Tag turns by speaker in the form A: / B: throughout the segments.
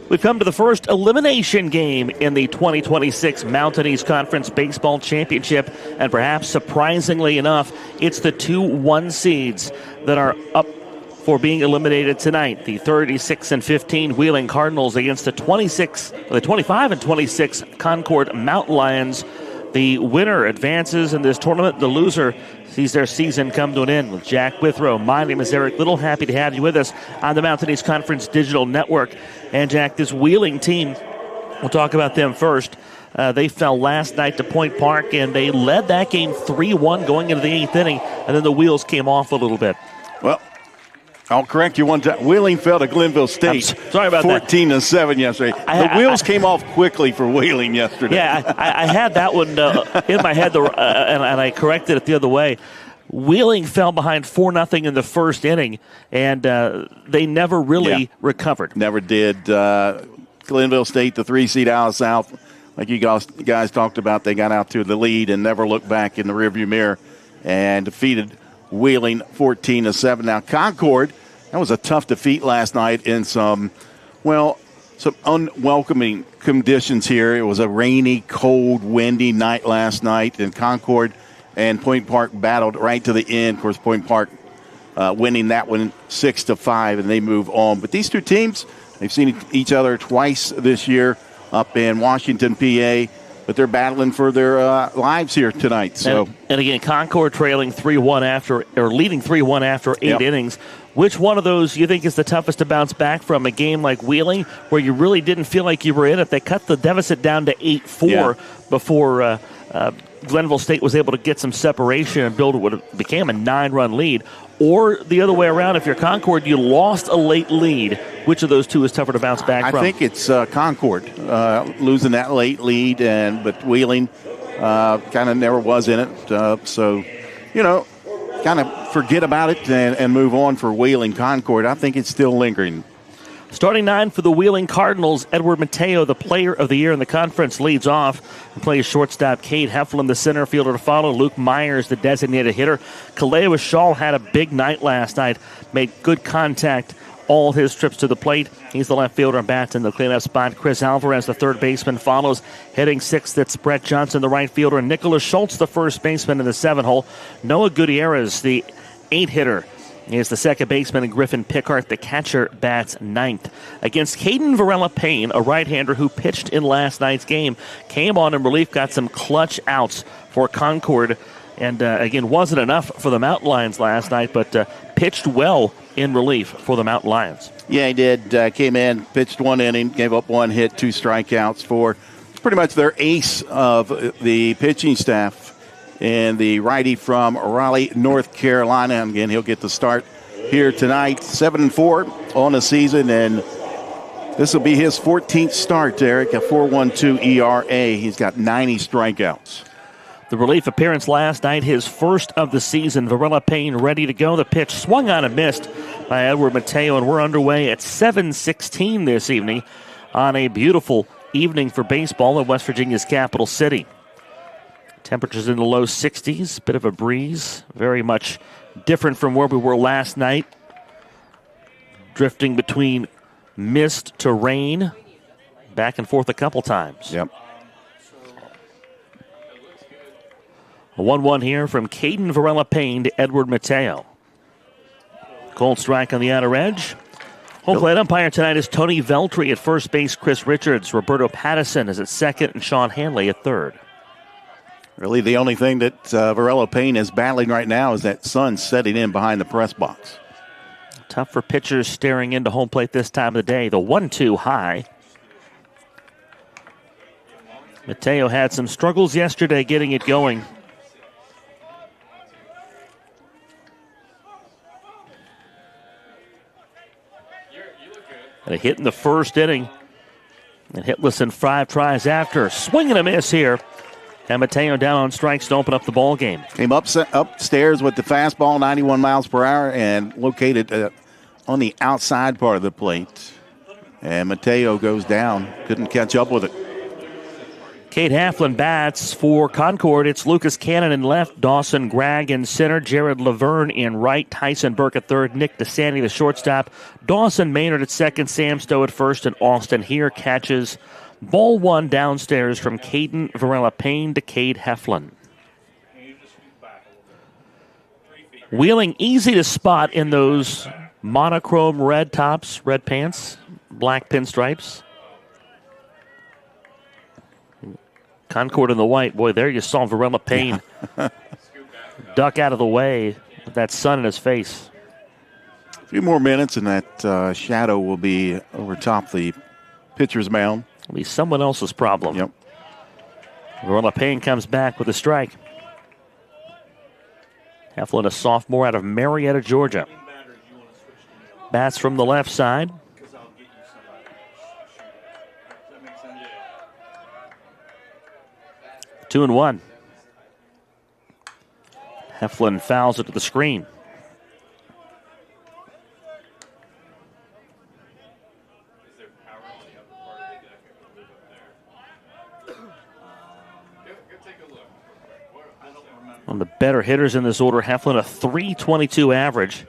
A: We've come to the first elimination game in the 2026 Mountain East Conference Baseball Championship, and perhaps surprisingly enough, it's the 2-1 seeds that are up for being eliminated tonight. The 36-15 Wheeling Cardinals against the 25-26 Concord Mountain Lions. The winner advances in this tournament. The loser sees their season come to an end. With Jack Withrow, my name is Eric Little. Happy to have you with us on the Mountain East Conference Digital Network. And Jack, this Wheeling team, we'll talk about them first. They fell last night to Point Park, and they led that game 3-1 going into the 8th inning, and then the wheels came off a little bit.
B: Well, I'll correct you one time. Wheeling fell to Glenville State.
A: Sorry about
B: 14-7 yesterday. The wheels came off quickly for Wheeling yesterday.
A: Yeah, I had that one in my head, and I corrected it the other way. Wheeling fell behind 4-0 in the first inning, and they never really recovered.
B: Never did. Glenville State, the 3 seed out of South, like you guys talked about, they got out to the lead and never looked back in the rearview mirror and defeated Wheeling 14-7. Now, Concord, that was a tough defeat last night in some unwelcoming conditions here. It was a rainy, cold, windy night last night, and Concord and Point Park battled right to the end. Of course, Point Park winning that one 6-5, and they move on. But these two teams, they've seen each other twice this year up in Washington, PA. But they're battling for their lives here tonight. So,
A: and again, Concord trailing 3-1 leading 3-1 after 8 innings. Which one of those you think is the toughest to bounce back from? A game like Wheeling, where you really didn't feel like you were in it. They cut the deficit down to 8-4 before Glenville State was able to get some separation and build what became a 9-run lead. Or the other way around, if you're Concord, you lost a late lead. Which of those two is tougher to bounce back from?
B: I think it's Concord losing that late lead, but Wheeling kind of never was in it. So, kind of forget about it and move on for Wheeling. Concord, I think it's still lingering.
A: Starting 9 for the Wheeling Cardinals, Edward Mateo, the player of the year in the conference, leads off and plays shortstop. Cade Heflin, the center fielder, to follow. Luke Myers, the designated hitter. Kaleo Shaw had a big night last night, made good contact all his trips to the plate. He's the left fielder and bats in the cleanup spot. Chris Alvarez, the third baseman, follows. Hitting 6th, that's Brett Johnson, the right fielder. And Nicholas Schultz, the first baseman in the 7-hole. Noah Gutierrez, the 8-hitter, is the second baseman, and Griffin Pickart, the catcher, bats 9th. Against Caden Varela-Payne, a right-hander who pitched in last night's game, came on in relief, got some clutch outs for Concord, and again, wasn't enough for the Mountain Lions last night, but pitched well in relief for the Mountain Lions.
B: Yeah, he did. Came in, pitched 1 inning, gave up 1 hit, 2 strikeouts for pretty much their ace of the pitching staff. And the righty from Raleigh, North Carolina. And again, he'll get the start here tonight. 7-4 on the season, and this will be his 14th start, Eric, a 4.12 ERA. He's got 90 strikeouts.
A: The relief appearance last night, his first of the season. Varela-Payne ready to go. The pitch swung on and missed by Edward Mateo, and we're underway at 7:16 this evening on a beautiful evening for baseball in West Virginia's capital city. Temperatures in the low 60s, bit of a breeze, very much different from where we were last night. Drifting between mist to rain, back and forth a couple times.
B: Yep.
A: A 1-1 here from Caden Varela-Payne to Edward Mateo. Cold strike on the outer edge. Home plate umpire tonight is Tony Veltri at first base, Chris Richards. Roberto Pattison is at second, and Sean Hanley at third.
B: Really, the only thing that Varela-Payne is battling right now is that sun setting in behind the press box.
A: Tough for pitchers staring into home plate this time of the day. The 1-2 high. Mateo had some struggles yesterday getting it going. And a hit in the first inning. And hitless in 5 tries after. Swing and a miss here. And Mateo down on strikes to open up the ball game.
B: Came upstairs with the fastball, 91 miles per hour, and located on the outside part of the plate. And Mateo goes down. Couldn't catch up with it.
A: Cade Heflin bats for Concord. It's Lucas Cannon in left, Dawson Gregg in center, Jared Laverne in right, Tyson Burke at third, Nick DeSanti the shortstop, Dawson Maynard at second, Sam Stowe at first, and Austin here catches ball one downstairs from Caden Varela Payne to Cade Heflin. Wheeling easy to spot in those monochrome red tops, red pants, black pinstripes. Concord in the white. Boy, there you saw Varela Payne duck out of the way with that sun in his face.
B: A few more minutes and that shadow will be over top the pitcher's mound.
A: It'll be someone else's problem.
B: Yep.
A: Varela Payne comes back with a strike. Heflin, a sophomore out of Marietta, Georgia. Bats from the left side. Two and one. Heflin fouls it to the screen. One of the better hitters in this order, Heflin, a .322 average.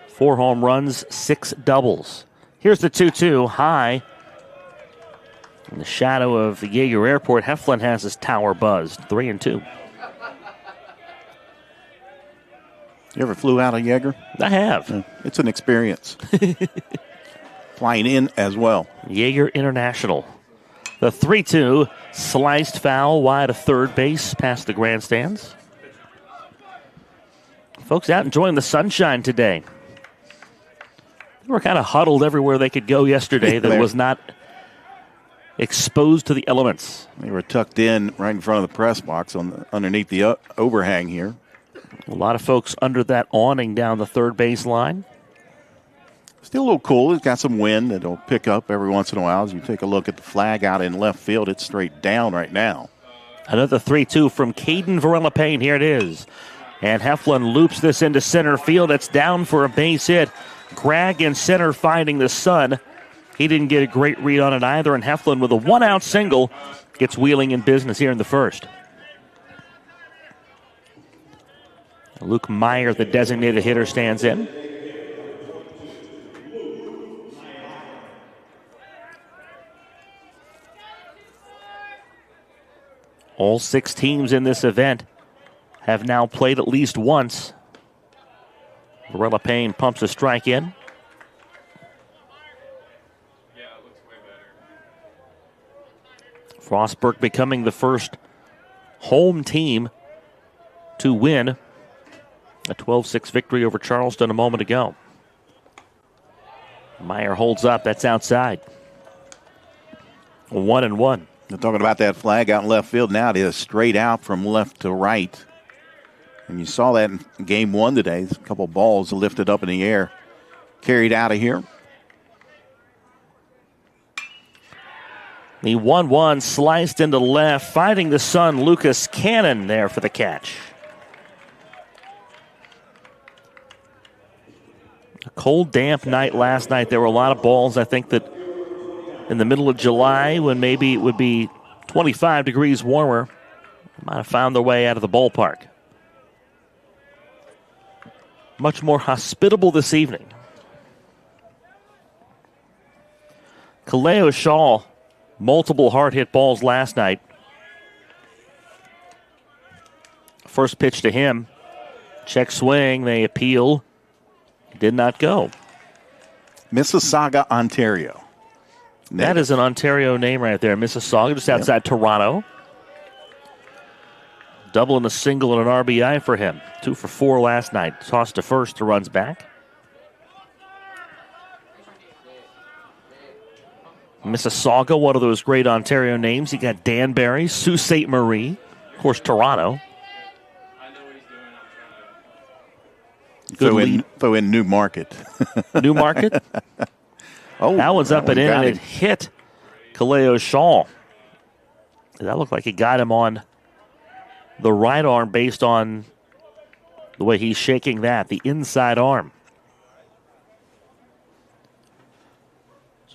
A: 4 home runs, 6 doubles. Here's the 2-2, high. In the shadow of the Jaeger Airport, Heflin has his tower buzzed, 3-2.
B: You ever flew out of Jaeger?
A: I have.
B: It's an experience. Flying in as well.
A: Jaeger International. The 3-2, sliced foul wide of third base past the grandstands. Folks out enjoying the sunshine today. They were kind of huddled everywhere they could go yesterday that was not exposed to the elements.
B: They were tucked in right in front of the press box underneath the overhang here.
A: A lot of folks under that awning down the third base line.
B: Still a little cool. It's got some wind that'll pick up every once in a while. As you take a look at the flag out in left field, it's straight down right now.
A: Another 3-2 from Caden Varela Payne. Here it is. And Heflin loops this into center field. It's down for a base hit. Gregg in center finding the sun. He didn't get a great read on it either. And Heflin with a one-out single gets Wheeling in business here in the first. Luke Meyer, the designated hitter, stands in. All 6 teams in this event have now played at least once. Varela Payne pumps a strike in. Frostburg becoming the first home team to win a 12-6 victory over Charleston a moment ago. Meyer holds up. That's outside. 1-1.
B: They're talking about that flag out in left field now. It is straight out from left to right. And you saw that in game 1 today. A couple balls lifted up in the air, carried out of here.
A: The 1-1 sliced into left, fighting the sun. Lucas Cannon there for the catch. A cold, damp night last night. There were a lot of balls, I think, that in the middle of July, when maybe it would be 25 degrees warmer, might have found their way out of the ballpark. Much more hospitable this evening. Kaleo Shaw, multiple hard hit balls last night. First pitch to him. Check swing, they appeal. Did not go.
B: Mississauga, Ontario.
A: That is an Ontario name right there. Mississauga, just outside Toronto. Double and a single and an RBI for him. 2 for 4 last night. Tossed to first, the runs back. Mississauga, one of those great Ontario names. You got Danbury, Sault Ste. Marie, of course, Toronto.
B: Throw in Newmarket.
A: Newmarket?
B: Oh,
A: that one's up and in, and it hit Kaleo Shaw. That looked like it got him on the right arm based on the way he's shaking that, the inside arm.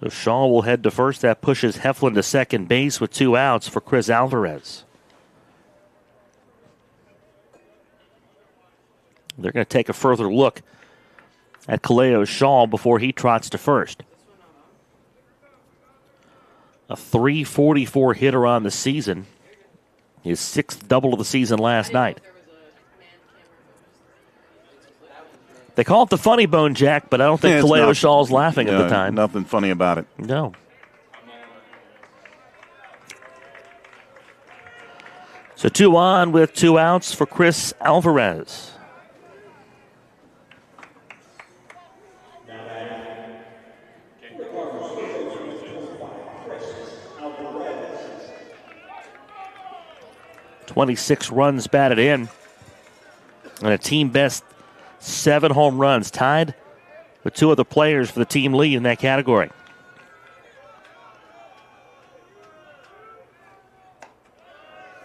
A: So Shaw will head to first. That pushes Heflin to second base with 2 outs for Chris Alvarez. They're going to take a further look at Kaleo Shaw before he trots to first. A .344 hitter on the season. His 6th double of the season last night. They call it the funny bone, Jack, but I don't think Kaleo Shaw's laughing at the time.
B: Nothing funny about it.
A: No. So 2 on with 2 outs for Chris Alvarez. .26 runs batted in, and a team best 7 home runs, tied with 2 other players for the team lead in that category.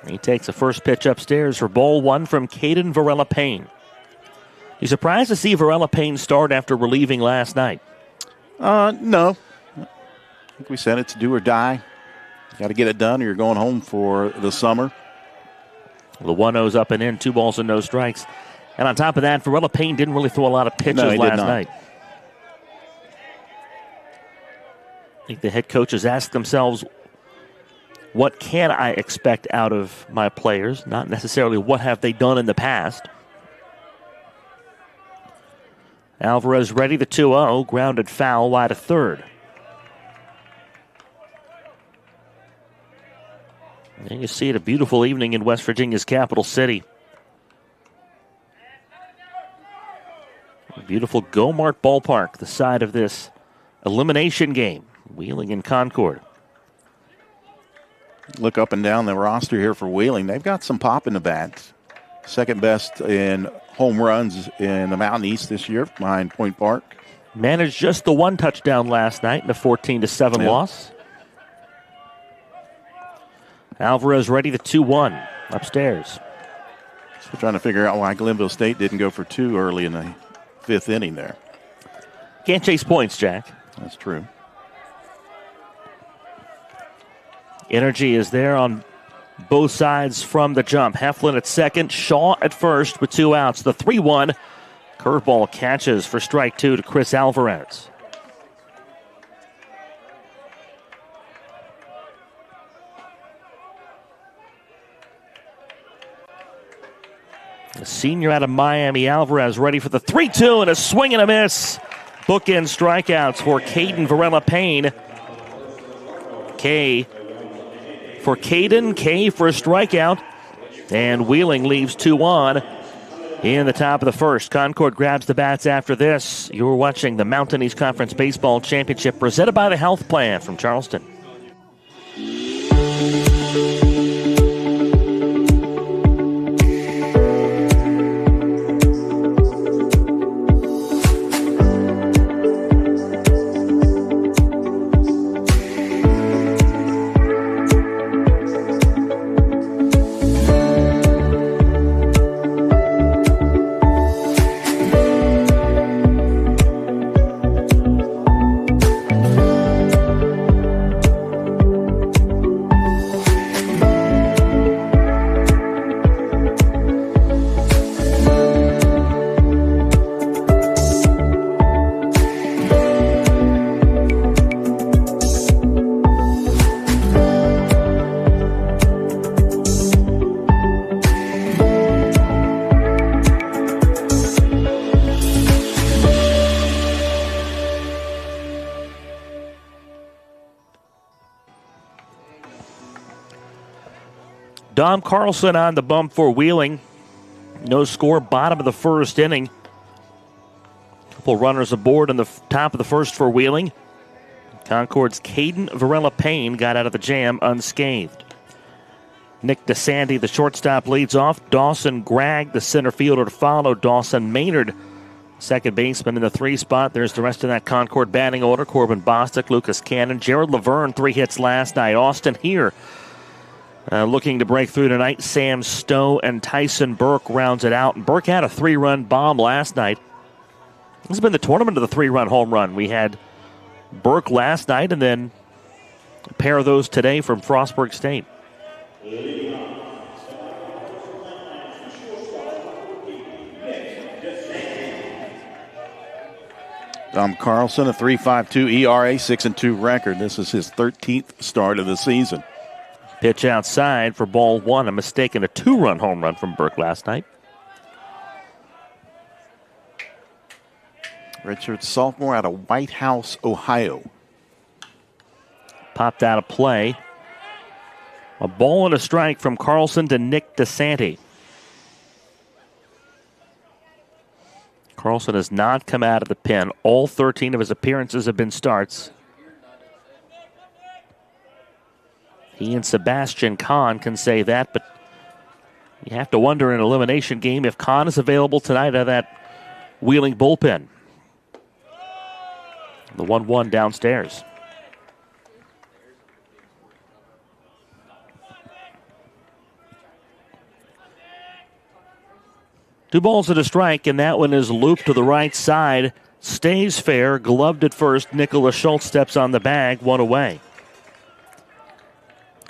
A: He takes the first pitch upstairs for ball 1 from Caden Varela-Payne. You surprised to see Varela-Payne start after relieving last night?
B: No. I think we said it's do or die. Got to get it done or you're going home for the summer.
A: The 1-0's up and in, 2 balls and no strikes. And on top of that, Varela-Payne didn't really throw a lot of pitches last night. I think the head coaches ask themselves, what can I expect out of my players? Not necessarily what have they done in the past. Alvarez ready, the 2-0, grounded foul wide of third. And you see it, a beautiful evening in West Virginia's capital city. A beautiful Go-Mart ballpark, the side of this elimination game, Wheeling and Concord.
B: Look up and down the roster here for Wheeling. They've got some pop in the bat. Second best in home runs in the Mountain East this year behind Point Park.
A: Managed just the 1 touchdown last night in a 14-7 loss. Alvarez ready, the 2-1 upstairs.
B: So trying to figure out why Glenville State didn't go for 2 early in the 5th inning there.
A: Can't chase points, Jack.
B: That's true.
A: Energy is there on both sides from the jump. Heflin at second, Shaw at first with 2 outs. The 3-1 curveball catches for strike 2 to Chris Alvarez. The senior out of Miami, Alvarez, ready for the 3-2 and a swing and a miss. Bookend strikeouts for Caden Varela-Payne. K for Caden, K for a strikeout. And Wheeling leaves 2 on in the top of the first. Concord grabs the bats after this. You're watching the Mountain East Conference Baseball Championship presented by the Health Plan from Charleston. Dom Carlson on the bump for Wheeling. No score, bottom of the first inning. Couple runners aboard in the top of the first for Wheeling. Concord's Caden Varela-Payne got out of the jam unscathed. Nick DeSandy, the shortstop, leads off. Dawson Gregg, the center fielder, to follow. Dawson Maynard, second baseman, in the 3 spot. There's the rest of that Concord batting order. Corbin Bostic, Lucas Cannon, Jared Laverne, 3 hits last night. Austin here looking to break through tonight. Sam Stowe and Tyson Burke rounds it out. And Burke had a 3-run bomb last night. This has been the tournament of the 3-run home run. We had Burke last night, and then a pair of those today from Frostburg State.
B: Dom Carlson, a 3.52 ERA, 6-2 record. This is his 13th start of the season.
A: Pitch outside for ball one. A mistake and a 2-run home run from Burke last night.
B: Richard, sophomore out of White House, Ohio.
A: Popped out of play. A ball and a strike from Carlson to Nick DeSanti. Carlson has not come out of the pen. All 13 of his appearances have been starts. He and Sebastian Kahn can say that, but you have to wonder in an elimination game if Kahn is available tonight out of that Wheeling bullpen. The 1-1 downstairs. Two balls and a strike, and that one is looped to the right side. Stays fair, gloved at first. Nicholas Schultz steps on the bag, one away.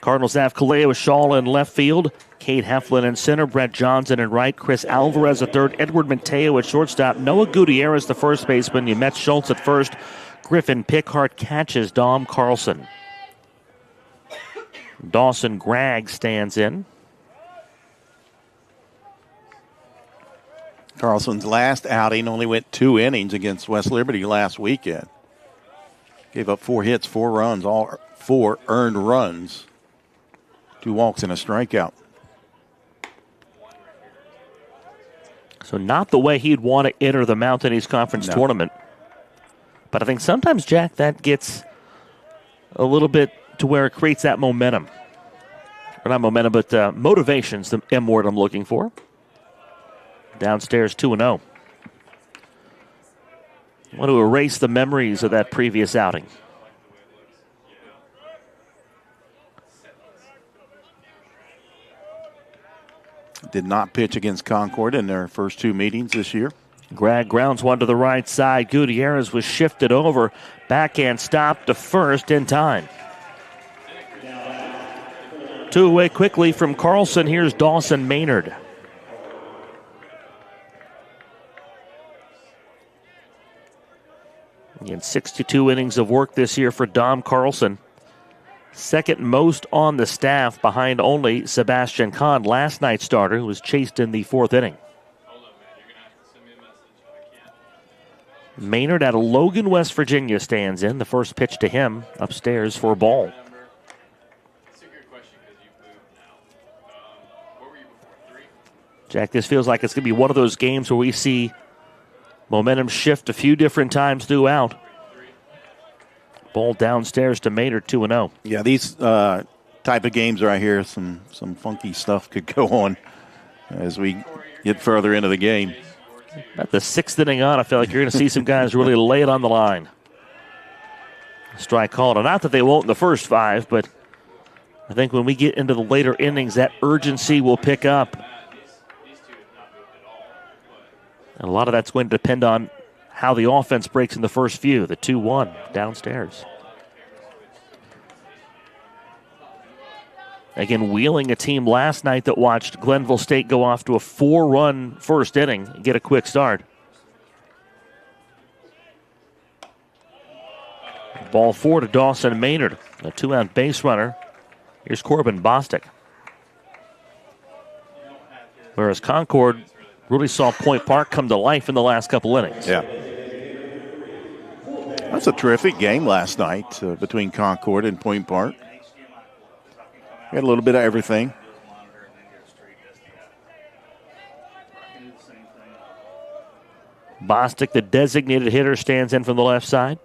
A: Cardinals have Kaleo Shaw in left field. Cade Heflin in center. Brett Johnson in right. Chris Alvarez at third. Edward Mateo at shortstop. Noah Gutierrez the first baseman. You met Schultz at first. Griffin Pickhart catches Dom Carlson. Dawson Gregg stands in.
B: Carlson's last outing only went 2 innings against West Liberty last weekend. Gave up 4 hits, 4 runs, all 4 earned runs. 2 walks and a strikeout.
A: So not the way he'd want to enter the Mountain East Conference tournament. But I think sometimes, Jack, that gets a little bit to where it creates that momentum. Or not momentum, but motivation's the M word I'm looking for. Downstairs 2-0. Want to erase the memories of that previous outing.
B: Did not pitch against Concord in their first 2 meetings this year.
A: Gregg grounds one to the right side. Gutierrez was shifted over. Backhand stop to first in time. 2 away quickly from Carlson. Here's Dawson Maynard. Again, 62 innings of work this year for Dom Carlson. Second most on the staff behind only Sebastian Kahn, last night's starter, who was chased in the 4th inning. Maynard out of Logan, West Virginia stands in. The first pitch to him upstairs for a ball. Jack, this feels like it's going to be one of those games where we see momentum shift a few different times throughout. Ball downstairs to Maynard, 2-0.
B: Yeah, these type of games right here, some funky stuff could go on as we get further into the game.
A: At the 6th inning on, I feel like you're going to see some guys really lay it on the line. Strike called. Not that they won't in the first 5, but I think when we get into the later innings, that urgency will pick up. And a lot of that's going to depend on how the offense breaks in the first few. The 2-1 downstairs. Again, Wheeling, a team last night that watched Glenville State go off to a 4-run first inning and get a quick start. Ball 4 to Dawson Maynard, a 2-out base runner. Here's Corbin Bostic. Whereas Concord really saw Point Park come to life in the last couple innings.
B: Yeah. That's a terrific game last night between Concord and Point Park. We had a little bit of everything.
A: Bostic, the designated hitter, stands in from the left side.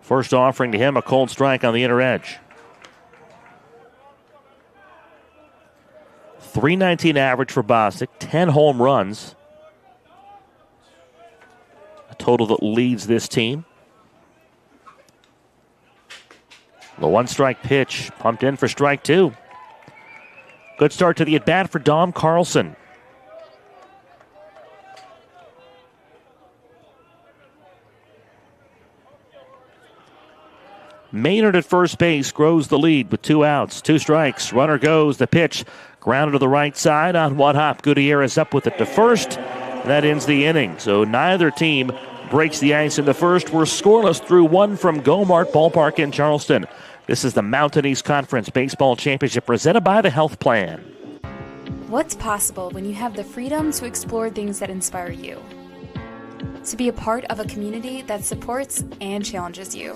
A: First offering to him, a cold strike on the inner edge. .319 average for Bostic, 10 home runs. A total that leads this team. The 1-strike pitch, pumped in for strike 2. Good start to the at-bat for Dom Carlson. Maynard at first base grows the lead with 2 outs, 2 strikes. Runner goes. The pitch grounded to the right side on one hop. Gutierrez up with it to first. That ends the inning. So neither team breaks the ice in the first. We're scoreless through 1 from Gomart Ballpark in Charleston. This is the Mountain East Conference Baseball Championship presented by the Health Plan.
C: What's possible when you have the freedom to explore things that inspire you? To be a part of a community that supports and challenges you.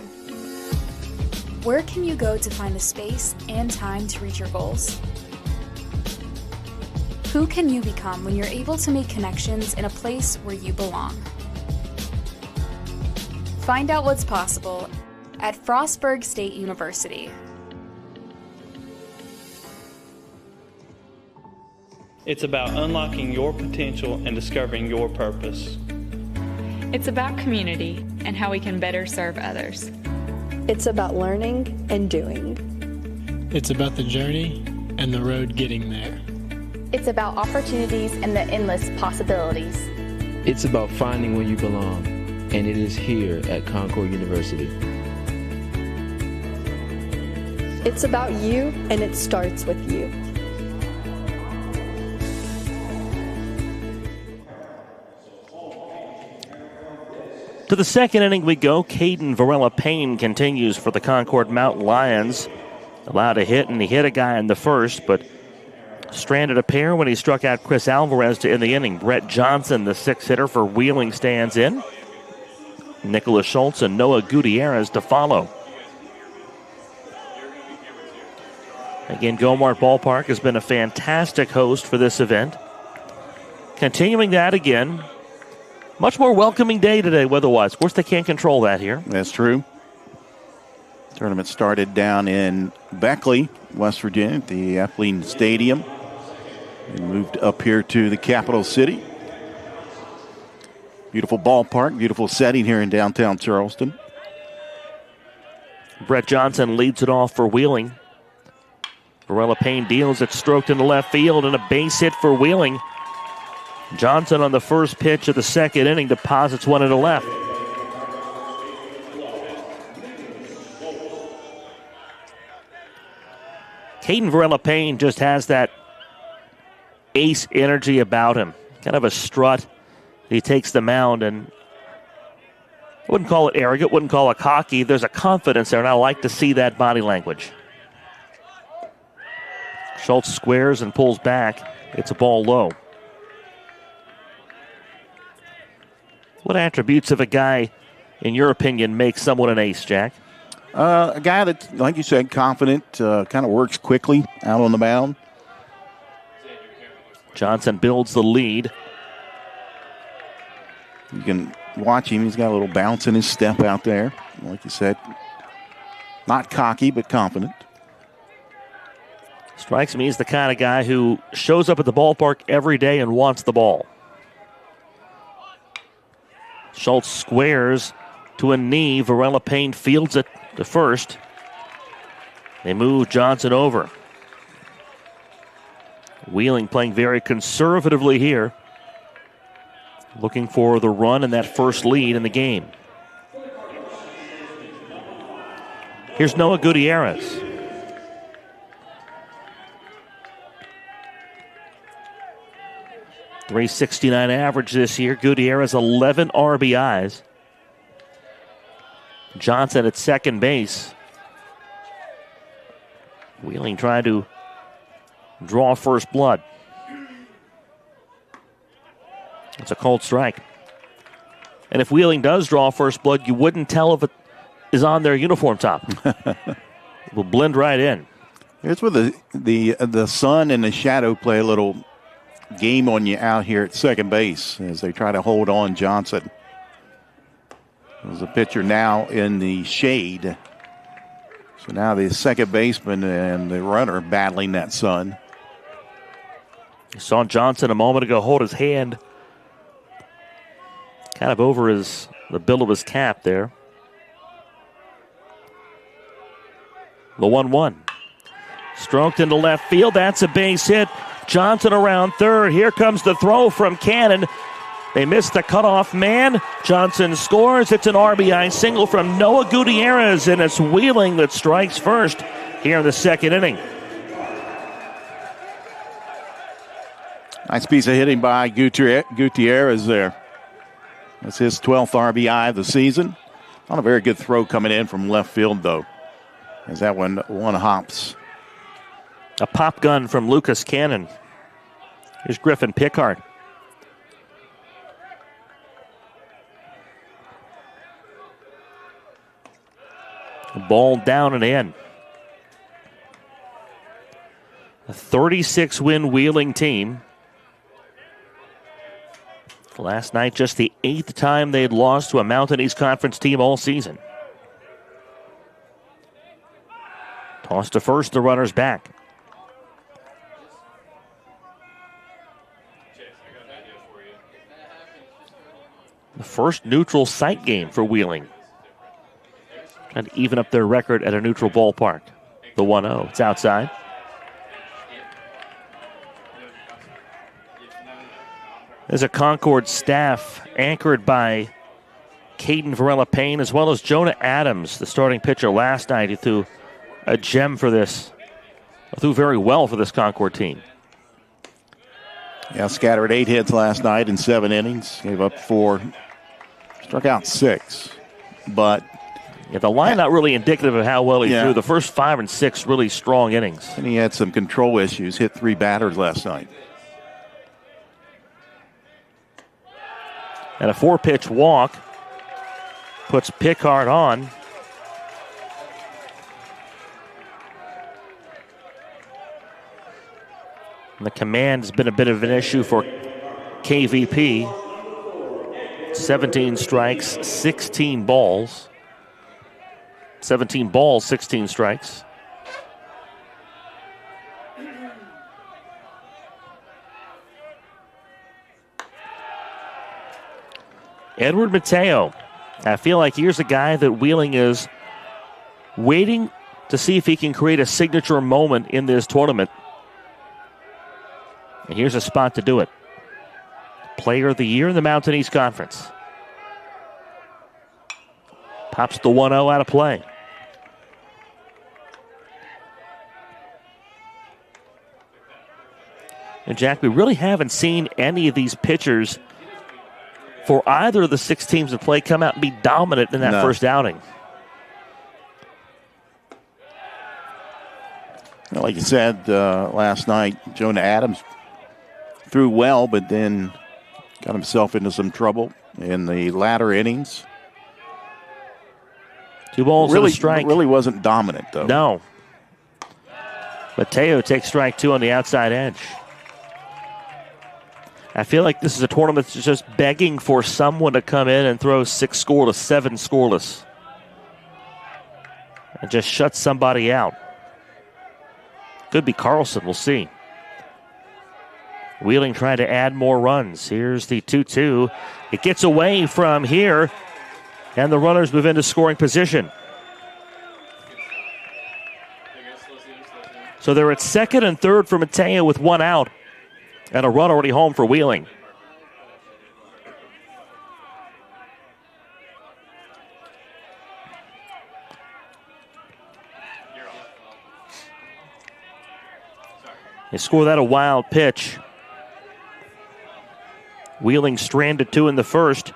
C: Where can you go to find the space and time to reach your goals? Who can you become when you're able to make connections in a place where you belong? Find out what's possible at Frostburg State University.
D: It's about unlocking your potential and discovering your purpose.
E: It's about community and how we can better serve others.
F: It's about learning and doing.
G: It's about the journey and the road getting there.
H: It's about opportunities and the endless possibilities.
I: It's about finding where you belong, and it is here at Concord University.
F: It's about you, and it starts with you.
A: To the second inning we go. Caden Varela-Payne continues for the Concord Mountain Lions. Allowed a hit, and he hit a guy in the first, but stranded a pair when he struck out Chris Alvarez to end the inning. Brett Johnson, the 6th hitter for Wheeling, stands in. Nicholas Schultz and Noah Gutierrez to follow. Again, Gomart Ballpark has been a fantastic host for this event. Continuing that again. Much more welcoming day today weather-wise. Of course, they can't control that here.
B: That's true. Tournament started down in Beckley, West Virginia, at the Epling Stadium. And moved up here to the capital city. Beautiful ballpark, beautiful setting here in downtown Charleston.
A: Brett Johnson leads it off for Wheeling. Varela-Payne deals it, stroked into left field, and a base hit for Wheeling. Johnson on the first pitch of the second inning deposits one into left. Caden Varela-Payne just has that ace energy about him. Kind of a strut. He takes the mound, and I wouldn't call it arrogant, wouldn't call it cocky. There's a confidence there, and I like to see that body language. Schultz squares and pulls back. It's a ball low. What attributes of a guy, in your opinion, make someone an ace, Jack?
B: A guy that, like you said, confident, kind of works quickly out on the mound.
A: Johnson builds the lead.
B: You can watch him. He's got a little bounce in his step out there. Like you said, not cocky, but confident.
A: Strikes me as the kind of guy who shows up at the ballpark every day and wants the ball. Schultz squares to a knee. Varela-Payne fields it to first. They move Johnson over. Wheeling playing very conservatively here. Looking for the run and that first lead in the game. Here's Noah Gutierrez. .369 average this year. Gutierrez 11 RBIs. Johnson at second base. Wheeling trying to draw first blood. It's a cold strike. And if Wheeling does draw first blood, you wouldn't tell if it is on their uniform top. It will blend right in.
B: Here's where the sun and the shadow play a little game on you out here at second base as they try to hold on Johnson. There's a pitcher now in the shade. So now the second baseman and the runner battling that sun.
A: You saw Johnson a moment ago hold his hand kind of over the bill of his cap there. The 1-1. Stroked into left field. That's a base hit. Johnson around third. Here comes the throw from Cannon. They missed the cutoff man. Johnson scores. It's an RBI single from Noah Gutierrez, and it's Wheeling that strikes first here in the second inning.
B: Nice piece of hitting by Gutierrez there. That's his 12th RBI of the season. Not a very good throw coming in from left field, though, as that one hops.
A: A pop gun from Lucas Cannon. Here's Griffin Pickard. Ball down and in. A 36-win Wheeling team. Last night, just the 8th time they'd lost to a Mountain East Conference team all season. Toss to first, the runner's back. The first neutral site game for Wheeling. Trying to even up their record at a neutral ballpark. The 1-0. It's outside. There's a Concord staff anchored by Caden Varela-Payne as well as Jonah Adams, the starting pitcher last night. He threw a gem for this. Threw very well for this Concord team.
B: Yeah, scattered 8 hits last night in 7 innings. Gave up 4. Struck out 6. But
A: yeah, the line not really indicative of how well he threw. The first 5 and 6 really strong innings.
B: And he had some control issues. Hit 3 batters last night.
A: And a 4-pitch walk puts Pickard on. And the command has been a bit of an issue for KVP. 17 strikes, 16 balls. 17 balls, 16 strikes. Edward Mateo. I feel like here's a guy that Wheeling is waiting to see if he can create a signature moment in this tournament. And here's a spot to do it. Player of the Year in the Mountain East Conference. Pops the 1-0 out of play. And Jack, we really haven't seen any of these pitchers for either of the 6 teams that play come out and be dominant in that first outing.
B: Well, like you said last night, Jonah Adams threw well, but then got himself into some trouble in the latter innings.
A: 2 balls and a strike.
B: Really wasn't dominant, though.
A: No. Mateo takes strike 2 on the outside edge. I feel like this is a tournament that's just begging for someone to come in and throw 6 scoreless, 7 scoreless. And just shut somebody out. Could be Carlson, we'll see. Wheeling trying to add more runs. Here's the 2-2. It gets away from here, and the runners move into scoring position. So they're at second and third for Mateo with 1 out. And a run already home for Wheeling. They score that a wild pitch. Wheeling stranded 2 in the first.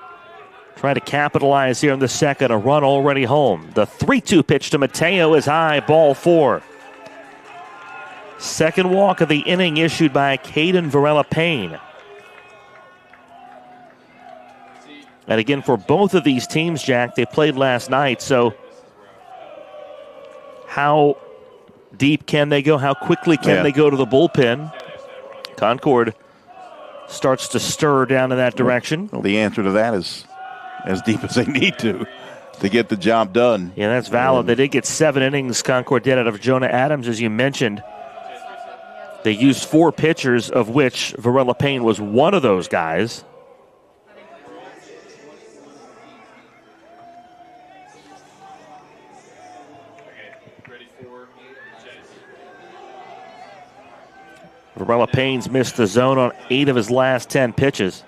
A: Try to capitalize here in the second. A run already home. The 3-2 pitch to Mateo is high. Ball 4. Second walk of the inning issued by Caden Varela-Payne. And again, for both of these teams, Jack, they played last night, so how deep can they go? How quickly can they go to the bullpen? Concord starts to stir down in that direction.
B: Well, the answer to that is as deep as they need to get the job done.
A: Yeah, that's valid. They did get 7 innings, Concord did, out of Jonah Adams, as you mentioned. They used 4 pitchers, of which Varela-Payne was one of those guys. Varela-Payne's missed the zone on 8 of his last 10 pitches.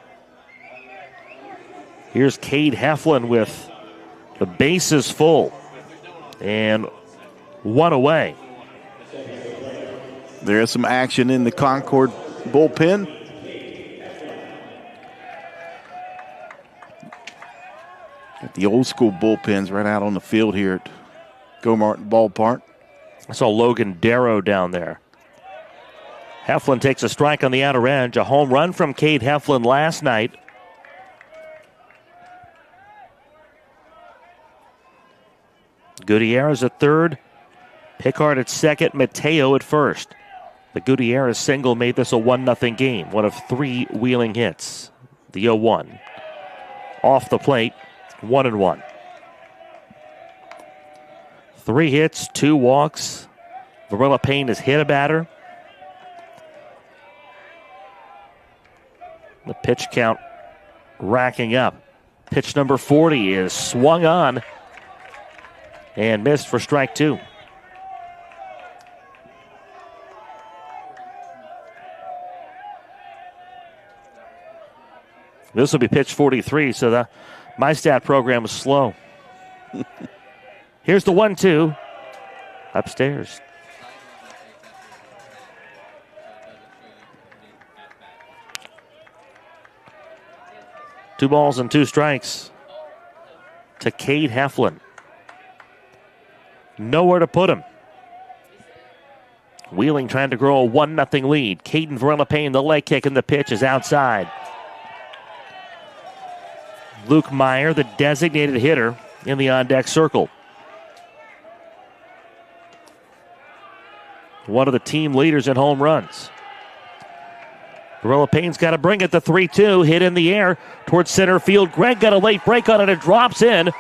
A: Here's Cade Heflin with the bases full and one away.
B: There's some action in the Concord bullpen. Got the old school bullpens right out on the field here at Go Martin Ballpark.
A: I saw Logan Darrow down there. Heflin takes a strike on the outer edge. A home run from Cade Heflin last night. Gutierrez at third. Pickard at second. Mateo at first. The Gutierrez single made this a 1-0 game. One of 3 Wheeling hits. The 0-1. Off the plate, 1-1. 3 hits, 2 walks. Varela Payne has hit a batter. The pitch count racking up. Pitch number 40 is swung on and missed for strike 2. This will be pitch 43, so my stat program is slow. Here's the 1-2 upstairs. Two balls and 2 strikes to Cade Heflin. Nowhere to put him. Wheeling trying to grow a 1-0 lead. Caden Varela Payne, the leg kick, and the pitch is outside. Luke Meyer, the designated hitter, in the on-deck circle. One of the team leaders in home runs. Varela Payne's got to bring it. The 3-2 hit in the air towards center field. Greg got a late break on it. It drops in.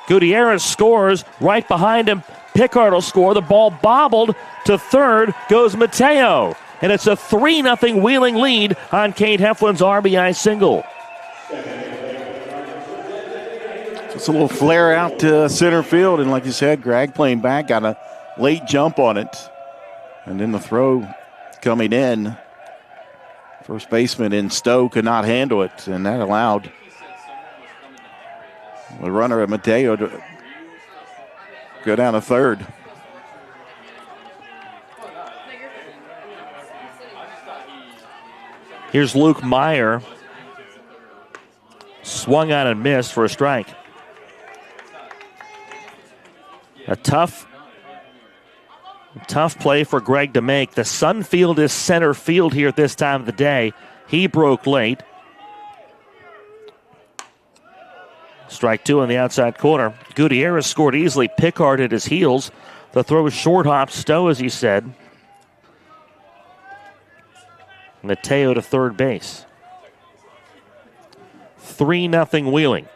A: Gutierrez scores right behind him. Pickard will score. The ball bobbled to third. Goes Mateo. And it's a 3-0 Wheeling lead on Cade Heflin's RBI single.
B: It's a little flare out to center field. And like you said, Greg playing back got a late jump on it. And then the throw coming in. First baseman in Stowe could not handle it. And that allowed the runner at Mateo to go down to third.
A: Here's Luke Meyer. Swung on and missed for a strike. A tough play for Greg to make. The sun field is center field here at this time of the day. He broke late. Strike 2 on the outside corner. Gutierrez scored easily. Pickard at his heels. The throw is short hop. Stowe, as he said. Mateo to third base. 3-0 Wheeling.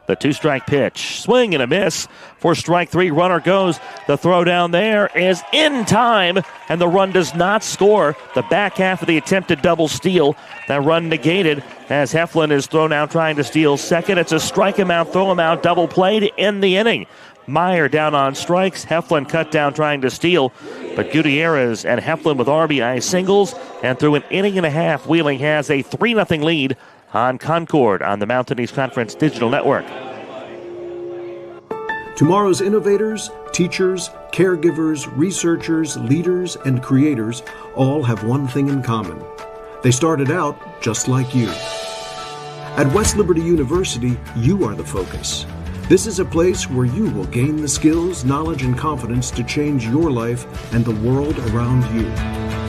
A: The 2-strike pitch. Swing and a miss for strike 3. Runner goes. The throw down there is in time, and the run does not score. The back half of the attempted double steal. That run negated as Heflin is thrown out trying to steal second. It's a strike him out, throw him out, double play to end the inning. Meyer down on strikes. Heflin cut down trying to steal. But Gutierrez and Heflin with RBI singles. And through an inning and a half, Wheeling has a 3-0 lead on Concord on the Mountain East Conference Digital Network.
J: Tomorrow's innovators, teachers, caregivers, researchers, leaders, and creators all have one thing in common. They started out just like you. At West Liberty University, you are the focus. This is a place where you will gain the skills, knowledge, and confidence to change your life and the world around you.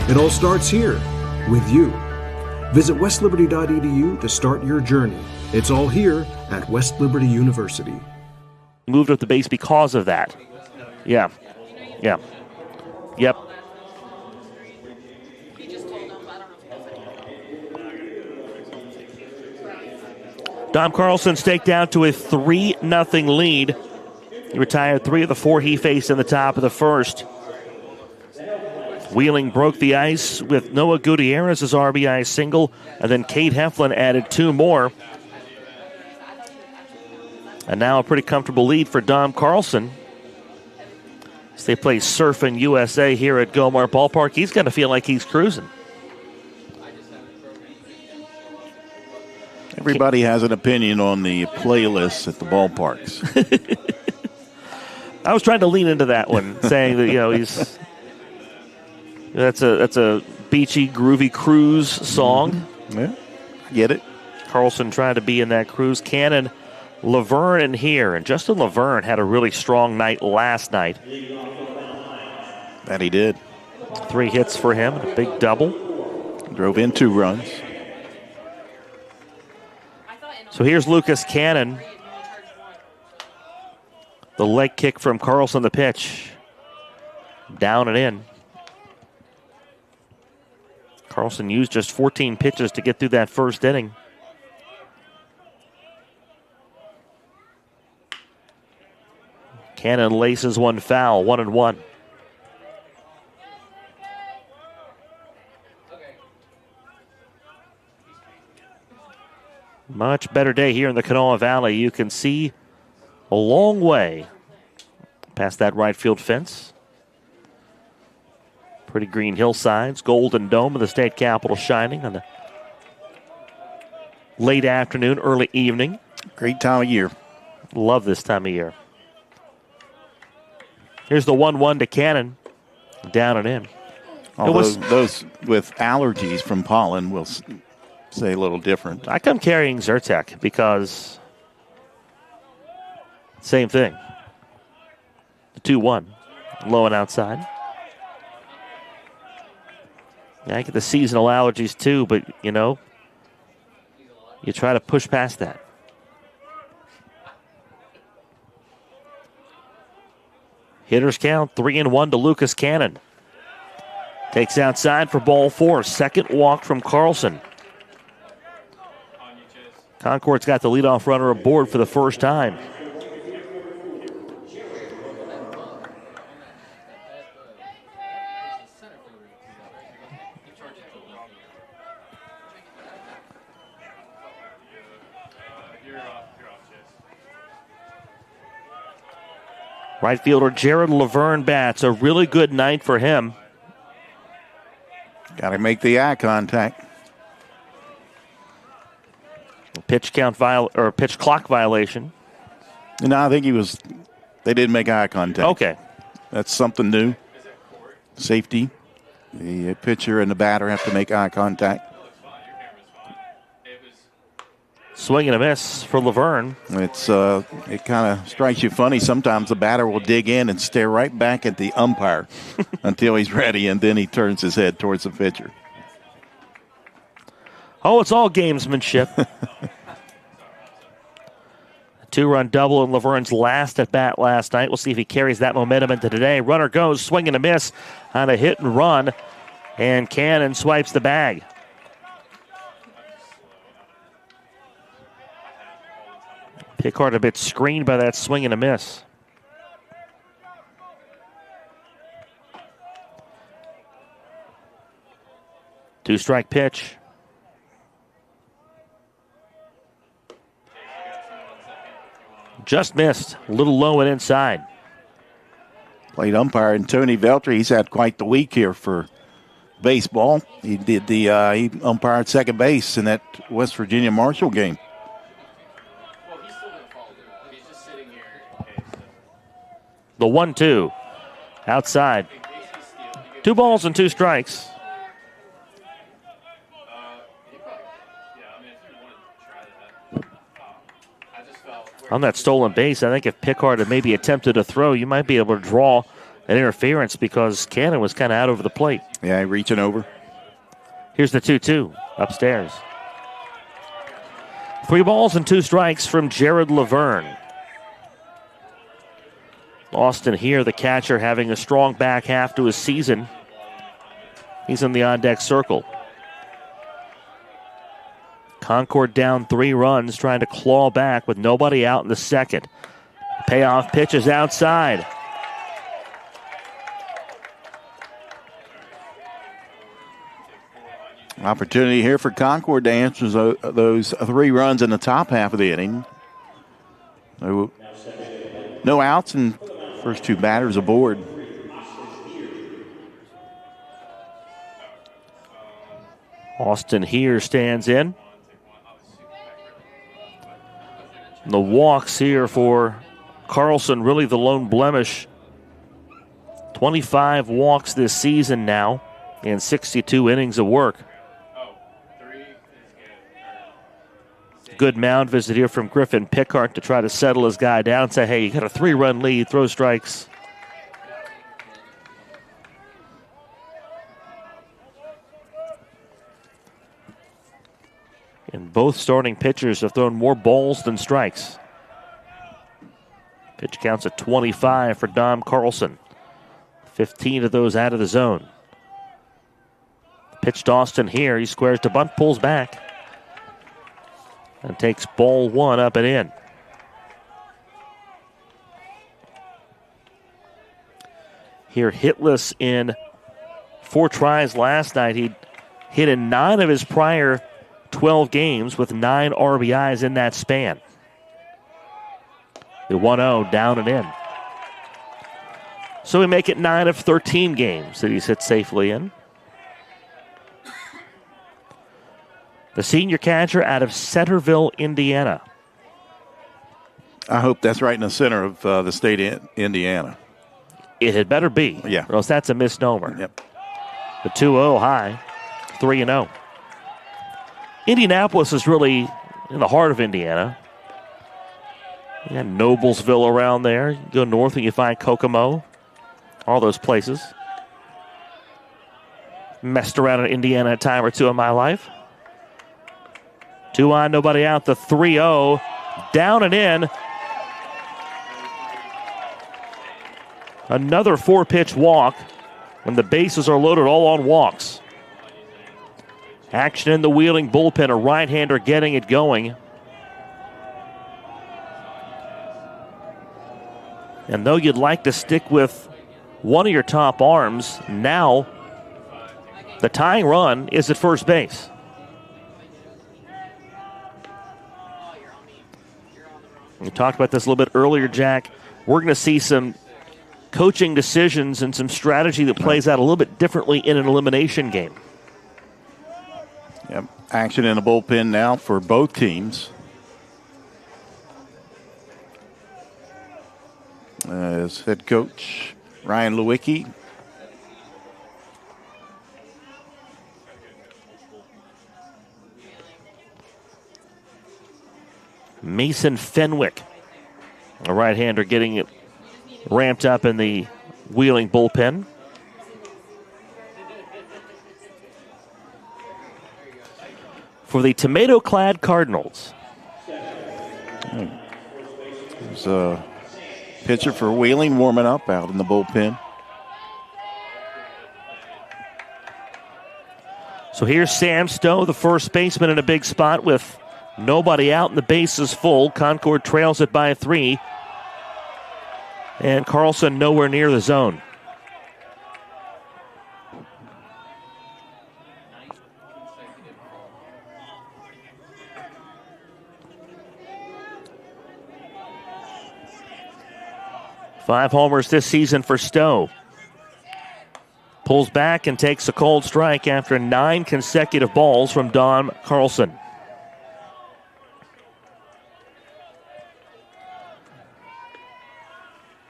J: It all starts here, with you. Visit westliberty.edu to start your journey. It's all here at West Liberty University.
A: Moved up the base because of that. Yeah. Yep. Dom Carlson staked down to a 3-0 lead. He retired 3 of the 4 he faced in the top of the first. Wheeling broke the ice with Noah Gutierrez's RBI single, and then Cade Heflin added 2 more. And now a pretty comfortable lead for Dom Carlson. As they play Surfin' USA here at Gomar Ballpark, he's going to feel like he's cruising.
B: Everybody has an opinion on the playlists at the ballparks.
A: I was trying to lean into that one, saying that he's that's a beachy, groovy cruise song.
B: Mm-hmm. Yeah, I get it.
A: Carlson trying to be in that cruise. Cannon, Laverne, and here, and Justin Laverne had a really strong night last night.
B: That he did.
A: 3 hits for him, a big double.
B: Drove in 2 runs.
A: So here's Lucas Cannon. The leg kick from Carlson, the pitch. Down and in. Carlson used just 14 pitches to get through that first inning. Cannon laces one foul, 1-1. Much better day here in the Kanawha Valley. You can see a long way past that right field fence. Pretty green hillsides, Golden Dome of the state capitol shining on the late afternoon, early evening.
B: Great time of year.
A: Love this time of year. Here's the 1-1 to Cannon. Down and in.
B: Although those with allergies from pollen will say a little different.
A: I come carrying Zyrtec because same thing. The 2-1. Low and outside. Yeah, I get the seasonal allergies too, but you try to push past that. Hitters count 3-1 to Lucas Cannon. Takes outside for ball 4. Second walk from Carlson. Concord's got the leadoff runner aboard for the first time. Right fielder Jared Laverne bats. A really good night for him.
B: Got to make the eye contact.
A: Pitch clock violation.
B: No, I think they didn't make eye contact.
A: Okay.
B: That's something new. Safety. The pitcher and the batter have to make eye contact.
A: Swing and a miss for Laverne.
B: It kind of strikes you funny. Sometimes the batter will dig in and stare right back at the umpire until he's ready, and then he turns his head towards the pitcher.
A: Oh, it's all gamesmanship. A 2-run double in Laverne's last at bat last night. We'll see if he carries that momentum into today. Runner goes, swing and a miss on a hit and run, and Cannon swipes the bag. Pickard a bit screened by that swing and a miss. Two-strike pitch. Just missed. A little low and inside.
B: Plate umpire and Tony Veltri. He's had quite the week here for baseball. He did he umpired second base in that West Virginia Marshall game.
A: The 1-2 outside. 2 balls and 2 strikes. On that stolen base, I think if Pickard had maybe attempted a throw, you might be able to draw an interference because Cannon was kind of out over the plate.
B: Yeah, reaching over.
A: Here's the 2-2 upstairs. 3 balls and 2 strikes from Jared Laverne. Austin here, the catcher, having a strong back half to his season. He's in the on-deck circle. Concord down 3 runs, trying to claw back with nobody out in the second. Payoff pitch is outside.
B: Opportunity here for Concord to answer those 3 runs in the top half of the inning. No outs and first 2 batters aboard.
A: Austin here stands in. The walks here for Carlson, really the lone blemish. 25 walks this season now in 62 innings of work. Good mound visit here from Griffin Pickard to try to settle his guy down and say, hey, you got a 3-run lead, throw strikes. And both starting pitchers have thrown more balls than strikes. Pitch counts at 25 for Dom Carlson. 15 of those out of the zone. Pitch to Austin here. He squares to bunt, pulls back. And takes ball 1 up and in. Here hitless in 4 tries last night. He hit in 9 of his prior 12 games with 9 RBIs in that span. The 1-0 down and in. So we make it 9 of 13 games that he's hit safely in. The senior catcher out of Centerville, Indiana.
B: I hope that's right in the center of the state of Indiana.
A: It had better be.
B: Yeah.
A: Or else that's a misnomer.
B: Yep.
A: The 2-0 high, 3-0. Indianapolis is really in the heart of Indiana. You got Noblesville around there. You go north and you find Kokomo. All those places. Messed around in Indiana a time or two in my life. 2 on, nobody out. The 3-0 down and in. Another 4-pitch walk when the bases are loaded all on walks. Action in the Wheeling bullpen. A right-hander getting it going. And though you'd like to stick with one of your top arms, now the tying run is at first base. We talked about this a little bit earlier, Jack. We're going to see some coaching decisions and some strategy that plays out a little bit differently in an elimination game.
B: Yep. Action in the bullpen now for both teams. As head coach Ryan Lewicki.
A: Mason Fenwick, a right-hander, getting it ramped up in the Wheeling bullpen. For the tomato-clad Cardinals.
B: There's a pitcher for Wheeling warming up out in the bullpen.
A: So here's Sam Stowe, the first baseman, in a big spot with nobody out and the bases full. Concord trails it by 3. And Carlson nowhere near the zone. Five homers this season for Stowe. Pulls back and takes a cold strike after 9 consecutive balls from Don Carlson.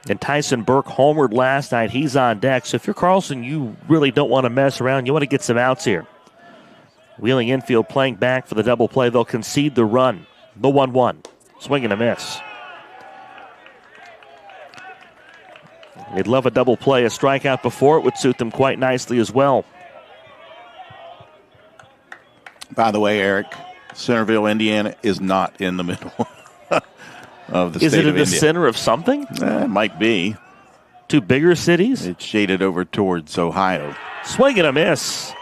A: And Tyson Burke homered last night. He's on deck. So if you're Carlson, you really don't want to mess around. You want to get some outs here. Wheeling infield playing back for the double play. They'll concede the run. The 1-1. Swing and a miss. They'd love a double play. A strikeout before it would suit them quite nicely as well.
B: By the way, Eric, Centerville, Indiana is not in the middle of the state of India.
A: Is it in the center of something?
B: It might be.
A: 2 bigger cities?
B: It's shaded over towards Ohio.
A: Swing and a miss.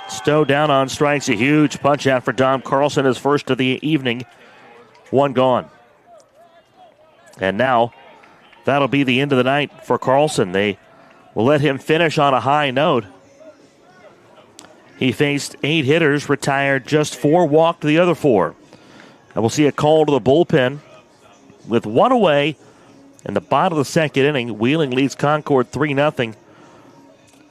A: Stowe down on strikes. A huge punch out for Dom Carlson, his first of the evening. 1 gone. And now that'll be the end of the night for Carlson. They will let him finish on a high note. He faced 8 hitters, retired just 4, walked the other 4. And we'll see a call to the bullpen with 1 away in the bottom of the second inning. Wheeling leads Concord 3-0.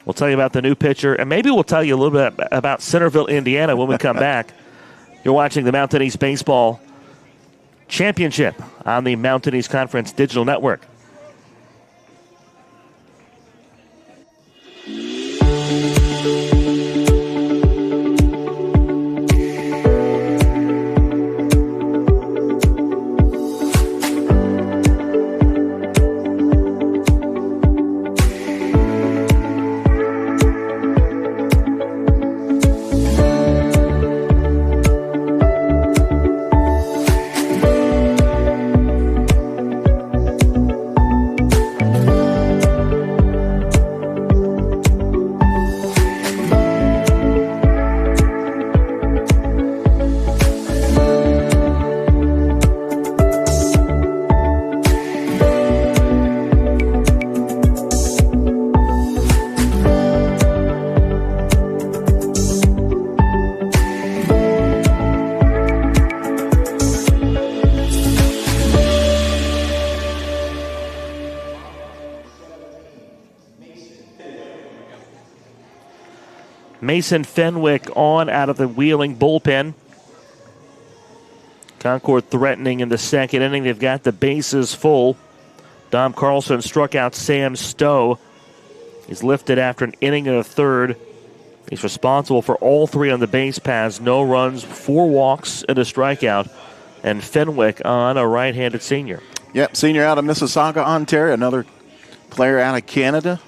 A: We'll tell you about the new pitcher, and maybe we'll tell you a little bit about Centerville, Indiana when we come back. You're watching the Mountain East Baseball championship on the Mountain East Conference Digital Network. Mason Fenwick on out of the Wheeling bullpen. Concord threatening in the second inning. They've got the bases full. Dom Carlson struck out Sam Stowe. He's lifted after an inning and a third. He's responsible for all three on the base paths. No runs, 4 walks, and a strikeout. And Fenwick on, a right-handed senior.
B: Yep, senior out of Mississauga, Ontario. Another player out of Canada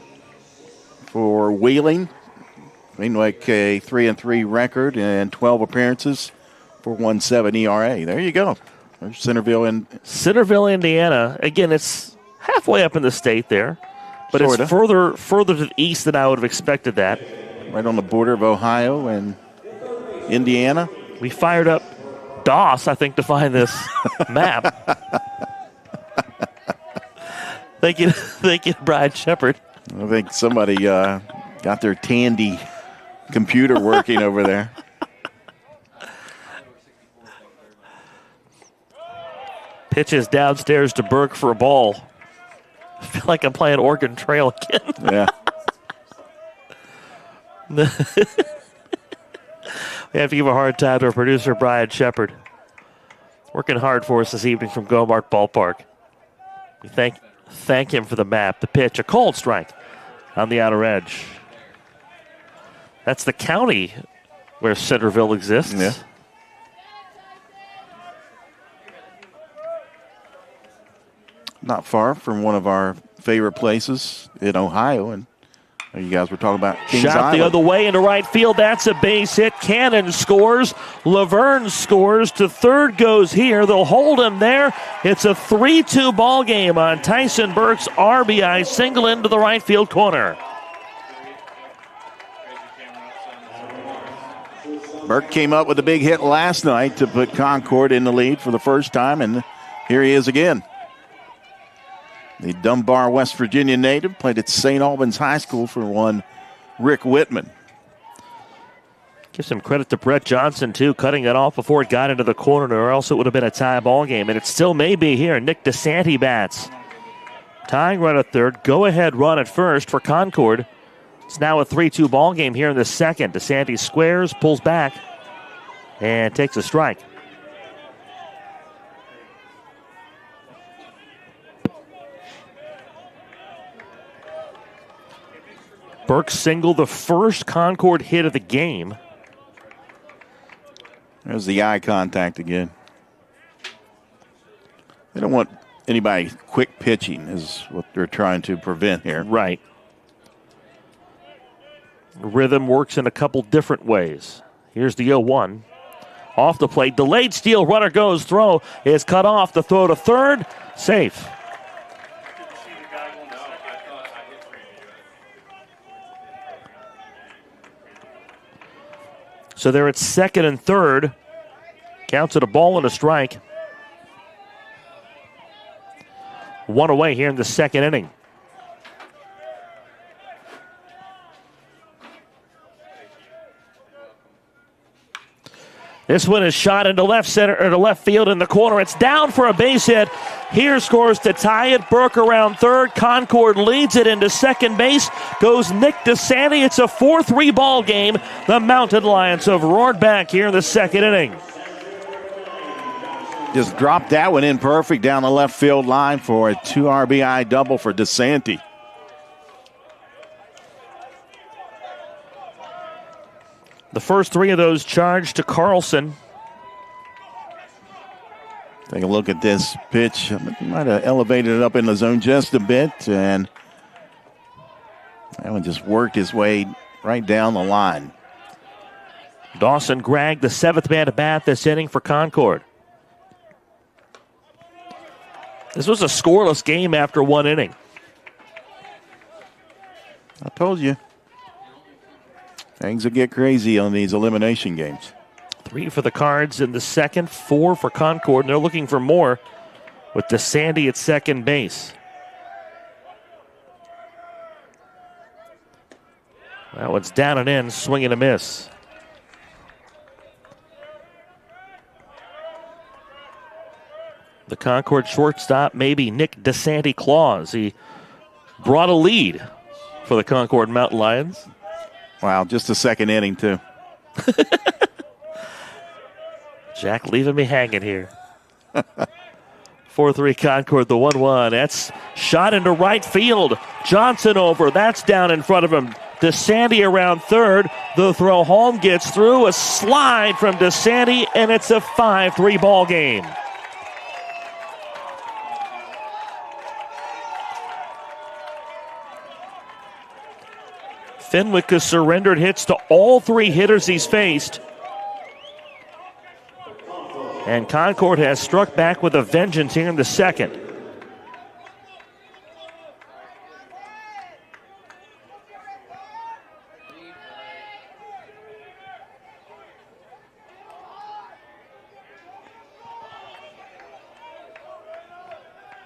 B: for Wheeling. Fenwick, a 3-3 record and 12 appearances for 1.7 ERA. There you go. There's Centerville,
A: Indiana. Again, it's halfway up in the state there, but
B: Sorta.
A: It's further to the east than I would have expected that.
B: Right on the border of Ohio and Indiana.
A: We fired up DOS, I think, to find this map. Thank you, Brian Shepard.
B: I think somebody got their Tandy computer working over there.
A: Pitches downstairs to Burke for a ball. I feel like I'm playing Oregon Trail again.
B: Yeah.
A: We have to give a hard time to our producer, Brian Shepard. Working hard for us this evening from Gomart Ballpark. We thank him for the map. The pitch, a cold strike on the outer edge. That's the county where Centerville exists.
B: Yeah. Not far from one of our favorite places in Ohio, and you guys were talking about Kings
A: Shot
B: Island.
A: the other way into right field. That's a base hit. Cannon scores. Laverne scores. To third goes here. They'll hold him there. It's a 3-2 ball game on Tyson Burke's RBI single into the right field corner.
B: Burke came up with a big hit last night to put Concord in the lead for the first time, and here he is again. The Dunbar, West Virginia native, played at St. Albans High School for one Rick Whitman.
A: Give some credit to Brett Johnson, too, cutting it off before it got into the corner, or else it would have been a tie ball game, and it still may be here. Nick DeSanti bats. Tying run at third, go-ahead run at first for Concord. It's now a 3-2 ball game here in the second. DeSanti squares, pulls back, and takes a strike. Burke singled the first Concord hit of the game.
B: There's the eye contact again. They don't want anybody quick pitching is what they're trying to prevent here.
A: Right. Rhythm works in a couple different ways. Here's the 0-1. Off the plate. Delayed steal. Runner goes. Throw is cut off. The throw to third. Safe. So they're at second and third. Counts at a ball and a strike. One away here in the second inning. This one is shot into left center or to left field in the corner. It's down for a base hit. Here scores to tie it. Burke around third. Concord leads it into second base. Goes Nick DeSanti. It's a 4-3 ball game. The Mountain Lions have roared back here in the second inning.
B: just dropped that one in perfect down the left field line for a 2 RBI double for DeSanti.
A: The first 3 of those charged to Carlson.
B: Take a look at this pitch. Might have elevated it up in the zone just a bit, and that one just worked his way right down the line.
A: Dawson Gregg, the 7th man to bat this inning for Concord. This was a scoreless game after 1 inning.
B: I told you. Things will get crazy on these elimination games.
A: 3 for the Cards in the second, 4 for Concord, and they're looking for more with DeSanti at second base. That one's down and in, swing and a miss. The Concord shortstop, maybe Nick DeSanti Claus. He brought a lead for the Concord Mountain Lions.
B: Wow, just the second inning, too.
A: Jack leaving me hanging here. 4-3 Concord, the 1-1. That's shot into right field. Johnson over. That's down in front of him. DeSanti around third. The throw home gets through. A slide from DeSanti, and it's a 5-3 ball game. Fenwick has surrendered hits to all 3 hitters he's faced. And Concord has struck back with a vengeance here in the second.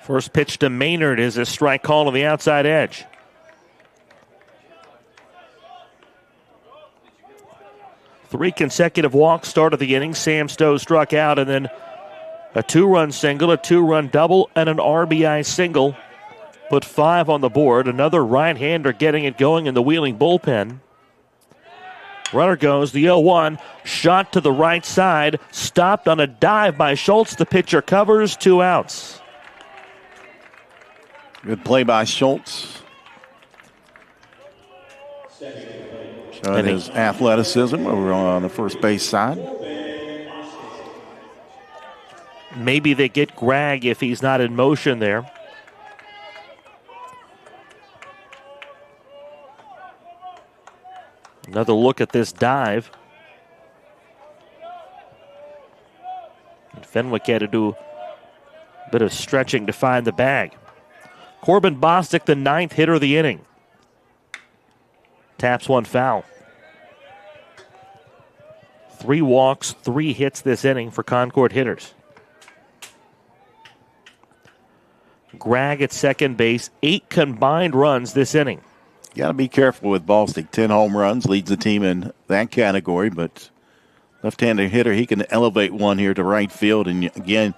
A: First pitch to Maynard is a strike call on the outside edge. Three consecutive walks started the inning. Sam Stowe struck out, and then a 2-run single, a 2-run double, and an RBI single. Put 5 on the board. Another right-hander getting it going in the Wheeling bullpen. Runner goes, the 0-1. Shot to the right side. Stopped on a dive by Schultz. The pitcher covers, 2 outs.
B: Good play by Schultz. Showing his athleticism over on the first base side.
A: Maybe they get Gregg if he's not in motion there. Another look at this dive. And Fenwick had to do a bit of stretching to find the bag. Corbin Bostic, the 9th hitter of the inning. Taps one foul. 3 walks, 3 hits this inning for Concord hitters. Gregg at second base, 8 combined runs this inning.
B: You got to be careful with Bostic. 10 home runs, leads the team in that category, but left-handed hitter, he can elevate one here to right field. And again,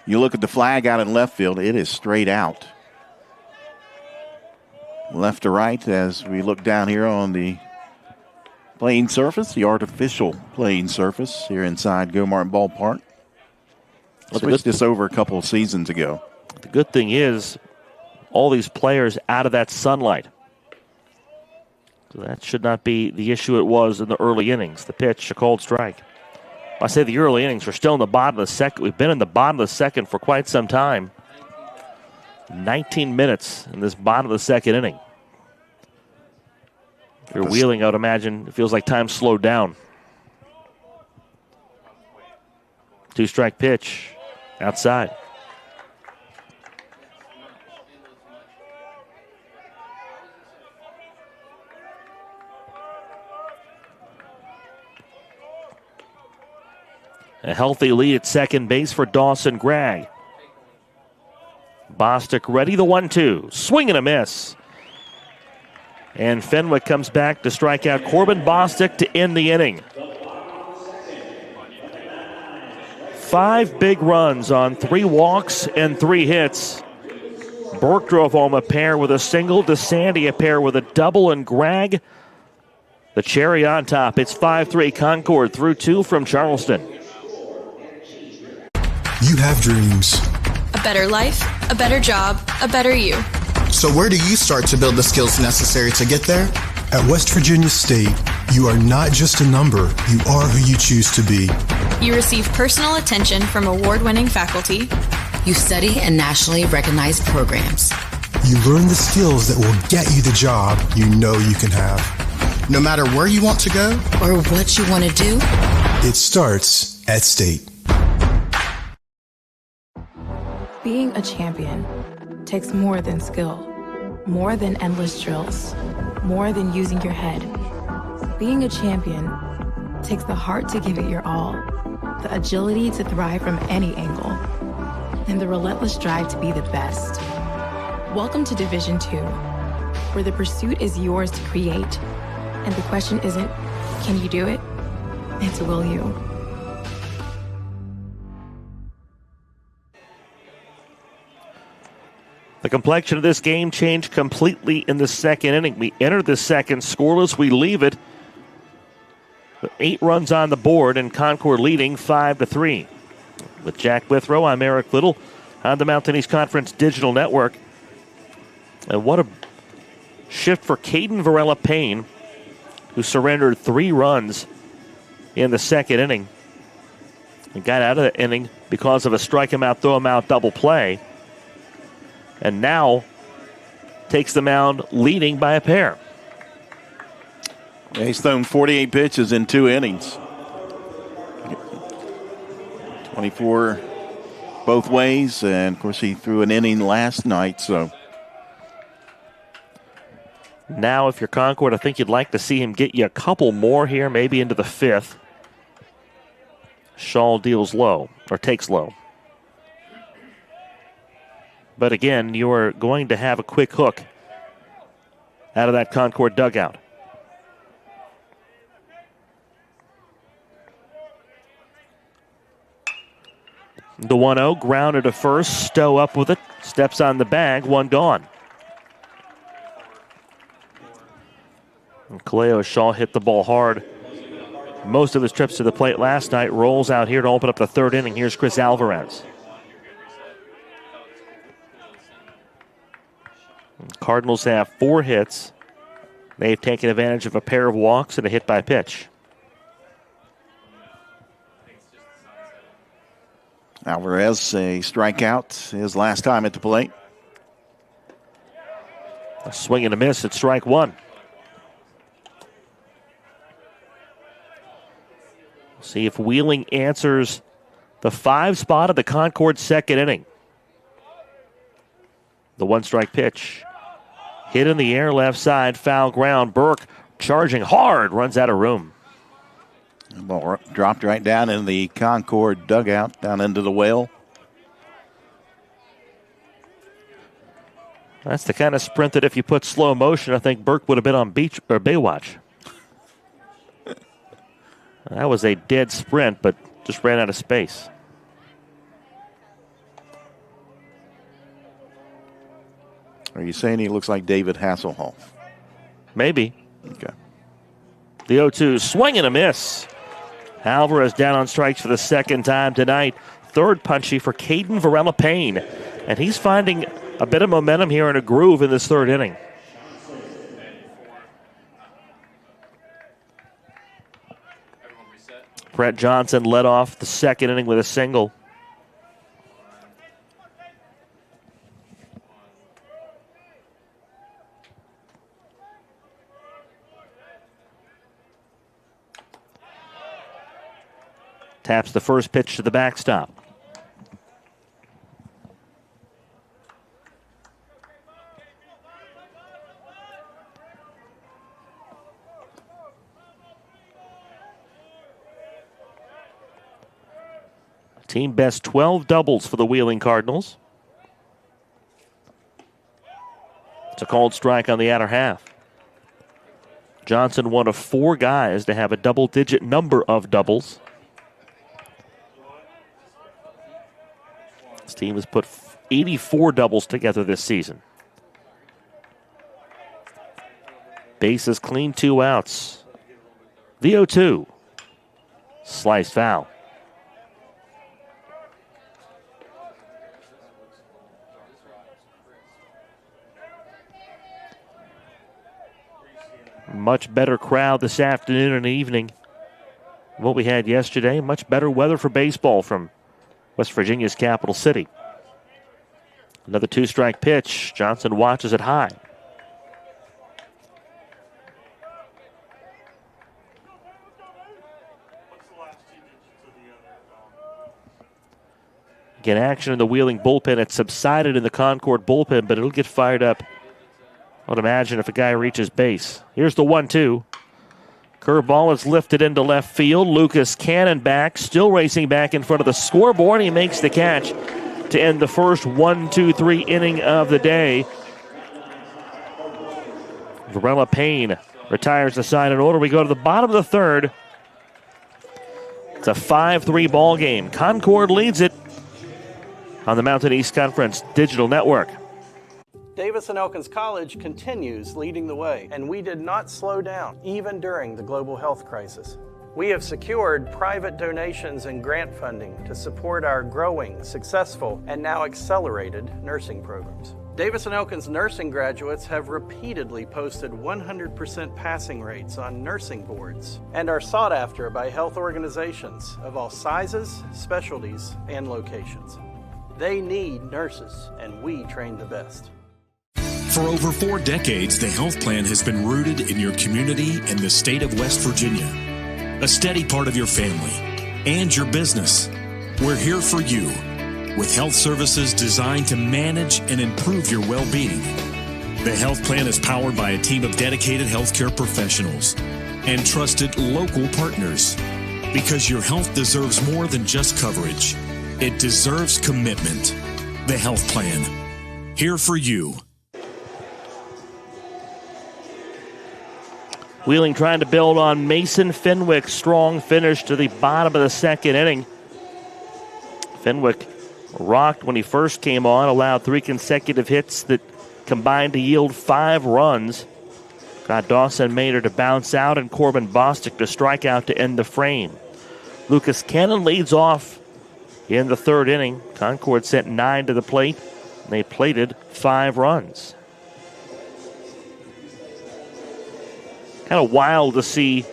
B: you look at the flag out in left field, it is straight out. Left to right as we look down here on the playing surface, the artificial playing surface here inside Go Martin Ballpark. Switched this over a couple of seasons ago.
A: The good thing is all these players out of that sunlight. So that should not be the issue it was in the early innings. The pitch, a cold strike. I say the early innings, we're still in the bottom of the second. We've been in the bottom of the second for quite some time. 19 minutes in this bottom of the second inning. If you're Wheeling, I would imagine it feels like time slowed down. 2-strike pitch outside. A healthy lead at second base for Dawson Gregg. Bostic ready, the 1-2. Swing and a miss. And Fenwick comes back to strike out Corbin Bostic to end the inning. 5 big runs on 3 walks and 3 hits. Burke drove home a pair with a single. DeSanti a pair with a double. And Gregg, the cherry on top. It's 5-3 Concord through 2 from Charleston.
K: You have dreams.
L: A better life, a better job, a better you.
K: So where do you start to build the skills necessary to get there? At West Virginia State, you are not just a number, you are who you choose to be.
L: You receive personal attention from award-winning faculty.
M: You study in nationally recognized programs.
K: You learn the skills that will get you the job you know you can have. No matter where you want to go
M: or what you want to do,
K: it starts at State.
N: Being a champion takes more than skill, more than endless drills, more than using your head. Being a champion takes the heart to give it your all, the agility to thrive from any angle, and the relentless drive to be the best. Welcome to Division II, where the pursuit is yours to create, and the question isn't, can you do it? It's, will you?
A: The complexion of this game changed completely in the second inning. We enter the second scoreless. We leave it with 8 runs on the board and Concord leading 5-3. With Jack Withrow, I'm Eric Little on the Mountain East Conference Digital Network. And what a shift for Caden Varela-Payne, who surrendered 3 runs in the second inning and got out of the inning because of a strike him out, throw him out double play. And now takes the mound leading by a pair.
B: He's thrown 48 pitches in 2 innings. 24 both ways, and of course he threw an inning last night, so.
A: Now if you're Concord, I think you'd like to see him get you a couple more here, maybe into the 5th. Shaw deals low, or takes low. But again, you are going to have a quick hook out of that Concord dugout. The 1-0 grounded to first. Stowe up with it. Steps on the bag. 1 gone. And Kaleo Shaw hit the ball hard most of his trips to the plate last night. Rolls out here to open up the 3rd inning. Here's Chris Alvarez. Cardinals have 4 hits. They've taken advantage of a pair of walks and a hit by pitch.
B: Alvarez, a strikeout his last time at the plate.
A: A swing and a miss at strike 1. See if Wheeling answers the 5 spot of the Concord second inning. The 1-strike pitch. Hit in the air, left side, foul ground. Burke charging hard, runs out of room.
B: The ball dropped right down in the Concord dugout, down into the well.
A: That's the kind of sprint that if you put slow motion, I think Burke would have been on beach or Baywatch. That was a dead sprint, but just ran out of space.
B: Are you saying he looks like David Hasselhoff?
A: Maybe.
B: Okay.
A: The 0-2 swing and a miss. Alvarez down on strikes for the second time tonight. 3rd punchy for Caden Varela-Payne. And he's finding a bit of momentum here in a groove in this 3rd inning. Brett Johnson led off the second inning with a single. Taps the first pitch to the backstop. Team best 12 doubles for the Wheeling Cardinals. It's a called strike on the outer half. Johnson, one of 4 guys to have a double-digit number of doubles. This team has put 84 doubles together this season. Bases clean, 2 outs. The 0-2. Slice foul. Much better crowd this afternoon and evening than what we had yesterday. Much better weather for baseball from West Virginia's capital city. Another 2-strike pitch. Johnson watches it high. Again, action in the Wheeling bullpen. It subsided in the Concord bullpen, but it'll get fired up, I would imagine, if a guy reaches base. Here's the 1-2. Curveball is lifted into left field. Lucas Cannon back, still racing back in front of the scoreboard. He makes the catch to end the first 1-2-3 inning of the day. Varela Payne retires the side in order. We go to the bottom of the third. It's a 5-3 ball game. Concord leads it on the Mountain East Conference Digital Network.
O: Davis and Elkins College continues leading the way, and we did not slow down, even during the global health crisis. We have secured private donations and grant funding to support our growing, successful, and now accelerated nursing programs. Davis and Elkins nursing graduates have repeatedly posted 100% passing rates on nursing boards and are sought after by health organizations of all sizes, specialties, and locations. They need nurses, and we train the best.
P: For over 4 decades, the health plan has been rooted in your community and the state of West Virginia. A steady part of your family and your business. We're here for you with health services designed to manage and improve your well-being. The health plan is powered by a team of dedicated healthcare professionals and trusted local partners. Because your health deserves more than just coverage. It deserves commitment. The health plan. Here for you.
A: Wheeling trying to build on Mason Fenwick's strong finish to the bottom of the second inning. Fenwick rocked when he first came on, allowed 3 consecutive hits that combined to yield 5 runs. Got Dawson Maynard to bounce out and Corbin Bostic to strike out to end the frame. Lucas Cannon leads off in the third inning. Concord sent 9 to the plate, and they plated 5 runs. Kind of wild to see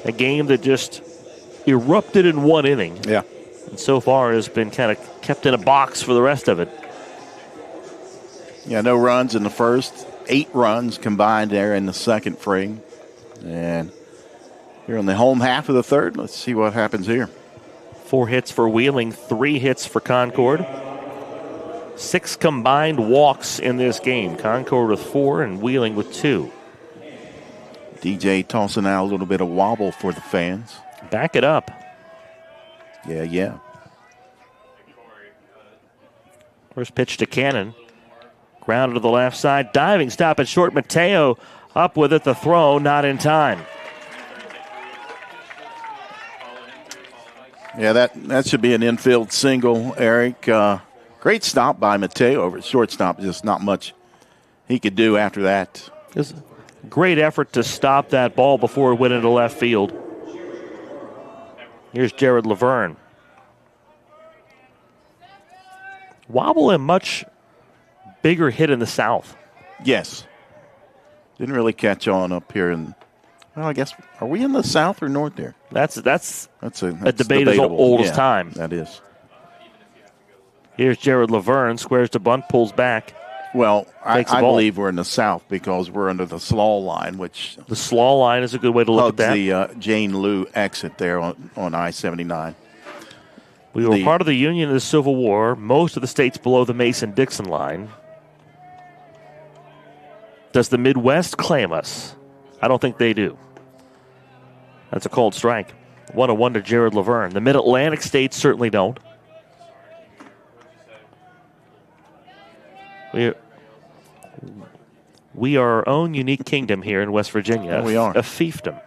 A: a game that just erupted in 1 inning.
B: Yeah.
A: And so far has been kind of kept in a box for the rest of it.
B: Yeah, no runs in the first. 8 runs combined there in the second frame. And here on the home half of the third, let's see what happens here.
A: 4 hits for Wheeling, 3 hits for Concord. 6 combined walks in this game. Concord with 4 and Wheeling with 2.
B: DJ tossing out a little bit of wobble for the fans.
A: Back it up.
B: Yeah.
A: First pitch to Cannon. Grounded to the left side. Diving stop at short. Mateo up with it. The throw not in time.
B: Yeah, that should be an infield single, Eric. Great stop by Mateo over at shortstop. Just not much he could do after that.
A: Just great effort to stop that ball before it went into left field. Here's Jared Laverne. Wobble a much bigger hit in the south.
B: Yes. Didn't really catch on up here. Well, I guess, are we in the south or north there?
A: That's a debate
B: debatable.
A: as old as time.
B: That is.
A: Here's Jared Laverne, squares to bunt, pulls back.
B: Well, I believe we're in the south because we're under the slaw line, which...
A: The slaw line is a good way to look at that.
B: The Jane Lew exit there on I-79.
A: We were part of the Union in the Civil War. Most of the states below the Mason-Dixon line. Does the Midwest claim us? I don't think they do. That's a cold strike. 1-1 to Jared Laverne. The Mid-Atlantic states certainly don't. We are our own unique kingdom here in West Virginia.
B: Yeah, we are.
A: A fiefdom.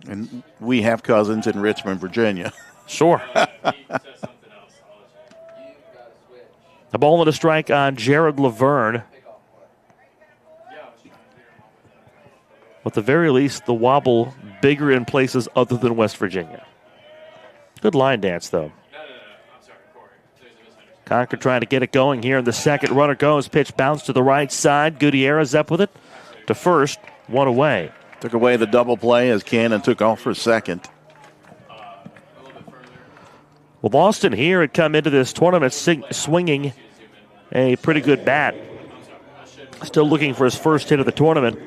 B: And we have cousins in Richmond, Virginia.
A: Sure. A ball and a strike on Jared Laverne. At the very least, the wobble bigger in places other than West Virginia. Good line dance, though. Concord trying to get it going here in the second. Runner goes. Pitch bounced to the right side. Gutierrez up with it to first. one away.
B: Took away the double play as Cannon took off for a second.
A: Well, Boston here had come into this tournament swinging a pretty good bat. Still looking for his first hit of the tournament.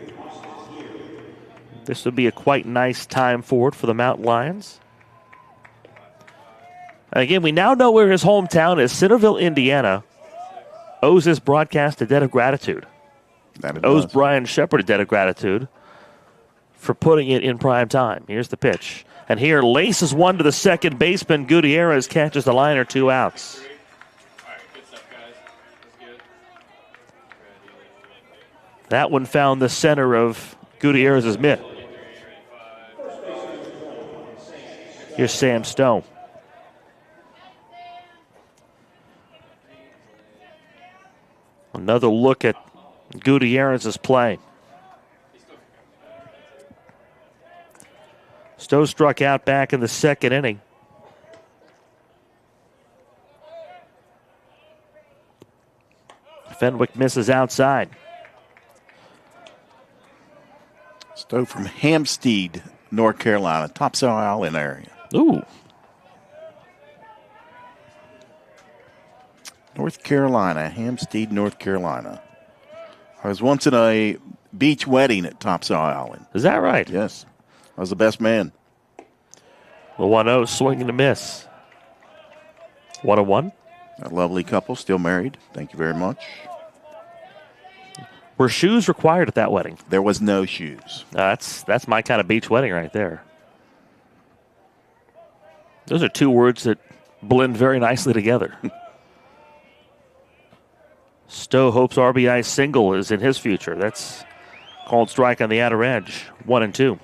A: This would be a quite nice time forward for the Mountain Lions. And again, we now know where his hometown is. Centerville, Indiana, owes this broadcast a debt of gratitude. Owes Brian Shepard a debt of gratitude for putting it in prime time. Here's the pitch. And here laces one to the second baseman. Gutierrez catches the liner, 2 outs. That one found the center of Gutierrez's mitt. Here's Sam Stowe. Another look at Gutierrez's play. Stowe struck out back in the second inning. Fenwick misses outside.
B: Stowe from Hampstead, North Carolina, Topsail Island area.
A: Ooh.
B: North Carolina, Hampstead, North Carolina. I was once in a beach wedding at Topsail Island.
A: Is that right?
B: Yes. I was the best man.
A: The 1-0 swing and a miss. 1-1.
B: A lovely couple, still married. Thank you very much.
A: Were shoes required at that wedding?
B: There was no shoes.
A: That's my kind of beach wedding right there. Those are 2 words that blend very nicely together. Stowe hopes RBI single is in his future. That's called strike on the outer edge. 1-2.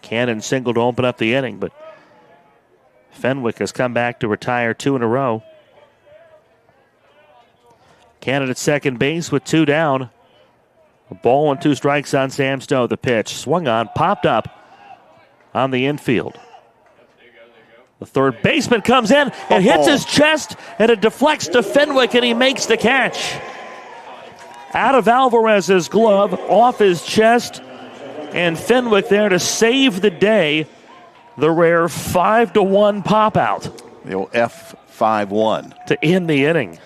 A: Cannon single to open up the inning, but Fenwick has come back to retire 2 in a row. Cannon at second base with 2 down. A ball and 2 strikes on Sam Stowe. The pitch swung on, popped up on the infield. The third baseman comes in and hits his chest, and it deflects to Fenwick, and he makes the catch. Out of Alvarez's glove, off his chest, and Fenwick there to save the day. The rare 5-1 pop out.
B: The old F5-1.
A: To end the inning.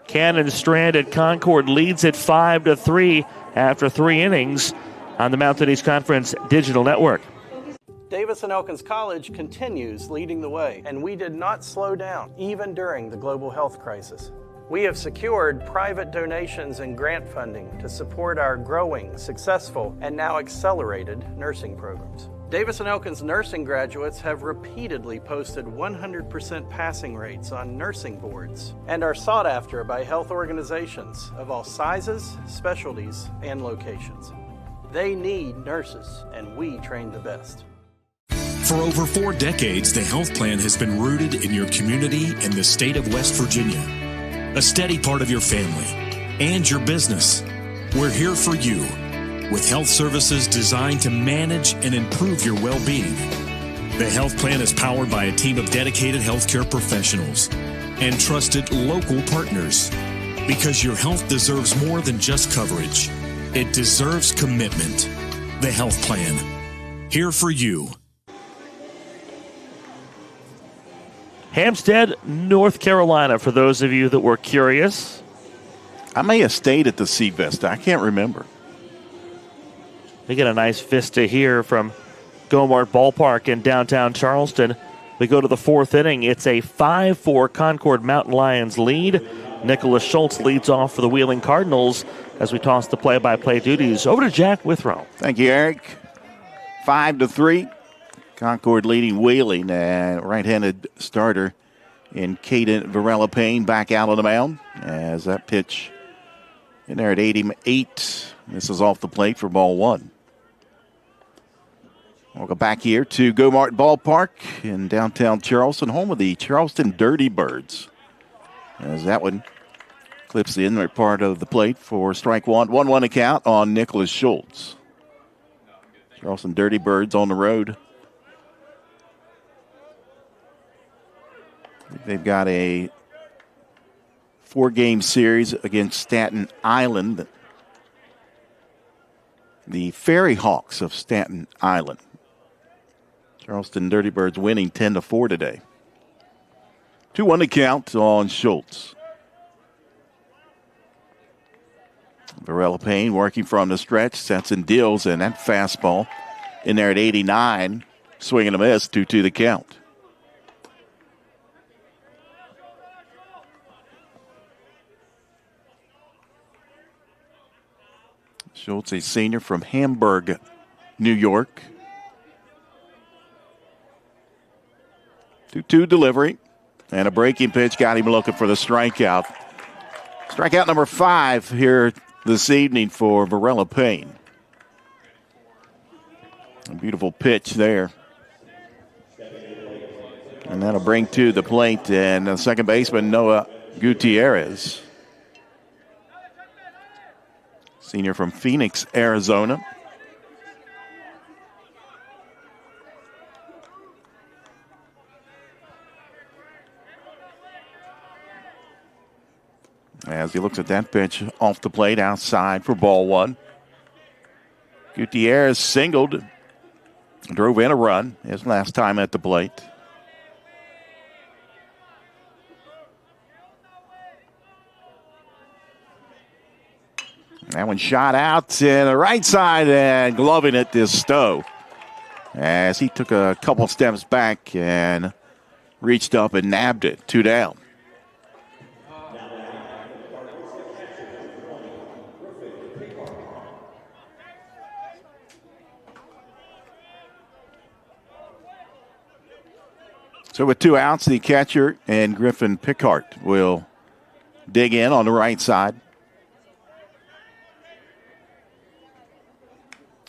A: Cannon stranded. Concord leads it 5-3 after 3 innings on the Mountain East Conference Digital Network.
O: Davis and Elkins College continues leading the way, and we did not slow down, even during the global health crisis. We have secured private donations and grant funding to support our growing, successful, and now accelerated nursing programs. Davis and Elkins nursing graduates have repeatedly posted 100% passing rates on nursing boards and are sought after by health organizations of all sizes, specialties, and locations. They need nurses, and we train the best.
P: For over 4 decades, the health plan has been rooted in your community and the state of West Virginia. A steady part of your family and your business. We're here for you with health services designed to manage and improve your well-being. The health plan is powered by a team of dedicated healthcare professionals and trusted local partners. Because your health deserves more than just coverage. It deserves commitment. The health plan. Here for you.
A: Hampstead, North Carolina, for those of you that were curious.
B: I may have stayed at the Sea Vista. I can't remember.
A: We get a nice vista here from Gomart Ballpark in downtown Charleston. We go to the 4th inning. It's a 5-4 Concord Mountain Lions lead. Nicholas Schultz leads off for the Wheeling Cardinals as we toss the play-by-play duties over to Jack Withrow.
B: Thank you, Eric. 5-3. Concord leading Wheeling. Right-handed starter in Caden Varela-Payne back out on the mound as that pitch in there at 88. This is off the plate for ball 1. We'll go back here to Gomart Ballpark in downtown Charleston, home of the Charleston Dirty Birds. As that one clips the inner part of the plate for strike 1. 1-1 account on Nicholas Schultz. Charleston Dirty Birds on the road. They've got a 4-game series against Staten Island. The Ferry Hawks of Staten Island. Charleston Dirty Birds winning 10-4 today. 2-1 to count on Schultz. Varela Payne working from the stretch, sets and deals, and that fastball in there at 89. Swing and a miss, 2-2 the count. Schultz, a senior from Hamburg, New York. 2-2 delivery. And a breaking pitch got him looking for the strikeout. Strikeout number 5 here this evening for Varela Payne. A beautiful pitch there. And that'll bring to the plate and second baseman Noah Gutierrez. Senior from Phoenix, Arizona. As he looks at that pitch off the plate outside for ball 1. Gutierrez singled, drove in a run his last time at the plate. That one shot out to the right side and gloving it is Stowe. As he took a couple steps back and reached up and nabbed it. 2 down. So with 2 outs, the catcher and Griffin Pickart will dig in on the right side.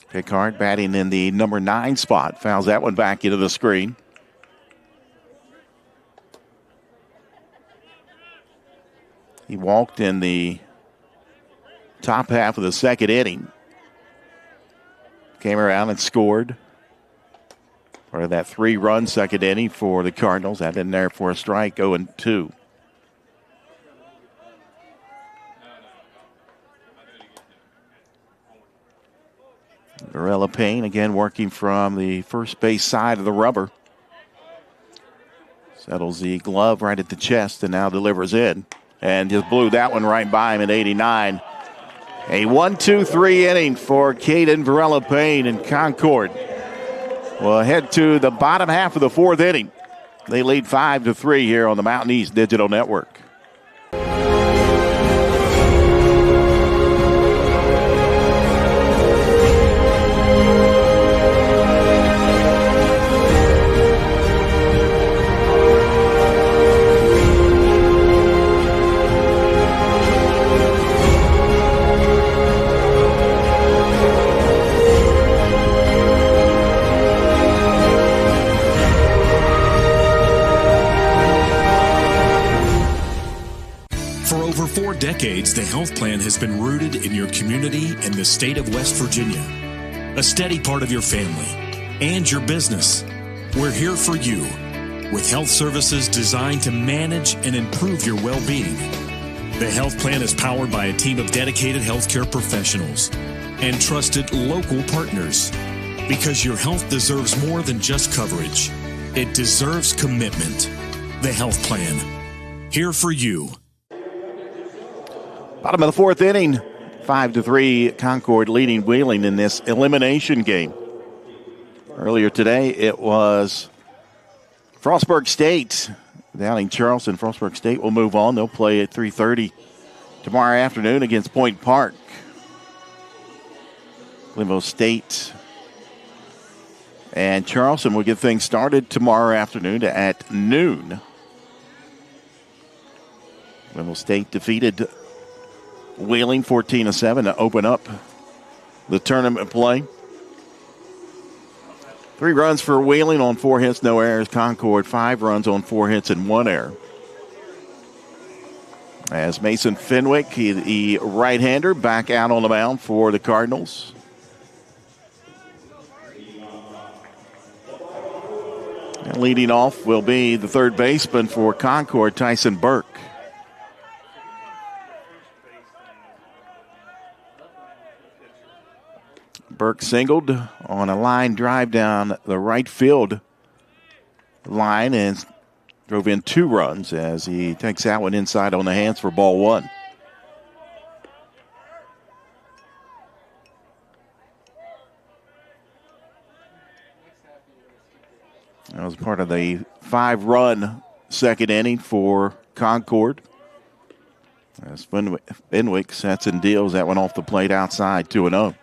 B: Pickard batting in the number 9 spot. Fouls that one back into the screen. He walked in the top half of the second inning. Came around and scored. Part of that 3-run second inning for the Cardinals. That in there for a strike, 0-2. Varela Payne again working from the first base side of the rubber. Settles the glove right at the chest and now delivers in. And just blew that one right by him at 89. A 1-2-3 inning for Caden Varela Payne in Concord. We'll head to the bottom half of the 4th inning. They lead 5-3 here on the Mountain East Digital Network.
P: Decades, the health plan has been rooted in your community and the state of West Virginia. A steady part of your family and your business. We're here for you with health services designed to manage and improve your well-being. The health plan is powered by a team of dedicated healthcare professionals and trusted local partners. Because your health deserves more than just coverage. It deserves commitment. The health plan. Here for you.
B: Bottom of the 4th inning, 5-3, Concord leading Wheeling in this elimination game. Earlier today, it was Frostburg State down in Charleston. Frostburg State will move on. They'll play at 3:30 tomorrow afternoon against Point Park. Glenville State and Charleston will get things started tomorrow afternoon at noon. Glenville State defeated Wheeling 14-7 to open up the tournament play. 3 runs for Wheeling on 4 hits, no errors. Concord 5 runs on 4 hits and 1 error. As Mason Fenwick, the right-hander, back out on the mound for the Cardinals. And leading off will be the third baseman for Concord, Tyson Burke. Burke singled on a line drive down the right field line and drove in 2 runs as he takes that one inside on the hands for ball 1. That was part of the 5-run second inning for Concord. As Fenwick sets and deals that one off the plate outside, 2-0.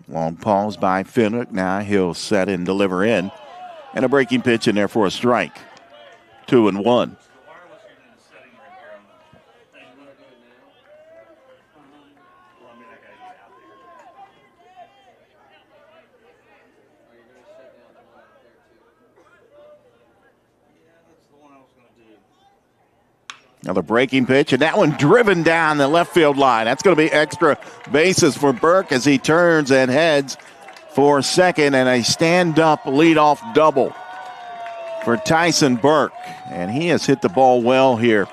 B: Long pause by Fenwick. Now he'll set and deliver in. And a breaking pitch in there for a strike. 2-1. Another breaking pitch, and that one driven down the left field line. That's going to be extra bases for Burke as he turns and heads for second, and a stand-up leadoff double for Tyson Burke. And he has hit the ball well here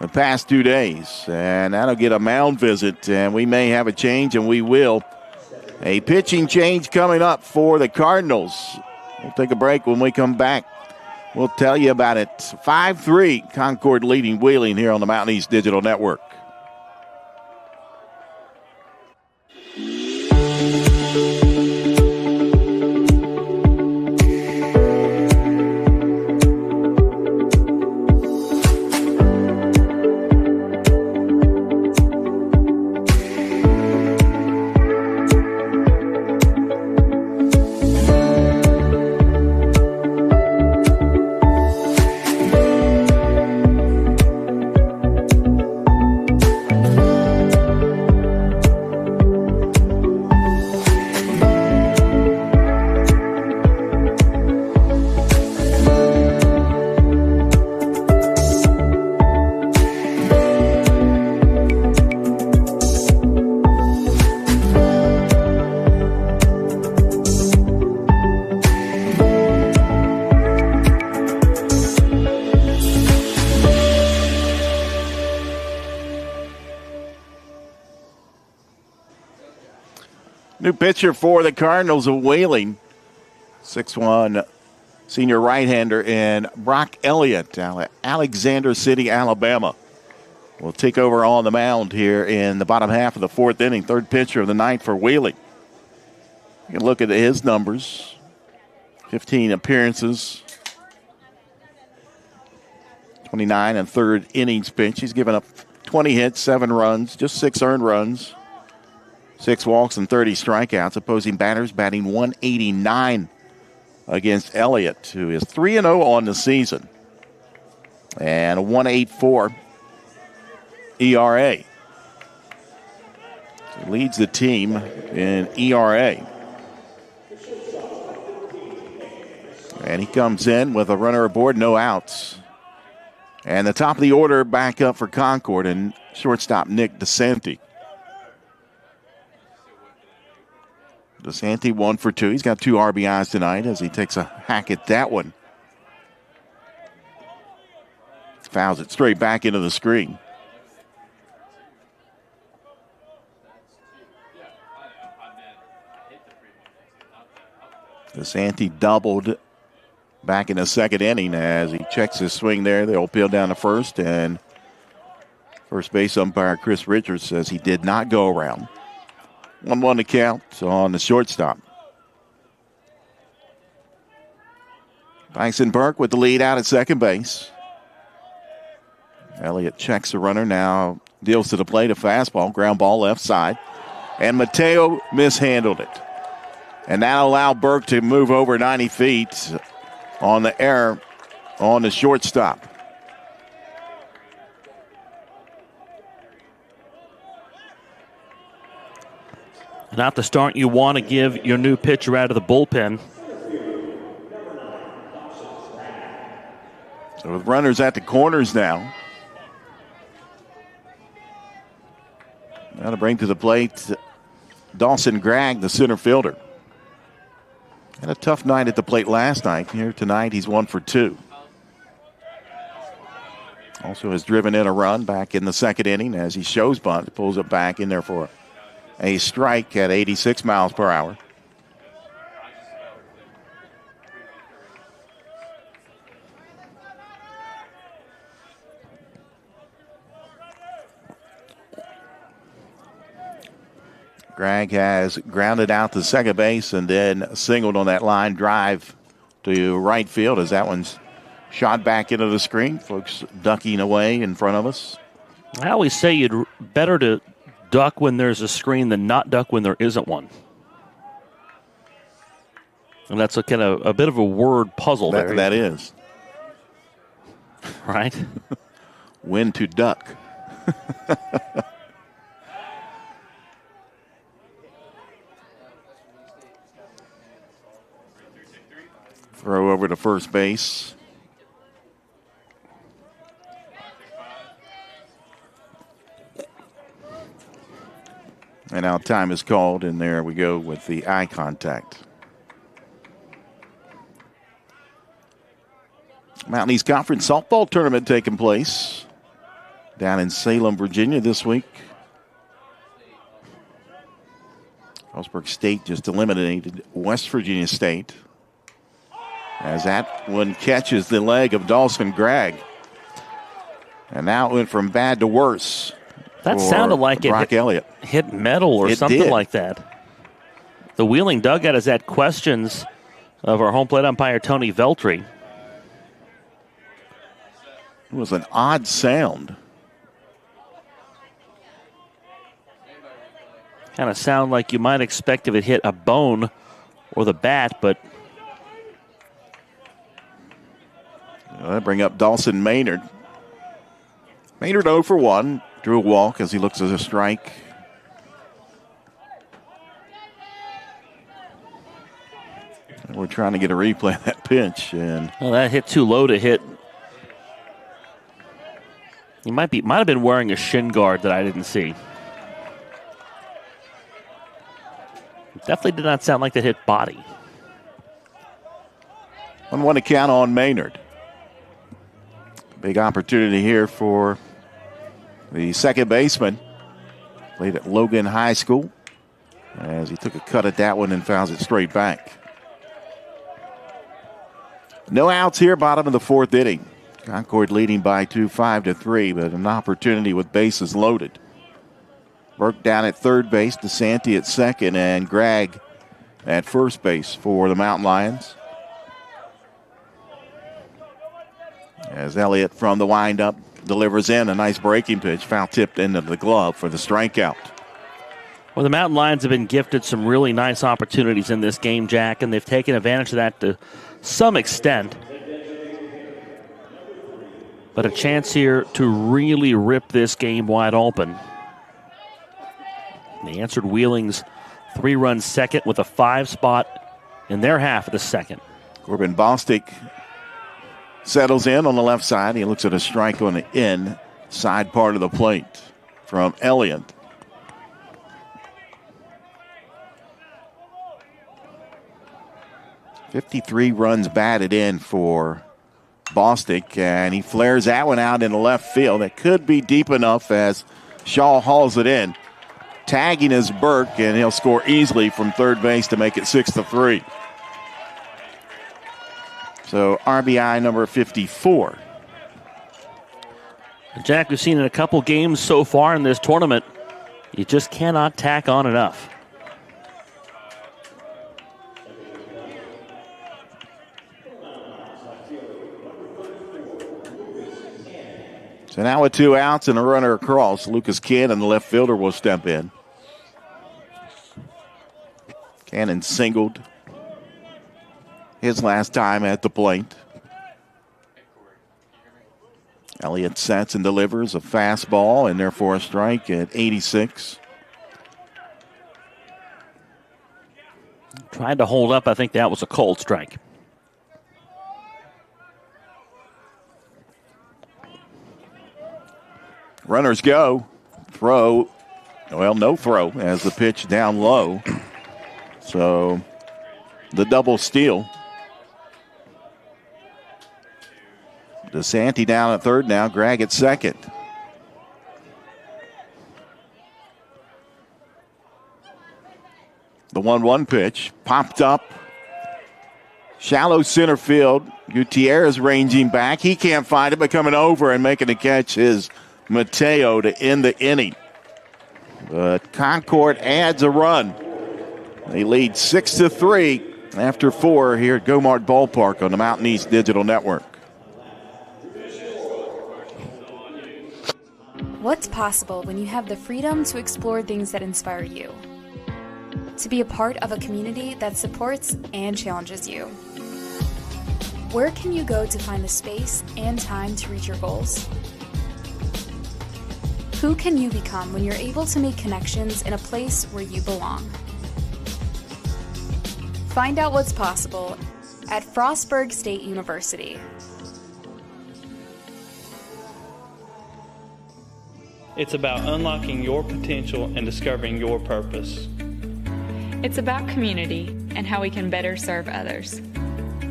B: the past 2 days, and that'll get a mound visit, and we may have a change, and we will. A pitching change coming up for the Cardinals. We'll take a break. When we come back, we'll tell you about it. 5-3, Concord leading Wheeling here on the Mountain East Digital Network. New pitcher for the Cardinals of Wheeling, 6'1", senior right-hander in Brock Elliott, Alexander City, Alabama. Will take over on the mound here in the bottom half of the 4th inning. Third pitcher of the ninth for Wheeling. You can look at his numbers. 15 appearances. 29 and third innings pitched. He's given up 20 hits, 7 runs, just 6 earned runs. 6 walks and 30 strikeouts. Opposing batters batting .189 against Elliott, who is 3-0 on the season. And a .184 ERA. So leads the team in ERA. And he comes in with a runner aboard, no outs. And the top of the order back up for Concord and shortstop Nick DeSanti. DeSanti 1 for 2. He's got 2 RBIs tonight as he takes a hack at that one. Fouls it straight back into the screen. DeSanti doubled back in the second inning as he checks his swing there. They'll peel down to first, and first base umpire Chris Richards says he did not go around. 1-1 to count on the shortstop. Tyson Burke with the lead out at second base. Elliott checks the runner, now deals to the plate, a fastball, ground ball left side. And Mateo mishandled it. And that'll allow Burke to move over 90 feet on the error on the shortstop.
A: Not the start you want to give your new pitcher out of the bullpen.
B: So with runners at the corners now. Now to bring to the plate Dawson Gregg, the center fielder. Had a tough night at the plate last night. Here tonight, he's 1 for 2. Also has driven in a run back in the second inning as he shows bunt, pulls it back in there for a strike at 86 miles per hour. Gregg has grounded out to second base and then singled on that line drive to right field as that one's shot back into the screen. Folks ducking away in front of us.
A: I always say you'd better to duck when there's a screen than not duck when there isn't one. And that's a kind of a bit of a word puzzle there.
B: That is.
A: Right?
B: When to duck. Throw over to first base. And now time is called, and there we go with the eye contact. Mountain East Conference softball tournament taking place down in Salem, Virginia this week. Frostburg State just eliminated West Virginia State. As that one catches the leg of Dawson Gregg. And now it went from bad to worse.
A: That sounded like
B: Brock Elliott
A: hit metal or something like that. The Wheeling dugout has had questions of our home plate umpire, Tony Veltri.
B: It was an odd sound.
A: Kind of sound like you might expect if it hit a bone or the bat, but
B: I bring up Dawson Maynard. Maynard 0 for 1. Drew a walk as he looks as a strike. And we're trying to get a replay of that pitch. And
A: that hit too low to hit. He might have been wearing a shin guard that I didn't see. Definitely did not sound like that hit body.
B: 1-1 to count on Maynard. Big opportunity here for the second baseman. Played at Logan High School as he took a cut at that one and fouls it straight back. No outs here, bottom of the fourth inning. Concord leading by 2, 5-3, but an opportunity with bases loaded. Burke down at third base, DeSanti at second, and Gregg at first base for the Mountain Lions. As Elliott from the windup delivers in a nice breaking pitch, foul tipped into the glove for the strikeout.
A: Well, the Mountain Lions have been gifted some really nice opportunities in this game, Jack, and they've taken advantage of that to some extent. But a chance here to really rip this game wide open. They answered Wheeling's 3-run second with a 5 spot in their half of the second.
B: Corbin Bostic settles in on the left side. He looks at a strike on the inside part of the plate from Elliott. "53 runs batted in for Bostic, and he flares that one out in the left field. It could be deep enough as Shaw hauls it in. Tagging is Burke, and he'll score easily from third base to make it 6-3. So RBI number 54.
A: Jack, we've seen in a couple games so far in this tournament, you just cannot tack on enough.
B: So now with 2 outs and a runner across, Lucas Cannon, the left fielder, will step in. Cannon singled his last time at the plate. Elliott sets and delivers a fastball, and therefore a strike at 86.
A: Tried to hold up. I think that was a cold strike.
B: Runners go. Throw Well, no throw as the pitch down low. So the double steal. DeSanti down at third now. Gregg at second. The 1-1 pitch popped up. Shallow center field. Gutierrez ranging back. He can't find it, but coming over and making the catch is Mateo to end the inning. But Concord adds a run. They lead 6-3 after 4 here at Gomart Ballpark on the Mountain East Digital Network.
C: What's possible when you have the freedom to explore things that inspire you? To be a part of a community that supports and challenges you. Where can you go to find the space and time to reach your goals? Who can you become when you're able to make connections in a place where you belong? Find out what's possible at Frostburg State University.
D: It's about unlocking your potential and discovering your purpose.
E: It's about community and how we can better serve others.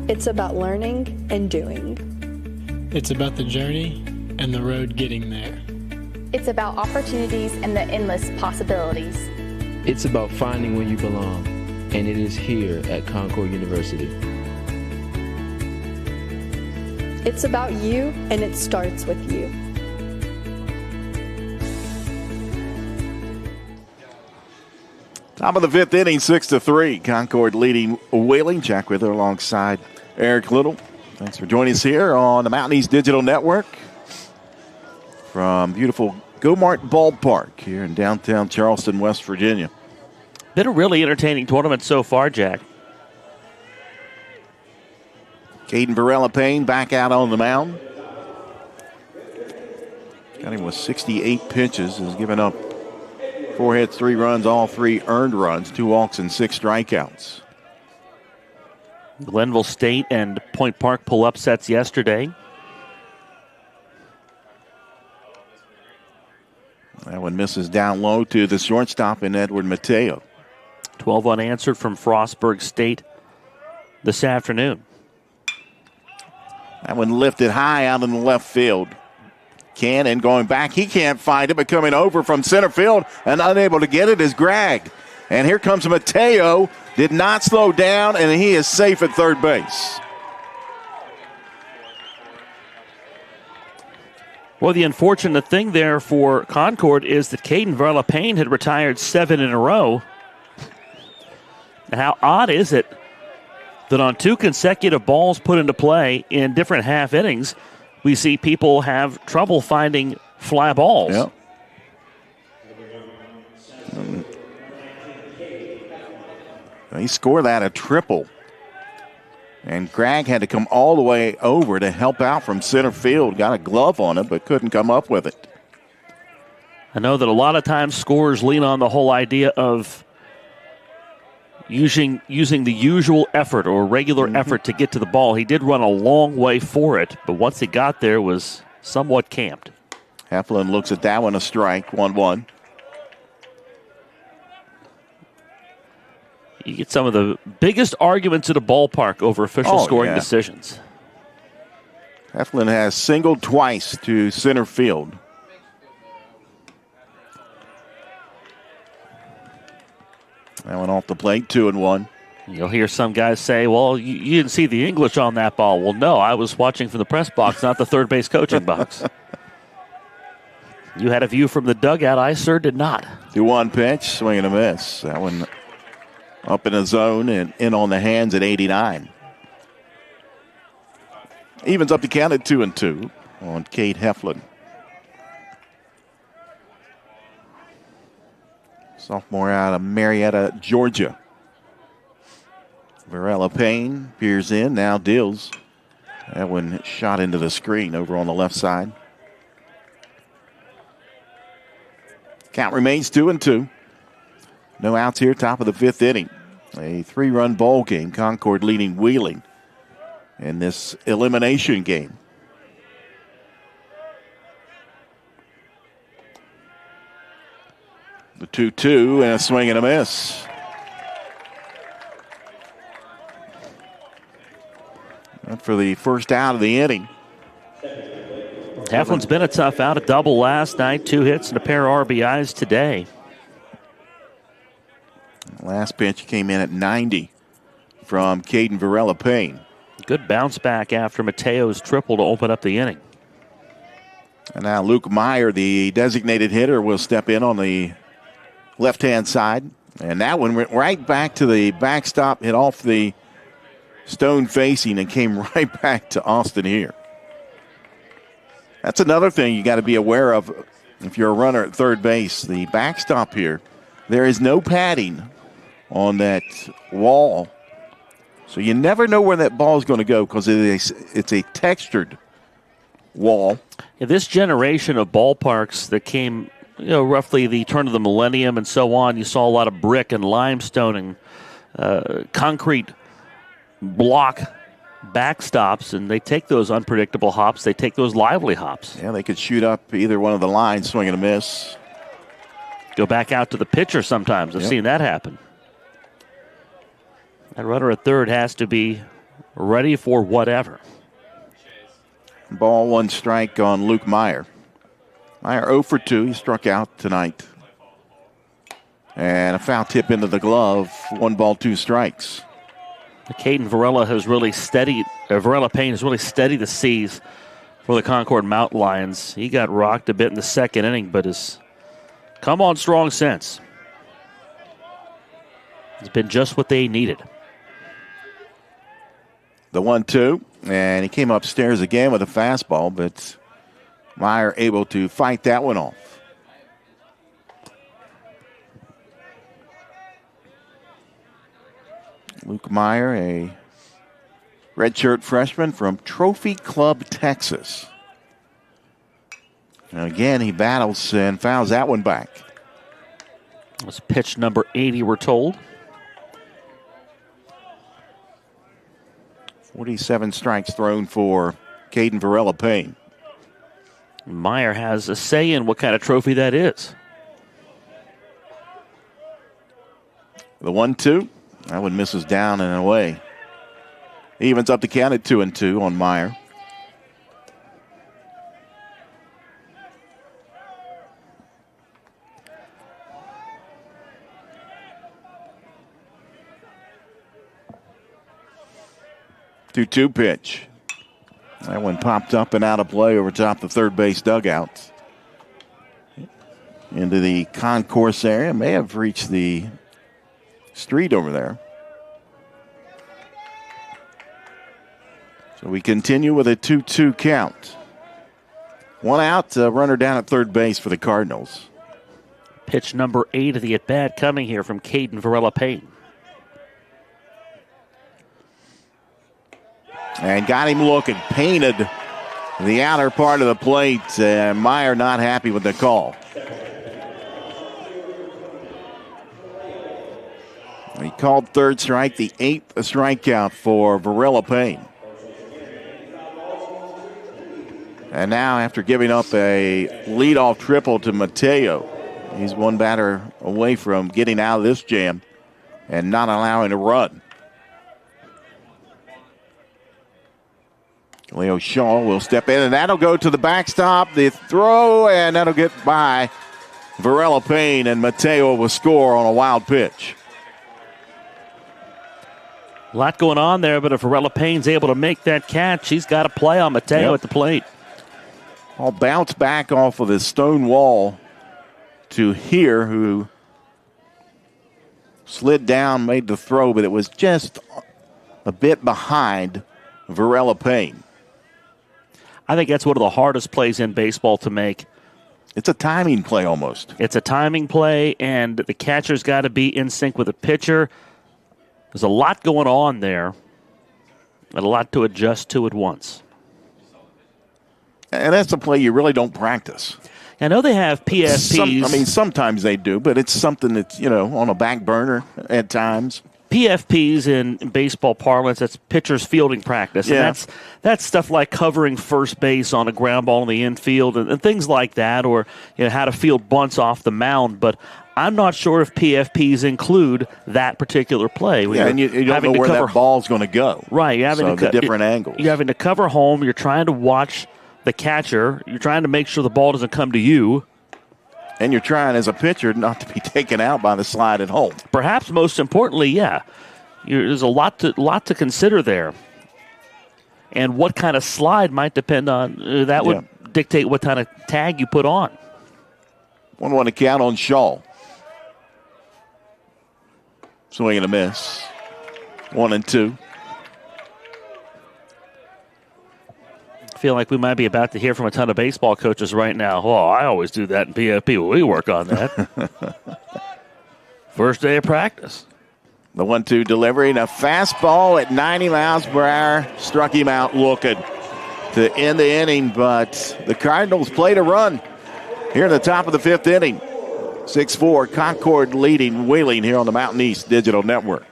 F: It's about learning and doing.
G: It's about the journey and the road getting there.
H: It's about opportunities and the endless possibilities.
I: It's about finding where you belong, and it is here at Concord University.
F: It's about you, and it starts with you.
B: Top of the fifth inning, 6-3. Concord leading Wheeling. Jack Wither alongside Eric Little. Thanks for joining us here on the Mountain East Digital Network from beautiful Gomart Ballpark here in downtown Charleston, West Virginia.
A: Been a really entertaining tournament so far, Jack.
B: Caden Varela-Payne back out on the mound. Got him with 68 pitches. Has given up 4 hits, 3 runs, all 3 earned runs, 2 walks and 6 strikeouts.
A: Glenville State and Point Park pull upsets yesterday.
B: That one misses down low to the shortstop in Edward Mateo.
A: 12 unanswered from Frostburg State this afternoon.
B: That one lifted high out in the left field. Cannon going back. He can't find it, but coming over from center field and unable to get it is Gregg. And here comes Mateo. Did not slow down, and he is safe at third base.
A: Well, the unfortunate thing there for Concord is that Caden Varela-Payne had retired 7 in a row. And how odd is it that on 2 consecutive balls put into play in different half innings, we see people have trouble finding fly balls.
B: Yep. He scored that a triple. And Gregg had to come all the way over to help out from center field. Got a glove on it, but couldn't come up with it.
A: I know that a lot of times scorers lean on the whole idea of using the usual effort or regular effort to get to the ball. He did run a long way for it, but once he got there was somewhat camped.
B: Heflin looks at that one, a strike, 1-1.
A: You get some of the biggest arguments at a ballpark over official scoring decisions.
B: Heflin has singled twice to center field. That one off the plate, 2-1.
A: You'll hear some guys say, well, you didn't see the English on that ball. Well, no, I was watching from the press box, not the third base coaching box. You had a view from the dugout. I, sir, did not.
B: 2-1 pitch, swing and a miss. That one up in the zone and in on the hands at 89. Evens up the count at 2-2 on Cade Heflin. Sophomore out of Marietta, Georgia. Varela-Payne peers in, now deals. That one shot into the screen over on the left side. Count remains 2-2. No outs here, top of the fifth inning. A 3-run ball game. Concord leading Wheeling in this elimination game. The 2-2 and a swing and a miss. And for the first out of the inning.
A: Heflin's been a tough out. A double last night, 2 hits and a pair of RBIs today.
B: Last pitch came in at 90 from Caden Varela-Payne.
A: Good bounce back after Mateo's triple to open up the inning.
B: And now Luke Meyer, the designated hitter, will step in on the left-hand side. And that one went right back to the backstop, hit off the stone facing, and came right back to Austin here. That's another thing you got to be aware of if you're a runner at third base. The backstop here, there is no padding on that wall. So you never know where that ball is going to go because it's a textured wall.
A: Yeah, this generation of ballparks that came, roughly the turn of the millennium and so on, you saw a lot of brick and limestone and concrete block backstops, and they take those unpredictable hops. They take those lively hops.
B: Yeah, they could shoot up either one of the lines, swing and a miss.
A: Go back out to the pitcher sometimes. I've seen that happen. That runner at third has to be ready for whatever.
B: Ball, 1 strike on Luke Meyer. Meyer 0 for 2. He struck out tonight. And a foul tip into the glove. 1 ball, 2 strikes.
A: Caden Varela has really steadied, Varela-Payne has really steadied the seas for the Concord Mountain Lions. He got rocked a bit in the second inning, but has come on strong since. It's been just what they needed.
B: The 1-2, and he came upstairs again with a fastball, but Meyer able to fight that one off. Luke Meyer, a redshirt freshman from Trophy Club, Texas. And again, he battles and fouls that one back.
A: That's pitch number 80, we're told.
B: 47 strikes thrown for Caden Varela-Payne.
A: Meyer has a say in what kind of trophy that is.
B: The 1-2. That one misses down and away. Evens up the count at 2-2 on Meyer. Two pitch. That one popped up and out of play over top the third base dugout. Into the concourse area. May have reached the street over there. So we continue with a 2-2 count. 1 out, runner down at third base for the Cardinals.
A: Pitch number 8 of the at-bat coming here from Caden Varela-Payne.
B: And got him looking, painted the outer part of the plate. Meyer not happy with the call. He called third strike, the 8th strikeout for Varela-Payne. And now after giving up a leadoff triple to Mateo, he's 1 batter away from getting out of this jam and not allowing a run. Leo Shaw will step in, and that'll go to the backstop. The throw, and that'll get by Varela-Payne, and Mateo will score on a wild pitch.
A: A lot going on there, but if Varela-Payne's able to make that catch, he's got to play on Mateo at the plate.
B: I'll bounce back off of this stone wall to here, who slid down, made the throw, but it was just a bit behind Varela-Payne.
A: I think that's one of the hardest plays in baseball to make.
B: It's a timing play almost.
A: It's a timing play, and the catcher's got to be in sync with the pitcher. There's a lot going on there and a lot to adjust to at once.
B: And that's a play you really don't practice.
A: I know they have PFPs.
B: Sometimes they do, but it's something that's, on a back burner at times.
A: PFPs in baseball parlance, that's pitcher's fielding practice.
B: Yeah.
A: And that's stuff like covering first base on a ground ball in the infield and things like that, or how to field bunts off the mound. But I'm not sure if PFPs include that particular play.
B: And you don't know where that ball's going to go.
A: Right. You're having
B: the different angles.
A: You're having to cover home. You're trying to watch the catcher. You're trying to make sure the ball doesn't come to you.
B: And you're trying, as a pitcher, not to be taken out by the slide at home.
A: Perhaps most importantly, yeah. There's a lot to consider there. And what kind of slide might depend on, that would dictate what kind of tag you put on.
B: 1-1 to count on Shaw. Swing and a miss. 1-2.
A: I feel like we might be about to hear from a ton of baseball coaches right now. Oh, I always do that in PFP. Well, we work on that. First day of practice.
B: The 1-2 delivery and a fastball at 90 miles per hour. Struck him out looking to end the inning, but the Cardinals played a run here in the top of the 5th inning. 6-4, Concord leading Wheeling here on the Mountain East Digital Network.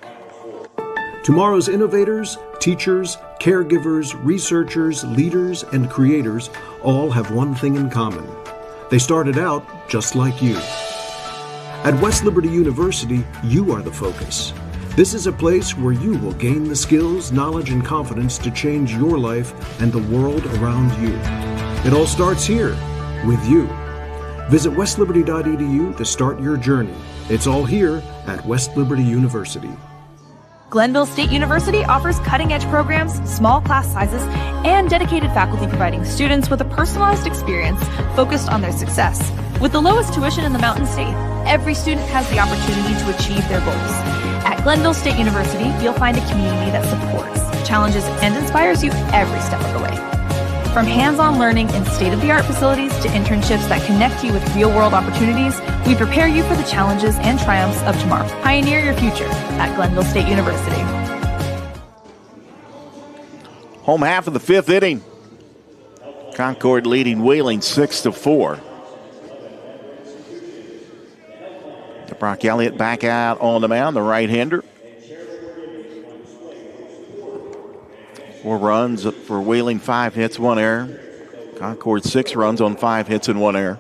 J: Tomorrow's innovators, teachers, caregivers, researchers, leaders, and creators all have one thing in common. They started out just like you. At West Liberty University, you are the focus. This is a place where you will gain the skills, knowledge, and confidence to change your life and the world around you. It all starts here, with you. Visit westliberty.edu to start your journey. It's all here at West Liberty University.
Q: Glenville State University offers cutting-edge programs, small class sizes, and dedicated faculty providing students with a personalized experience focused on their success. With the lowest tuition in the Mountain State, every student has the opportunity to achieve their goals. At Glenville State University, you'll find a community that supports, challenges, and inspires you every step of the way. From hands-on learning in state-of-the-art facilities to internships that connect you with real-world opportunities, we prepare you for the challenges and triumphs of tomorrow. Pioneer your future at Glenville State University.
B: Home half of the 5th inning. Concord leading Wheeling 6-4. Brock Elliott back out on the mound, the right-hander. 4 runs for Wheeling, 5 hits, 1 error. Concord 6 runs on 5 hits and 1 error.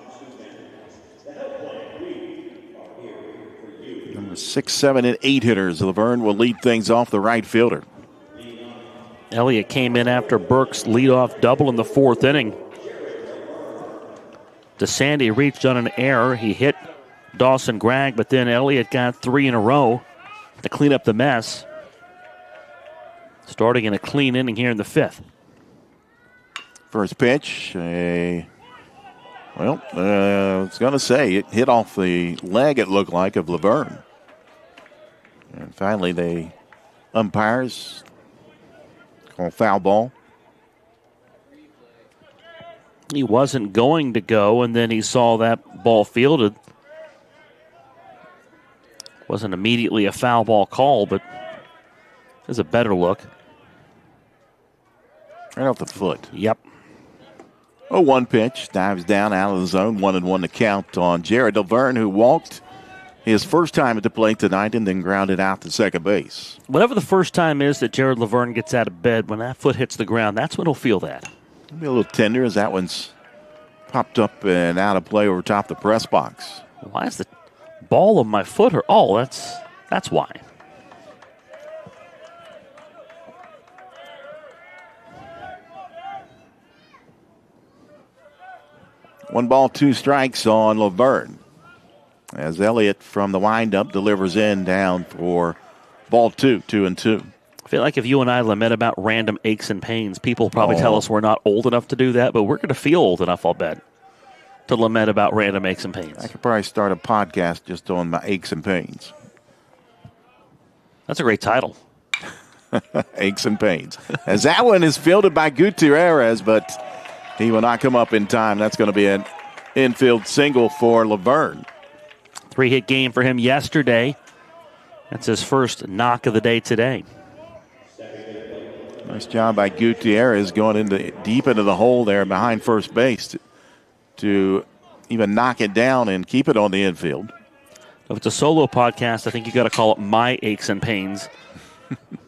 B: Number 6, 7, and 8 hitters. Laverne will lead things off, the right fielder.
A: Elliott came in after Burke's leadoff double in the 4th inning. DeSandy reached on an error. He hit Dawson Gregg, but then Elliott got 3 in a row to clean up the mess. Starting in a clean inning here in the 5th.
B: First pitch, I was going to say, it hit off the leg, it looked like, of Laverne. And finally, the umpires call foul ball.
A: He wasn't going to go, and then he saw that ball fielded. Wasn't immediately a foul ball call, but there's a better look.
B: Right off the foot.
A: Yep.
B: 0-1 pitch. Dives down out of the zone. 1-1 to count on Jared Laverne, who walked his first time at the plate tonight and then grounded out to second base.
A: Whatever the first time is that Jared Laverne gets out of bed, when that foot hits the ground, that's when he'll feel that.
B: It'll be a little tender as that one's popped up and out of play over top the press box.
A: Why is the ball of my foot hurt? Oh, that's why.
B: One ball, 2 strikes on Laverne. As Elliott from the windup delivers in down for ball 2, 2-2.
A: I feel like if you and I lament about random aches and pains, people probably tell us we're not old enough to do that, but we're going to feel old enough, I'll bet, to lament about random aches and pains.
B: I could probably start a podcast just on my aches and pains.
A: That's a great title.
B: Aches and pains. As that one is fielded by Gutierrez, but he will not come up in time. That's going to be an infield single for Laverne.
A: 3-hit game for him yesterday. That's his first knock of the day today.
B: Nice job by Gutierrez going deep into the hole there behind first base to even knock it down and keep it on the infield.
A: If it's a solo podcast, I think you got to call it My Aches and Pains.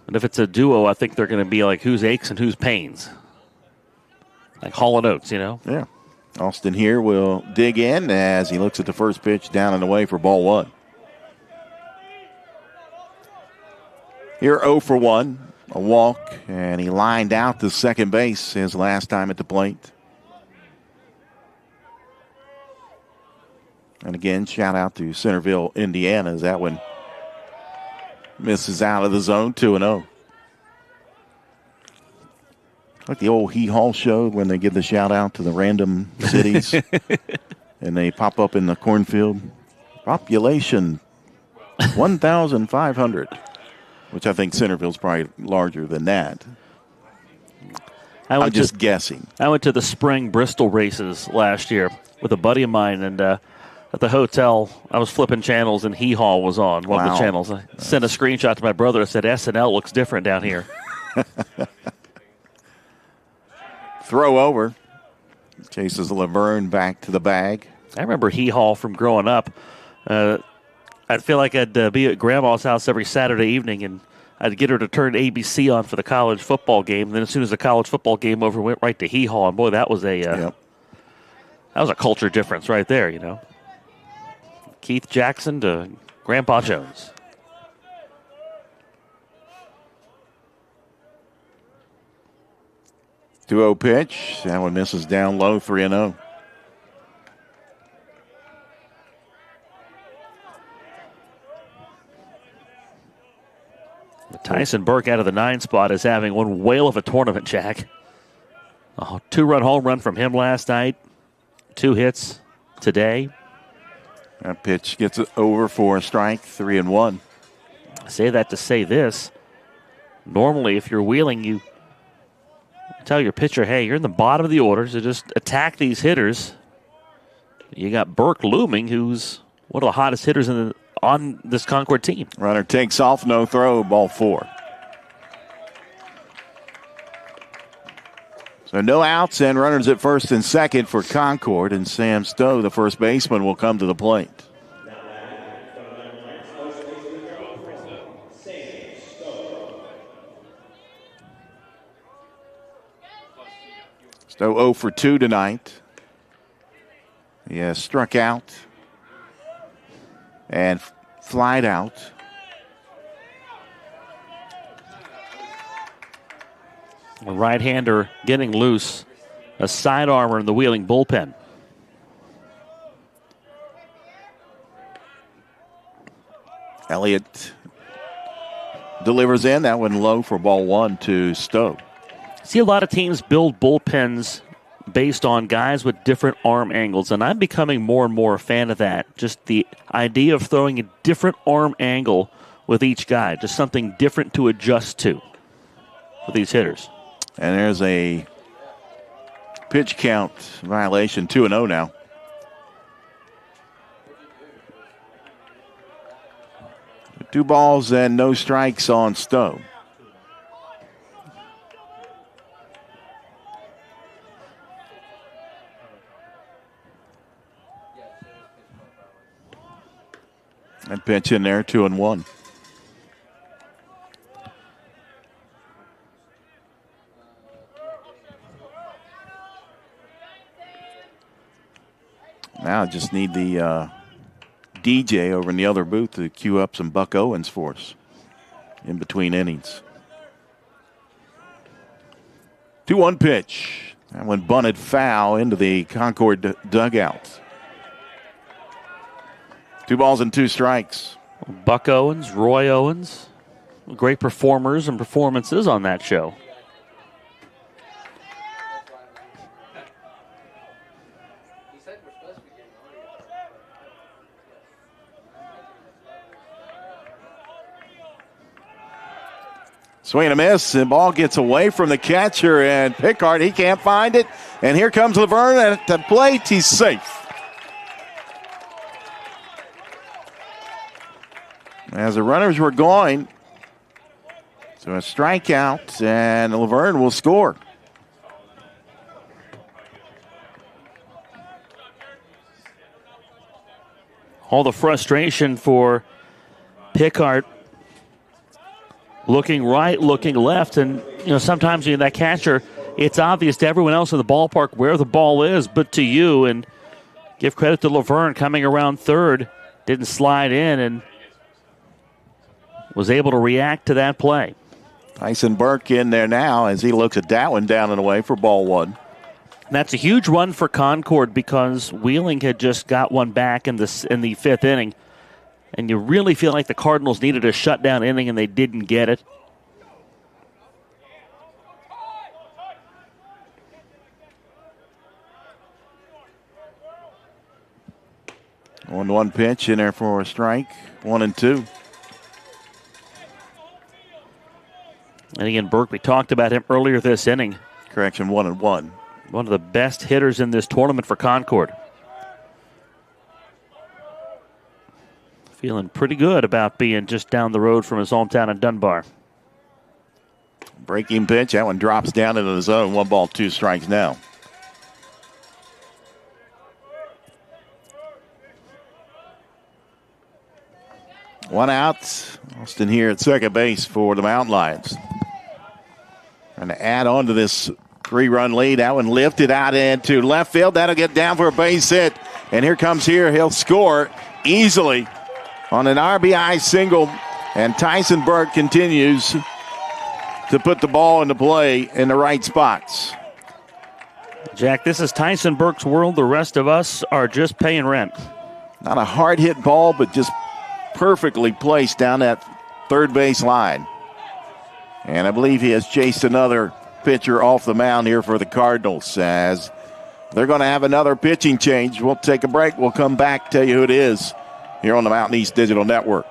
A: And if it's a duo, I think they're going to be like whose aches and whose pains. Like Hall & Oates, you know?
B: Yeah. Austin here will dig in as he looks at the first pitch down and away for ball one. Here 0 for 1, a walk, and he lined out to second base his last time at the plate. And again, shout out to Centerville, Indiana, as that one misses out of the zone, 2-0. Like the old Hee Haw show when they give the shout out to the random cities and they pop up in the cornfield. Population 1,500, which I think Centerville's probably larger than that. I'm just guessing.
A: I went to the spring Bristol races last year with a buddy of mine, and at the hotel, I was flipping channels and Hee Haw was on one of the channels. I sent a screenshot to my brother and said, SNL looks different down here.
B: Throw over. Chases Laverne back to the bag.
A: I remember Hee Haw from growing up. I'd feel like I'd be at Grandma's house every Saturday evening, and I'd get her to turn ABC on for the college football game. And then as soon as the college football game over, went right to Hee Haw. And boy, that was that was a culture difference right there, you know. Keith Jackson to Grandpa Jones.
B: 2-0 pitch. That one misses down low, 3-0.
A: Tyson Burke out of the 9 spot is having one whale of a tournament, Jack. A 2-run home run from him last night. 2 hits today.
B: That pitch gets it over for a strike, 3-1.
A: I say that to say this. Normally, if you're wheeling, you tell your pitcher, hey, you're in the bottom of the order, so just attack these hitters. You got Burke looming, who's one of the hottest hitters on this Concord team.
B: Runner takes off, no throw, ball 4. So no outs and runners at first and second for Concord, and Sam Stowe, the first baseman, will come to the plate. Stowe 0 for 2 tonight. He has struck out and flied out.
A: A right-hander getting loose. A side armor in the Wheeling bullpen.
B: Elliott delivers in. That one low for ball 1 to Stowe.
A: See, a lot of teams build bullpens based on guys with different arm angles, and I'm becoming more and more a fan of that. Just the idea of throwing a different arm angle with each guy, just something different to adjust to for these hitters.
B: And there's a pitch count violation, 2-0 now. Two balls and no strikes on Stowe. And pitch in there, 2-1. Now I just need the DJ over in the other booth to cue up some Buck Owens for us in between innings. 2-1 pitch. That one bunted foul into the Concord dugout. 2 balls and 2 strikes.
A: Buck Owens, Roy Owens, great performers and performances on that show.
B: Swing and a miss. The ball gets away from the catcher, and Pickard, he can't find it. And here comes Laverne at the plate. He's safe. As the runners were going, so a strikeout, and Laverne will score.
A: All the frustration for Pickard. Looking right, looking left, and sometimes that catcher it's obvious to everyone else in the ballpark where the ball is, but to you. And give credit to Laverne coming around third. Didn't slide in and was able to react to that play.
B: Tyson Burke in there now as he looks at that one down and away for ball one.
A: And that's a huge run for Concord because Wheeling had just got one back in the fifth inning. And you really feel like the Cardinals needed a shutdown inning and they didn't get it.
B: One pitch in there for a strike. 1-2.
A: And again, Burke, we talked about him earlier this inning.
B: Correction, 1-1.
A: One of the best hitters in this tournament for Concord. Feeling pretty good about being just down the road from his hometown in Dunbar.
B: Breaking pitch. That one drops down into the zone. 1 ball, 2 strikes now. One out. Austin here at second base for the Mountain Lions. Trying to add on to this 3-run lead. That one lifted out into left field. That'll get down for a base hit. And here comes here. He'll score easily on an RBI single. And Tyson Burke continues to put the ball into play in the right spots.
A: Jack, this is Tyson Burke's world. The rest of us are just paying rent.
B: Not a hard hit ball, but just perfectly placed down that third base line. And I believe he has chased another pitcher off the mound here for the Cardinals as they're going to have another pitching change. We'll take a break. We'll come back, tell you who it is here on the Mountain East Digital Network.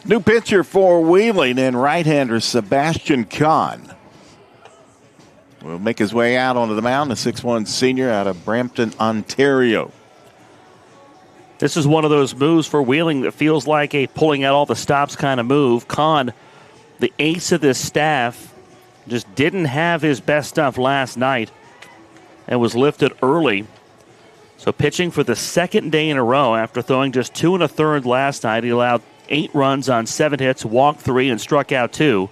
B: New pitcher for Wheeling and right-hander Sebastian Kahn will make his way out onto the mound, a 6'1" senior out of Brampton, Ontario.
A: This is one of those moves for Wheeling that feels like a pulling out all the stops kind of move. Kahn, the ace of this staff, just didn't have his best stuff last night and was lifted early. So pitching for the second day in a row after throwing just 2 1/3 last night, he allowed 8 runs on 7 hits, walked 3, and struck out 2.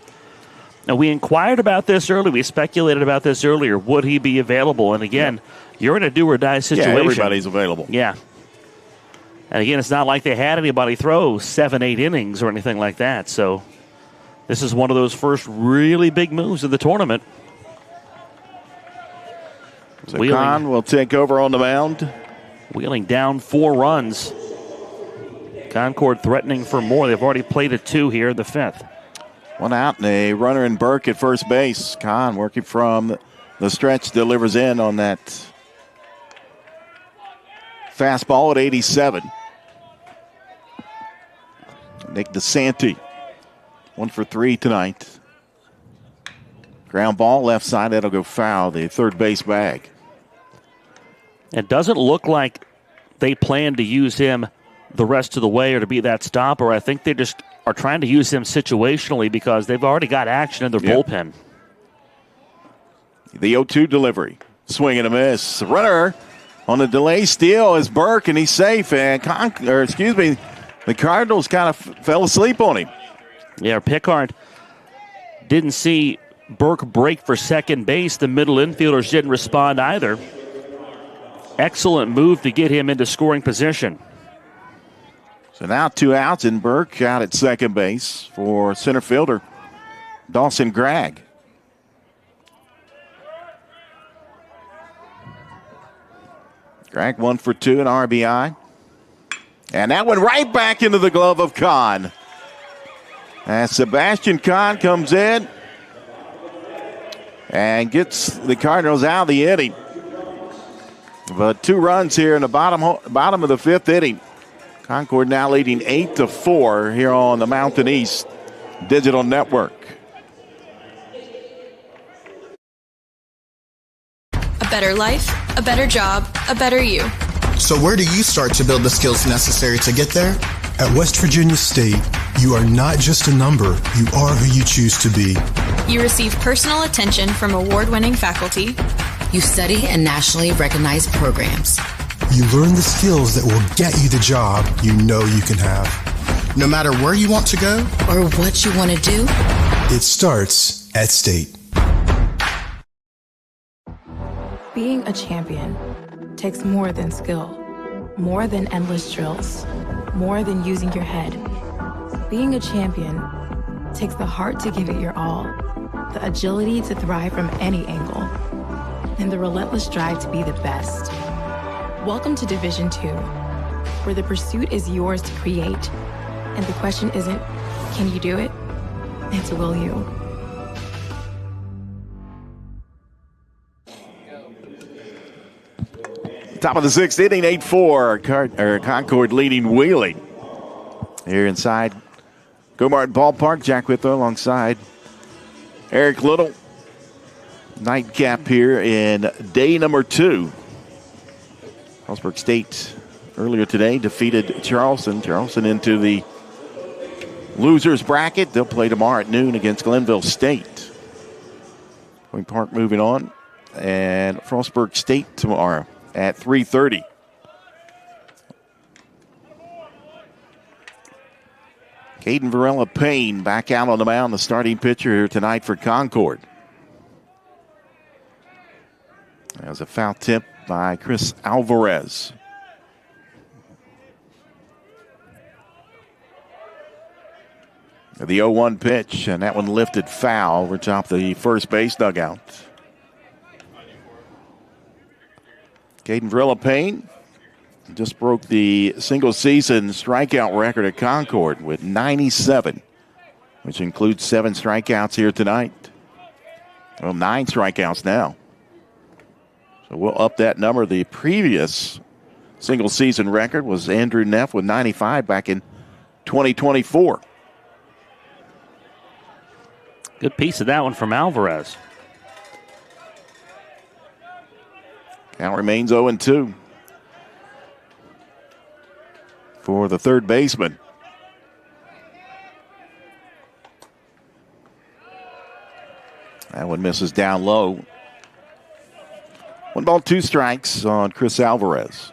A: Now, we inquired about this early. We speculated about this earlier. Would he be available? And again, you're in a do-or-die situation.
B: Yeah, everybody's available.
A: Yeah. And again, it's not like they had anybody throw 7, 8 innings or anything like that. So this is one of those first really big moves of the tournament.
B: So Kahn will take over on the mound.
A: Wheeling down 4 runs. Concord threatening for more. They've already played at 2 here in the 5th.
B: 1 out and a runner in Burke at first base. Kahn working from the stretch, delivers in on that fastball at 87. Nick DeSanti, 1 for 3 tonight. Ground ball left side, that'll go foul, the third base bag.
A: It doesn't look like they plan to use him the rest of the way or to be that stopper. I think they just are trying to use him situationally because they've already got action in their bullpen.
B: The 0-2 delivery. Swing and a miss. Runner on the delay steal is Burke, and he's safe. And the Cardinals kind of fell asleep on him.
A: Yeah, Pickard didn't see Burke break for second base. The middle infielders didn't respond either. Excellent move to get him into scoring position.
B: So now 2 outs, and Burke out at second base for center fielder Dawson Gregg. Gregg 1 for 2 in RBI. And that one right back into the glove of Kahn. As Sebastian Kahn comes in and gets the Cardinals out of the inning. But 2 runs here in the bottom of the 5th inning. Concord now leading 8-4 here on the Mountain East Digital Network.
L: A better life, a better job, a better you.
K: So where do you start to build the skills necessary to get there? At West Virginia State, you are not just a number, you are who you choose to be.
L: You receive personal attention from award-winning faculty.
M: You study in nationally recognized programs.
K: You learn the skills that will get you the job you know you can have. No matter where you want to go
M: or what you want to do,
K: it starts at State.
N: Being a champion takes more than skill, more than endless drills, more than using your head. Being a champion takes the heart to give it your all, the agility to thrive from any angle, and the relentless drive to be the best. Welcome to Division II, where the pursuit is yours to create, and the question isn't, can you do it? It's will you?
B: Top of the 6th inning, 8-4. Concord leading Wheeling. Here inside Go-Martin Ballpark, Jack Whitlow alongside Eric Little. Nightcap here in day number 2. Frostburg State earlier today defeated Charleston. Charleston into the losers bracket. They'll play tomorrow at noon against Glenville State. Point Park moving on. And Frostburg State tomorrow at 3:30. Caden Varela-Payne back out on the mound, the starting pitcher here tonight for Concord. That was a foul tip by Chris Alvarez. The 0-1 pitch, and that one lifted foul over top the first base dugout. Caden Varela-Payne just broke the single-season strikeout record at Concord with 97, which includes 7 strikeouts here tonight. Well, 9 strikeouts now. So we'll up that number. The previous single-season record was Andrew Neff with 95 back in 2024.
A: Good piece of that one from Alvarez.
B: Count remains 0-2 for the third baseman. That one misses down low. 1 ball, 2 strikes on Chris Alvarez.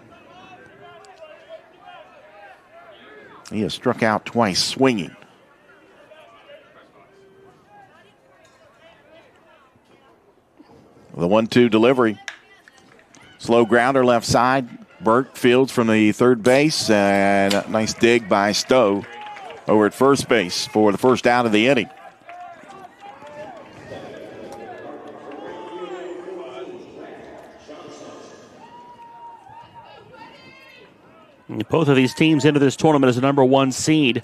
B: He has struck out twice swinging. The 1-2 delivery. Slow grounder left side. Burt fields from the third base, and a nice dig by Stowe over at first base for the first out of the inning.
A: Both of these teams into this tournament as the number 1 seed.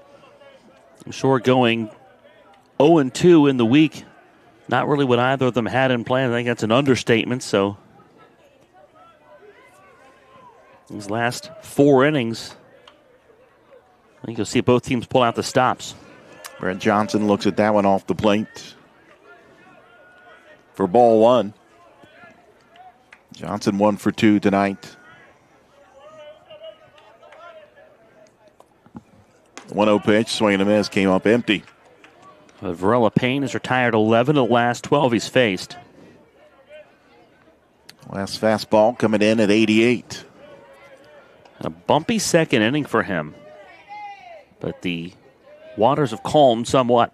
A: I'm sure going 0-2 in the week. Not really what either of them had in plan. I think that's an understatement. So these last 4 innings, I think you'll see both teams pull out the stops.
B: Brett Johnson looks at that one off the plate for ball 1. Johnson 1 for 2 tonight. 1-0 pitch, swing and a miss, came up empty.
A: Varela-Payne has retired 11 of the last 12 he's faced.
B: Last fastball coming in at 88.
A: A bumpy second inning for him. But the waters have calmed somewhat.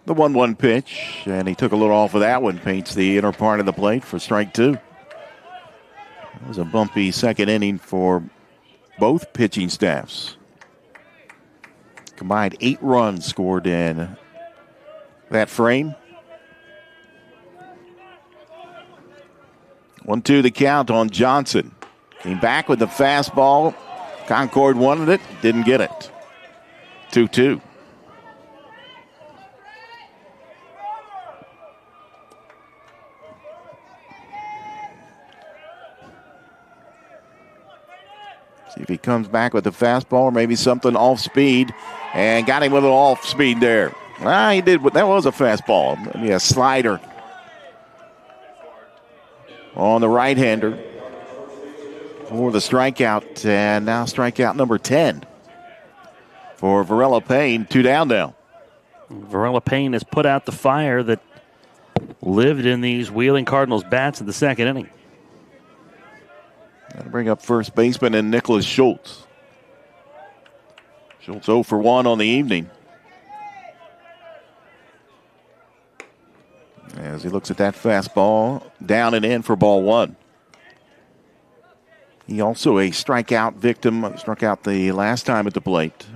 B: The 1-1 pitch, and he took a little off of that one, paints the inner part of the plate for strike 2. It was a bumpy second inning for both pitching staffs. Combined 8 runs scored in that frame. 1-2 the count on Johnson. Came back with the fastball. Concord wanted it, didn't get it. 2-2. See if he comes back with the fastball or maybe something off speed. And got him with an off speed there. He did. That was a fastball. Maybe a slider on the right-hander for the strikeout. And now strikeout number 10 for Varela Payne. 2 down now.
A: Varela Payne has put out the fire that lived in these Wheeling Cardinals bats in the second inning.
B: That'll bring up first baseman and Nicholas Schultz. Schultz 0 for 1 on the evening. As he looks at that fastball, down and in for ball 1. He also a strikeout victim, struck out the last time at the plate.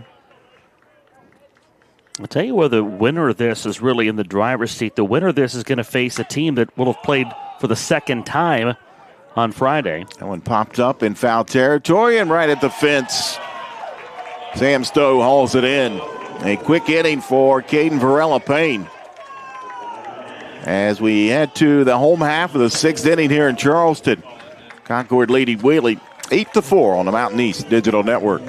A: I'll tell you where the winner of this is really in the driver's seat. The winner of this is going to face a team that will have played for the second time on Friday.
B: That one popped up in foul territory and right at the fence. Sam Stowe hauls it in. A quick inning for Caden Varela Payne. As we head to the home half of the 6th inning here in Charleston. Concord leading Wheeling 8-4 on the Mountain East Digital Network.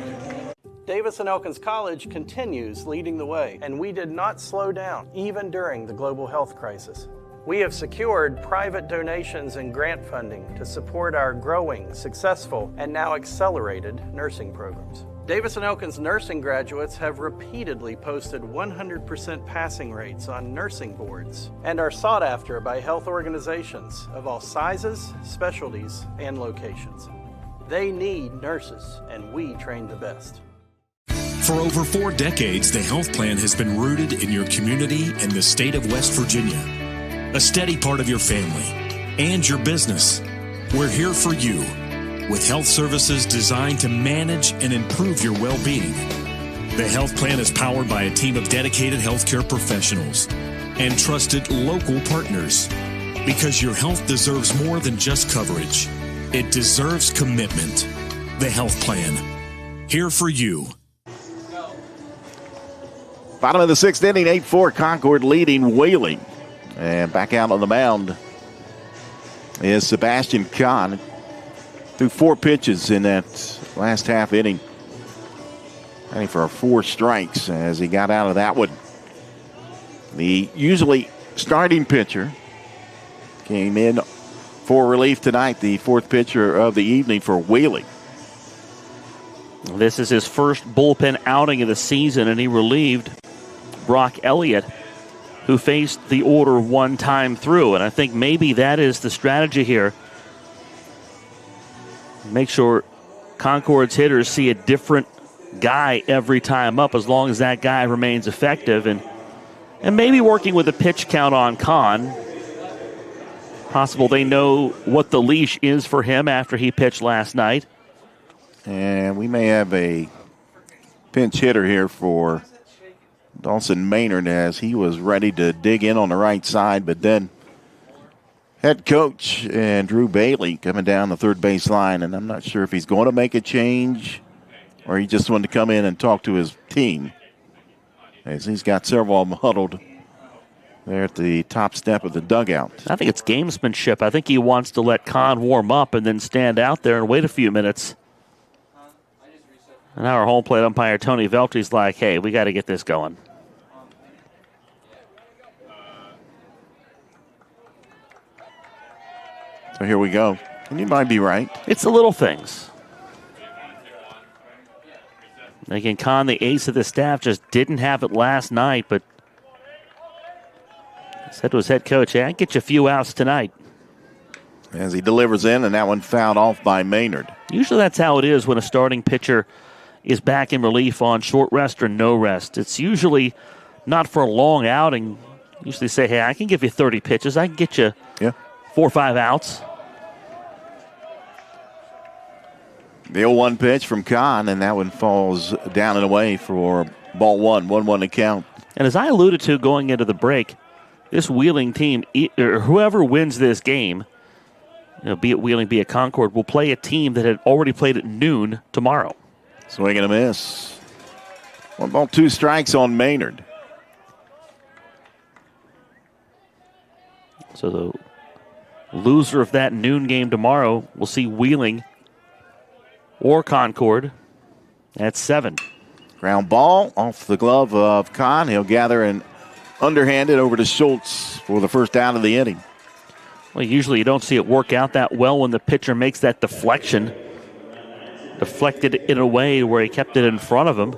O: Davis and Elkins College continues leading the way, and we did not slow down, even during the global health crisis. We have secured private donations and grant funding to support our growing, successful, and now accelerated nursing programs. Davis and Elkins nursing graduates have repeatedly posted 100% passing rates on nursing boards and are sought after by health organizations of all sizes, specialties, and locations. They need nurses, and we train the best.
P: For over 4 decades, the health plan has been rooted in your community and the state of West Virginia. A steady part of your family and your business. We're here for you with health services designed to manage and improve your well-being. The health plan is powered by a team of dedicated healthcare professionals and trusted local partners because your health deserves more than just coverage. It deserves commitment. The health plan. Here for you.
B: Bottom of the 6th inning, 8-4 Concord leading Wheeling. And back out on the mound is Sebastian Kahn. Threw 4 pitches in that last half inning. Heading for 4 strikes as he got out of that one. The usually starting pitcher came in for relief tonight, the 4th pitcher of the evening for Wheeling.
A: This is his first bullpen outing of the season, and he relieved Brock Elliott, who faced the order one time through. And I think maybe that is the strategy here. Make sure Concord's hitters see a different guy every time up, as long as that guy remains effective. And maybe working with a pitch count on Kahn. Possible they know what the leash is for him after he pitched last night.
B: And we may have a pinch hitter here for Dawson Maynard, as he was ready to dig in on the right side, but then head coach and Drew Bailey coming down the third base line, and I'm not sure if he's going to make a change or he just wanted to come in and talk to his team, as he's got several of them huddled there at the top step of the dugout.
A: I think it's gamesmanship. I think he wants to let Kahn warm up and then stand out there and wait a few minutes. And now our home plate umpire, Tony Veltry's like, hey, we got to get this going.
B: So here we go. And you might be right.
A: It's the little things. Again, Kahn, the ace of the staff, just didn't have it last night, but said to his head coach, hey, I can get you a few outs tonight.
B: As he delivers in, and that one fouled off by Maynard.
A: Usually that's how it is when a starting pitcher is back in relief on short rest or no rest. It's usually not for a long outing. Usually say, hey, I can give you 30 pitches. I can get you 4 or 5 outs.
B: The 0-1 pitch from Kahn, and that one falls down and away for ball 1. 1-1 to count.
A: And as I alluded to going into the break, this Wheeling team, or whoever wins this game, be it Wheeling, be it Concord, will play a team that had already played at noon tomorrow.
B: Swing and a miss. 1 ball, 2 strikes on Maynard.
A: So the loser of that noon game tomorrow will see Wheeling or Concord at 7.
B: Ground ball off the glove of Kahn. He'll gather and underhand it over to Schultz for the first out of the inning.
A: Well, usually you don't see it work out that well when the pitcher makes that deflection. Deflected in a way where he kept it in front of him.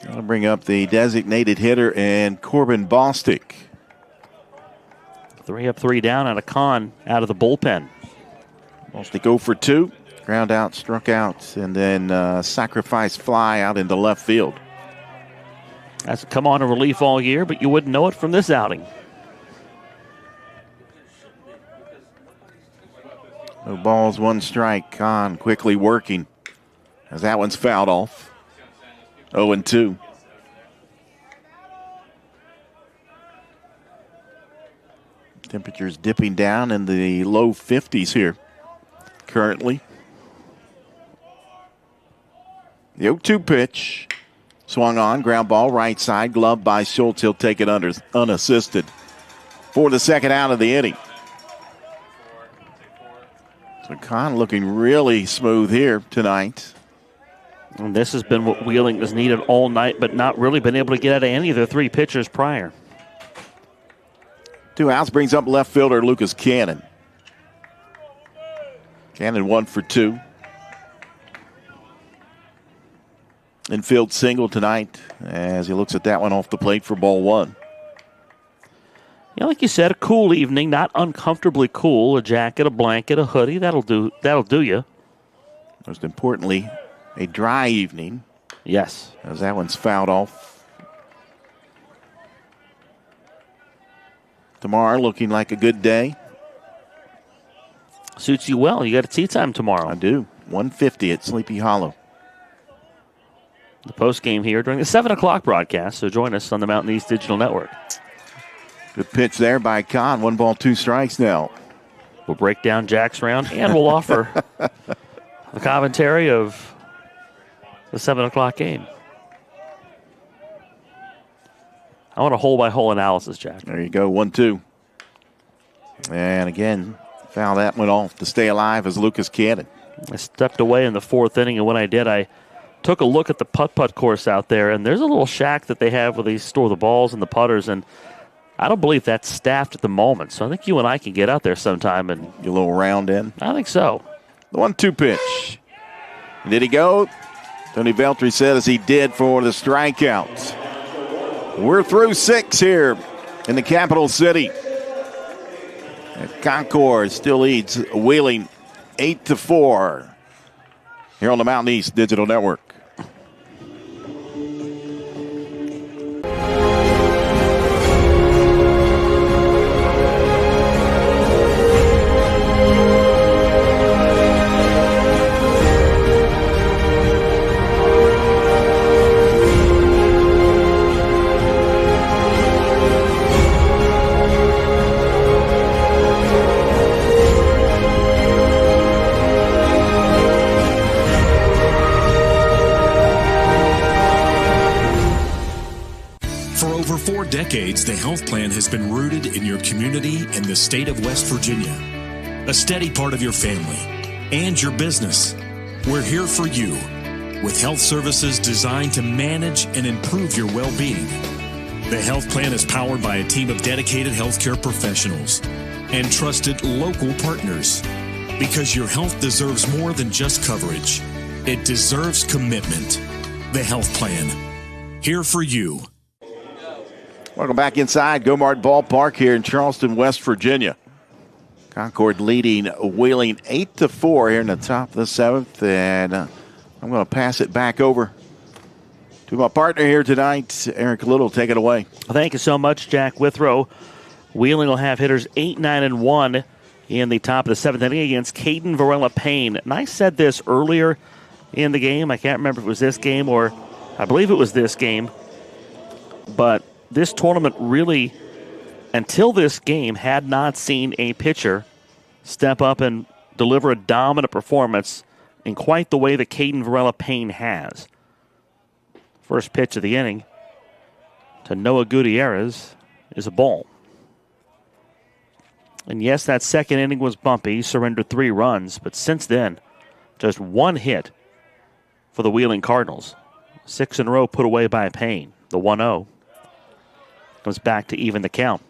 B: I'll bring up the designated hitter and Corbin Bostic.
A: 3 up, 3 down on a Kahn out of the bullpen.
B: Bostic 0 for 2. Ground out, struck out, and then sacrifice fly out into left field.
A: That's come on in relief all year, but you wouldn't know it from this outing.
B: No balls, 1 strike. Kahn quickly working as that one's fouled off. 0-2. Temperatures dipping down in the low 50s here currently. The 0-2 pitch. Swung on, ground ball, right side, gloved by Schultz. He'll take it unassisted for the second out of the inning. So Kahn looking really smooth here tonight.
A: And this has been what Wheeling has needed all night, but not really been able to get out of any of their 3 pitchers prior.
B: 2 outs brings up left fielder Lucas Cannon. Cannon 1 for 2. Infield single tonight as he looks at that one off the plate for ball 1.
A: Yeah, like you said, a cool evening, not uncomfortably cool. A jacket, a blanket, a hoodie, that'll do you.
B: Most importantly, a dry evening.
A: Yes.
B: As that one's fouled off. Tomorrow looking like a good day.
A: Suits you well. You got a tea time tomorrow.
B: I do. 1:50 at Sleepy Hollow.
A: The post game here during the 7 o'clock broadcast, so join us on the Mountain East Digital Network.
B: Good pitch there by Kahn. 1 ball, 2 strikes now.
A: We'll break down Jack's round, and we'll offer the commentary of the 7 o'clock game. I want a hole-by-hole analysis, Jack.
B: There you go, 1-2. And again, foul that one off to stay alive as Lucas Cannon.
A: I stepped away in the 4th inning, and when I did, I took a look at the putt-putt course out there, and there's a little shack that they have where they store the balls and the putters, and I don't believe that's staffed at the moment. So I think you and I can get out there sometime and
B: get a little round in.
A: I think so.
B: The 1-2 pitch. Did he go? Tony Veltri said as he did for the strikeouts. We're through 6 here in the capital city. And Concord still leads Wheeling 8-4 here on the Mountain East Digital Network.
P: Decades, the health plan has been rooted in your community and the state of West Virginia. A steady part of your family and your business. We're here for you with health services designed to manage and improve your well-being. The health plan is powered by a team of dedicated healthcare professionals and trusted local partners. Because your health deserves more than just coverage. It deserves commitment. The health plan. Here for you.
B: Welcome back inside Gomart Ballpark here in Charleston, West Virginia. Concord leading Wheeling 8-4 here in the top of the 7th. And I'm going to pass it back over to my partner here tonight, Eric Little. Take it away.
A: Thank you so much, Jack Withrow. Wheeling will have hitters 8, 9, and 1 in the top of the 7th inning against Caden Varela Payne. And I said this earlier in the game. I can't remember if it was this game or I believe it was this game, but this tournament really, until this game, had not seen a pitcher step up and deliver a dominant performance in quite the way that Caden Varela-Payne has. First pitch of the inning to Noah Gutierrez is a ball. And yes, that second inning was bumpy, surrendered 3 runs, but since then, just 1 hit for the Wheeling Cardinals. 6 in a row put away by Payne. The 1-0 comes back to even the count.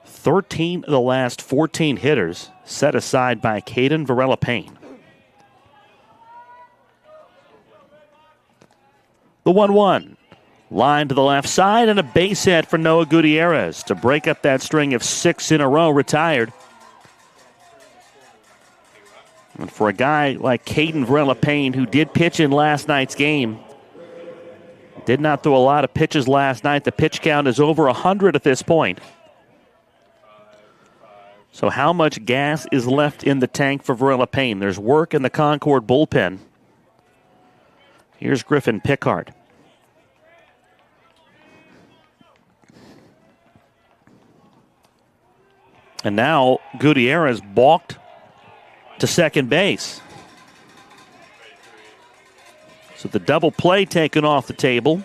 A: 13 of the last 14 hitters set aside by Caden Varela-Payne. The 1-1. Line to the left side and a base hit for Noah Gutierrez to break up that string of 6 in a row, retired. And for a guy like Caden Varela-Payne, who did pitch in last night's game, did not throw a lot of pitches last night. The pitch count is over 100 at this point. So how much gas is left in the tank for Varela-Payne? There's work in the Concord bullpen. Here's Griffin Pickard. And now Gutierrez balked to second base. So the double play taken off the table.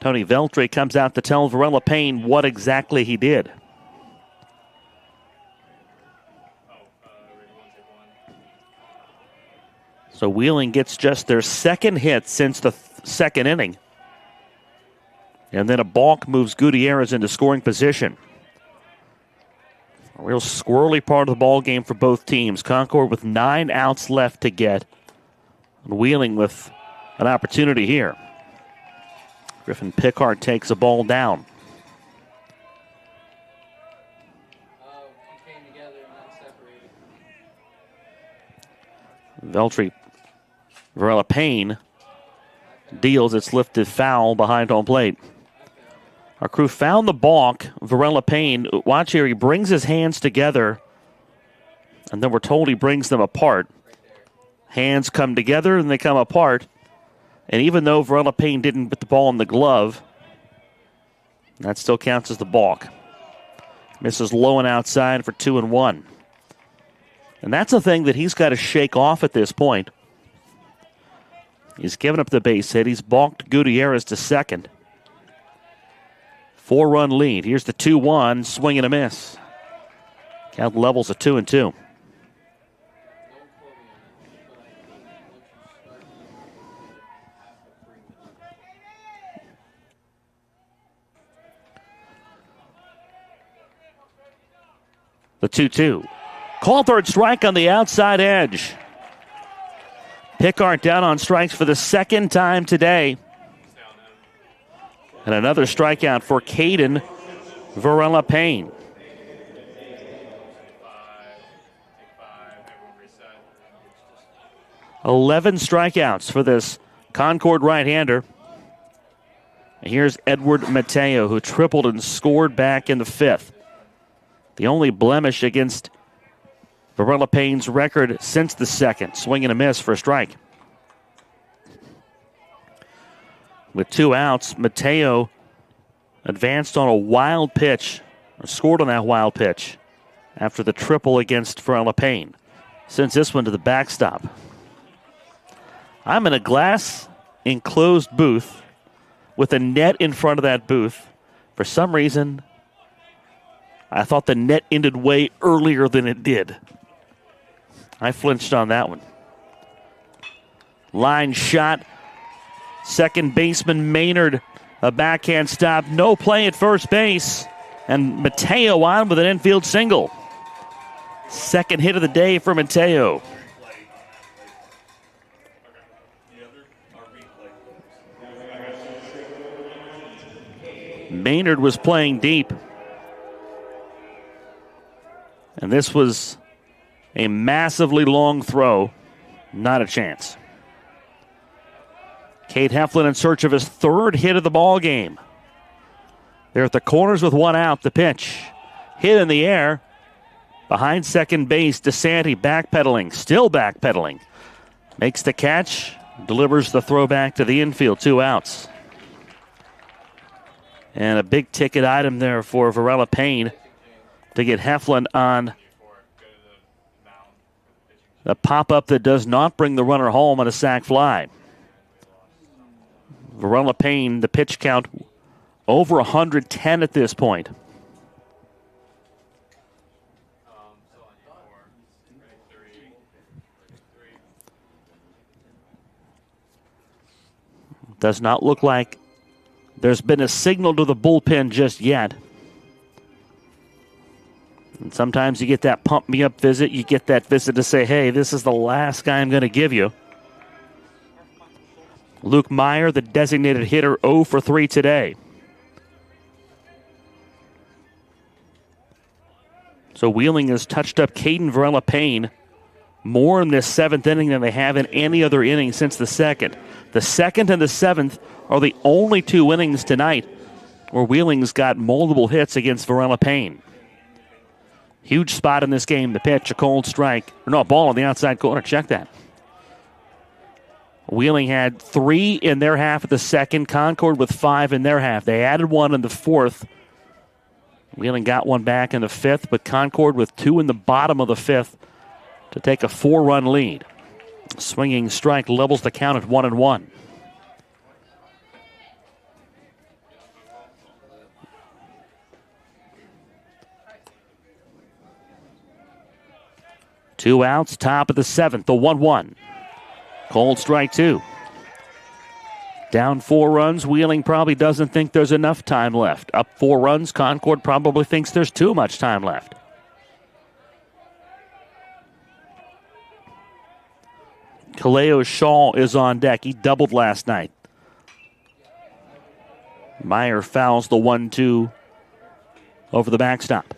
A: Tony Veltri comes out to tell Varela-Payne what exactly he did. So Wheeling gets just their second hit since the second inning. And then a balk moves Gutierrez into scoring position. A real squirrely part of the ball game for both teams. Concord with 9 outs left to get. And Wheeling with an opportunity here. Griffin Pickard takes a ball down. Veltri Varela-Payne deals its lifted foul behind home plate. Our crew found the balk. Varela-Payne, watch here, he brings his hands together, and then we're told he brings them apart. Hands come together and they come apart. And even though Varela-Payne didn't put the ball in the glove, that still counts as the balk. Misses low and outside for 2-1. And that's a thing that he's got to shake off at this point. He's given up the base hit. He's balked Gutierrez to second. 4-run lead. Here's the 2-1. Swing and a miss. Count levels at 2-2. The 2-2. Call third strike on the outside edge. Pickard down on strikes for the second time today. And another strikeout for Caden Varela-Payne. Eleven strikeouts for this Concord right-hander. And here's Edward Mateo, who tripled and scored back in the 5th. The only blemish against Varela-Payne's record since the 2nd. Swing and a miss for a strike. With 2 outs, Mateo advanced on a wild pitch, or scored on that wild pitch, after the triple against Varela-Payne. Sends this one to the backstop. I'm in a glass-enclosed booth with a net in front of that booth. For some reason, I thought the net ended way earlier than it did. I flinched on that one. Line shot. Second baseman Maynard, a backhand stop. No play at first base. And Mateo on with an infield single. Second hit of the day for Mateo. Maynard was playing deep. And this was a massively long throw. Not a chance. Cade Heflin in search of his 3rd hit of the ball game. They're at the corners with 1 out. The pitch. Hit in the air. Behind second base, DeSanti backpedaling. Still backpedaling. Makes the catch, delivers the throw back to the infield, 2 outs. And a big ticket item there for Varela Payne to get Heflin on a pop-up that does not bring the runner home on a sac fly. Varela Payne, the pitch count over 110 at this point. Does not look like there's been a signal to the bullpen just yet. And sometimes you get that pump me up visit. You get that visit to say, hey, this is the last guy I'm going to give you. Luke Meyer, the designated hitter, 0 for 3 today. So Wheeling has touched up Caden Varela Payne more in this 7th inning than they have in any other inning since the 2nd. The 2nd and the 7th are the only 2 innings tonight where Wheeling's got multiple hits against Varela Payne. Huge spot in this game. The pitch, a cold strike. Or no, a ball on the outside corner. Check that. Wheeling had 3 in their half of the 2nd. Concord with 5 in their half. They added 1 in the 4th. Wheeling got 1 back in the 5th, but Concord with 2 in the bottom of the 5th to take a 4-run lead. Swinging strike levels the count at 1-1. Two outs, top of the 7th, the 1-1. Cold strike 2. Down 4 runs, Wheeling probably doesn't think there's enough time left. Up 4 runs, Concord probably thinks there's too much time left. Kaleo Shaw is on deck. He doubled last night. Meyer fouls the 1-2 over the backstop.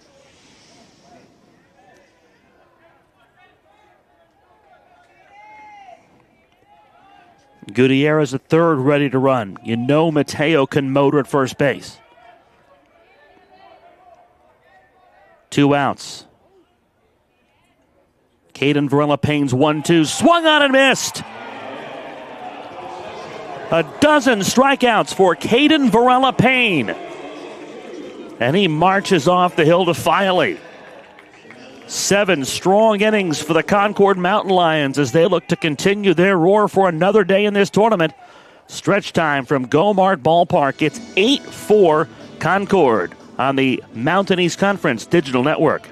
A: Gutierrez at third, ready to run. You know Mateo can motor at first base. 2 outs. Caden Varela Payne's 1-2. Swung on and missed. A dozen strikeouts for Caden Varela Payne. And he marches off the hill defiantly. 7 strong innings for the Concord Mountain Lions as they look to continue their roar for another day in this tournament. Stretch time from Gomart Ballpark. It's 8-4 Concord on the Mountain East Conference Digital Network.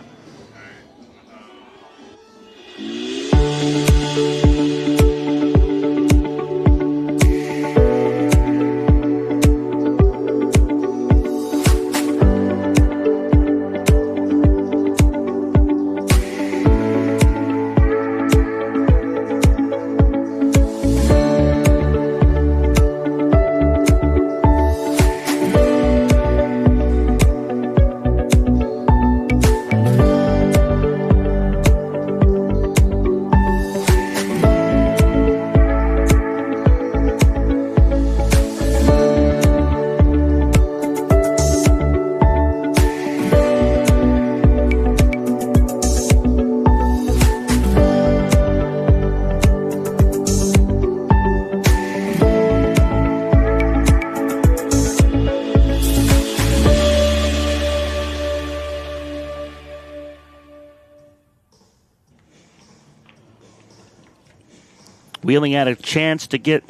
A: Wheeling had a chance to get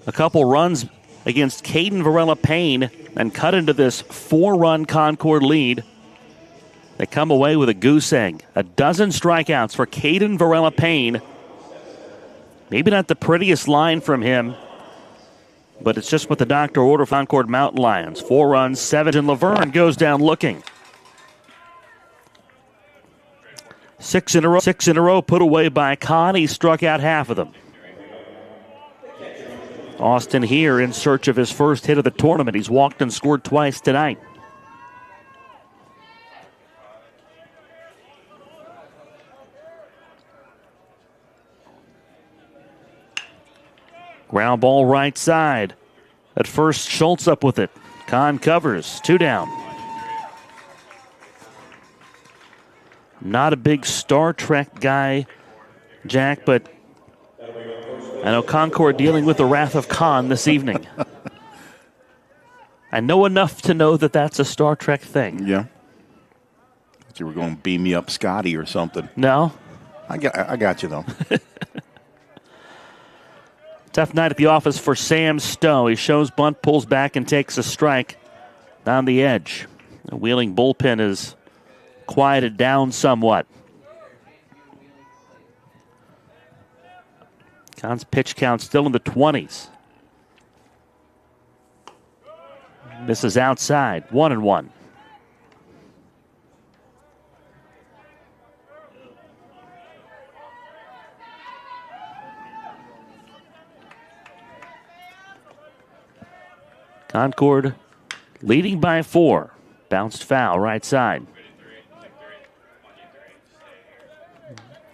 A: a couple runs against Caden Varela Payne and cut into this 4-run Concord lead. They come away with a goose egg. A dozen strikeouts for Caden Varela Payne. Maybe not the prettiest line from him, but it's just what the doctor ordered for Concord Mountain Lions. 4 runs, 7, and Laverne goes down looking. 6 in a row put away by Kahn. He struck out half of them. Austin here in search of his first hit of the tournament. He's walked and scored twice tonight. Ground ball right side. At first, Schultz up with it. Kahn covers. 2 down. Not a big Star Trek guy, Jack, but I know Concord dealing with the wrath of Khan this evening. I know enough to know that that's a Star Trek thing.
B: Yeah. You were going to beam me up Scotty or something.
A: No.
B: I got you, though.
A: Tough night at the office for Sam Stowe. He shows bunt, pulls back, and takes a strike down the edge. The Wheeling bullpen is quieted down somewhat. Khan's pitch count still in the 20s. This is outside, 1-1. Concord leading by 4. Bounced foul right side.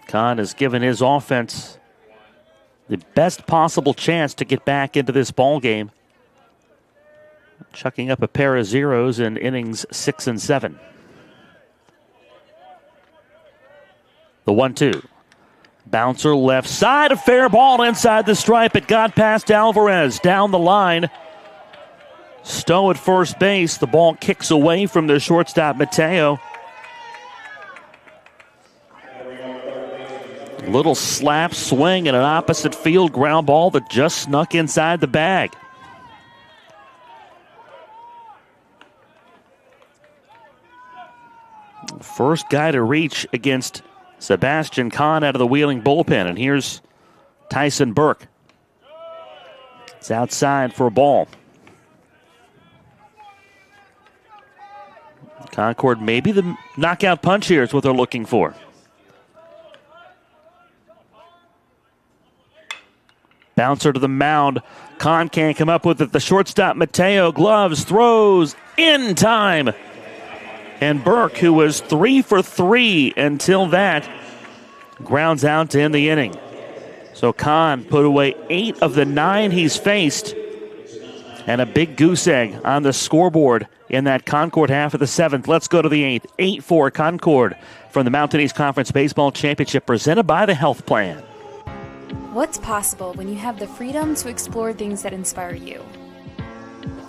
A: Khan has given his offense the best possible chance to get back into this ball game, chucking up a pair of zeros in innings 6 and 7. The 1-2. Bouncer left side, a fair ball inside the stripe. It got past Alvarez down the line. Stowe at first base. The ball kicks away from the shortstop, Mateo. Little slap swing and an opposite field ground ball that just snuck inside the bag. First guy to reach against Sebastian Khan out of the Wheeling bullpen. And here's Tyson Burke. It's outside for a ball. Concord, maybe the knockout punch here is what they're looking for. Bouncer to the mound. Khan can't come up with it. The shortstop, Mateo, gloves, throws in time. And Burke, who was 3 for 3 until that, grounds out to end the inning. So Khan put away 8 of the 9 he's faced. And a big goose egg on the scoreboard in that Concord half of the 7th. Let's go to the 8th. 8-4 Concord from the Mountain East Conference Baseball Championship, presented by the Health Plan.
C: What's possible when you have the freedom to explore things that inspire you?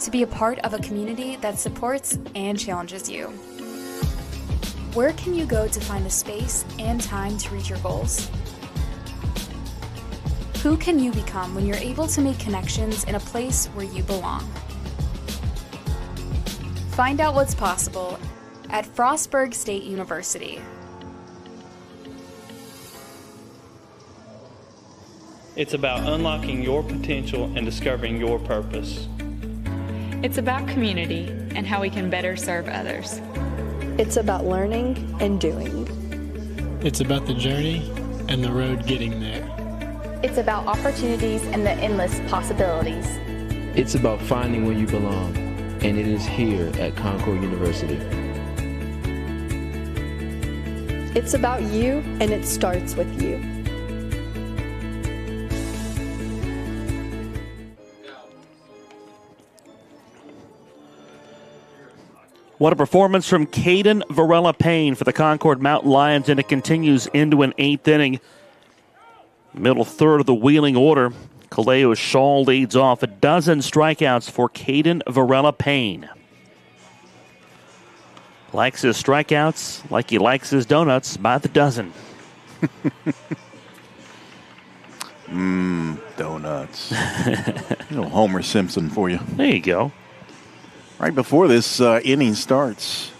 C: To be a part of a community that supports and challenges you. Where can you go to find the space and time to reach your goals? Who can you become when you're able to make connections in a place where you belong? Find out what's possible at Frostburg State University.
D: It's about unlocking your potential and discovering your purpose.
E: It's about community and how we can better serve others.
F: It's about learning and doing.
G: It's about the journey and the road getting there.
H: It's about opportunities and the endless possibilities.
I: It's about finding where you belong, and it is here at Concord University.
F: It's about you, and it starts with you.
A: What a performance from Caden Varela-Payne for the Concord Mountain Lions, and it continues into an 8th inning. Middle third of the Wheeling order. Kaleo Shaw leads off. A dozen strikeouts for Caden Varela-Payne. Likes his strikeouts like he likes his donuts by the dozen.
B: Donuts. Little Homer Simpson for you.
A: There you go.
B: Right before this inning starts,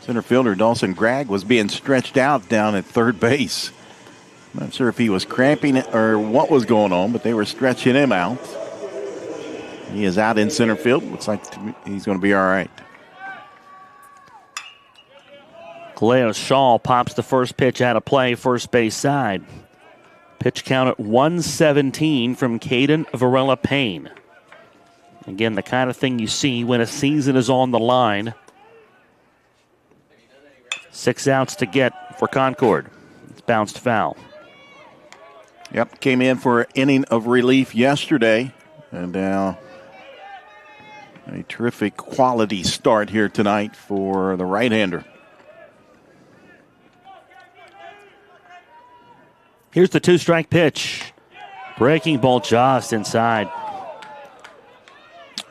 B: center fielder Dawson Gregg was being stretched out down at third base. I'm not sure if he was cramping it or what was going on, but they were stretching him out. He is out in center field. Looks like he's going to be all right.
A: Kaleo Shaw pops the first pitch out of play, first base side. Pitch count at 117 from Caden Varela-Payne. Again, the kind of thing you see when a season is on the line. 6 outs to get for Concord. It's bounced foul.
B: Yep, came in for an inning of relief yesterday. And now a terrific quality start here tonight for the right-hander.
A: Here's the 2-strike pitch. Breaking ball just inside.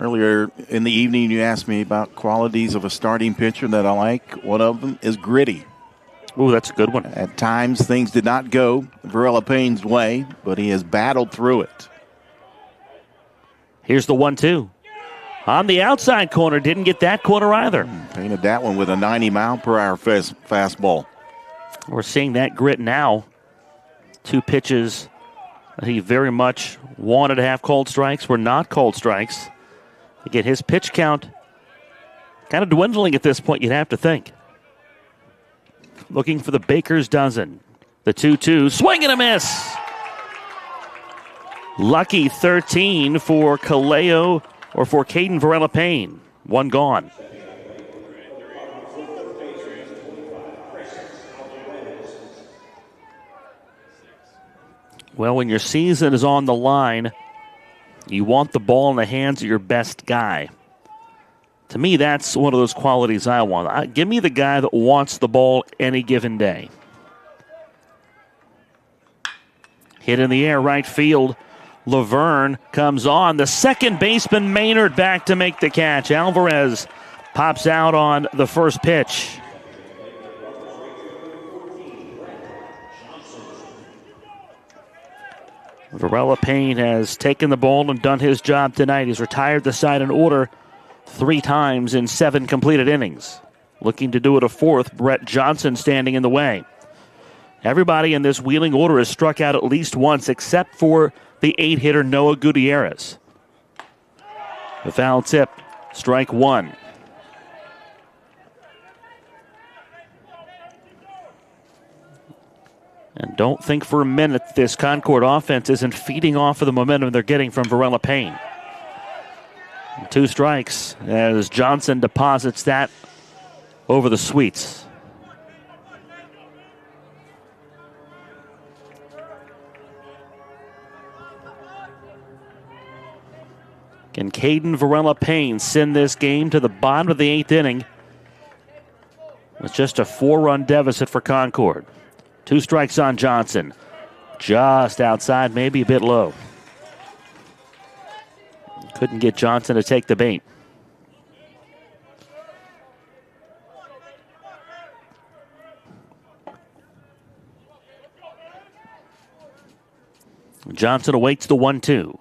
B: Earlier in the evening, you asked me about qualities of a starting pitcher that I like. One of them is gritty.
A: Ooh, that's a good one.
B: At times, things did not go Varela Payne's way, but he has battled through it.
A: Here's the 1-2. On the outside corner, didn't get that corner either.
B: Painted that one with a 90-mile-per-hour fastball.
A: We're seeing that grit now. 2 pitches that he very much wanted to have called strikes were not called strikes. Again, his pitch count kind of dwindling at this point, you'd have to think. Looking for the baker's dozen. The 2-2, swing and a miss. Lucky 13 for Kaleo, or for Caden Varela Payne. One gone. Well, when your season is on the line, you want the ball in the hands of your best guy. To me, that's one of those qualities I want. Give me the guy that wants the ball any given day. Hit in the air, right field. Laverne comes on. The second baseman, Maynard, back to make the catch. Alvarez pops out on the first pitch. Varela Payne has taken the ball and done his job tonight. He's retired the side in order 3 times in 7 completed innings. Looking to do it a 4th, Brett Johnson standing in the way. Everybody in this Wheeling order has struck out at least once, except for the 8-hitter Noah Gutierrez. The foul tip, strike 1. And don't think for a minute this Concord offense isn't feeding off of the momentum they're getting from Varela Payne. 2 strikes as Johnson deposits that over the Sweets. Can Caden Varela Payne send this game to the bottom of the 8th inning with just a 4-run deficit for Concord? 2 strikes on Johnson. Just outside, maybe a bit low. Couldn't get Johnson to take the bait. Johnson awaits the 1-2.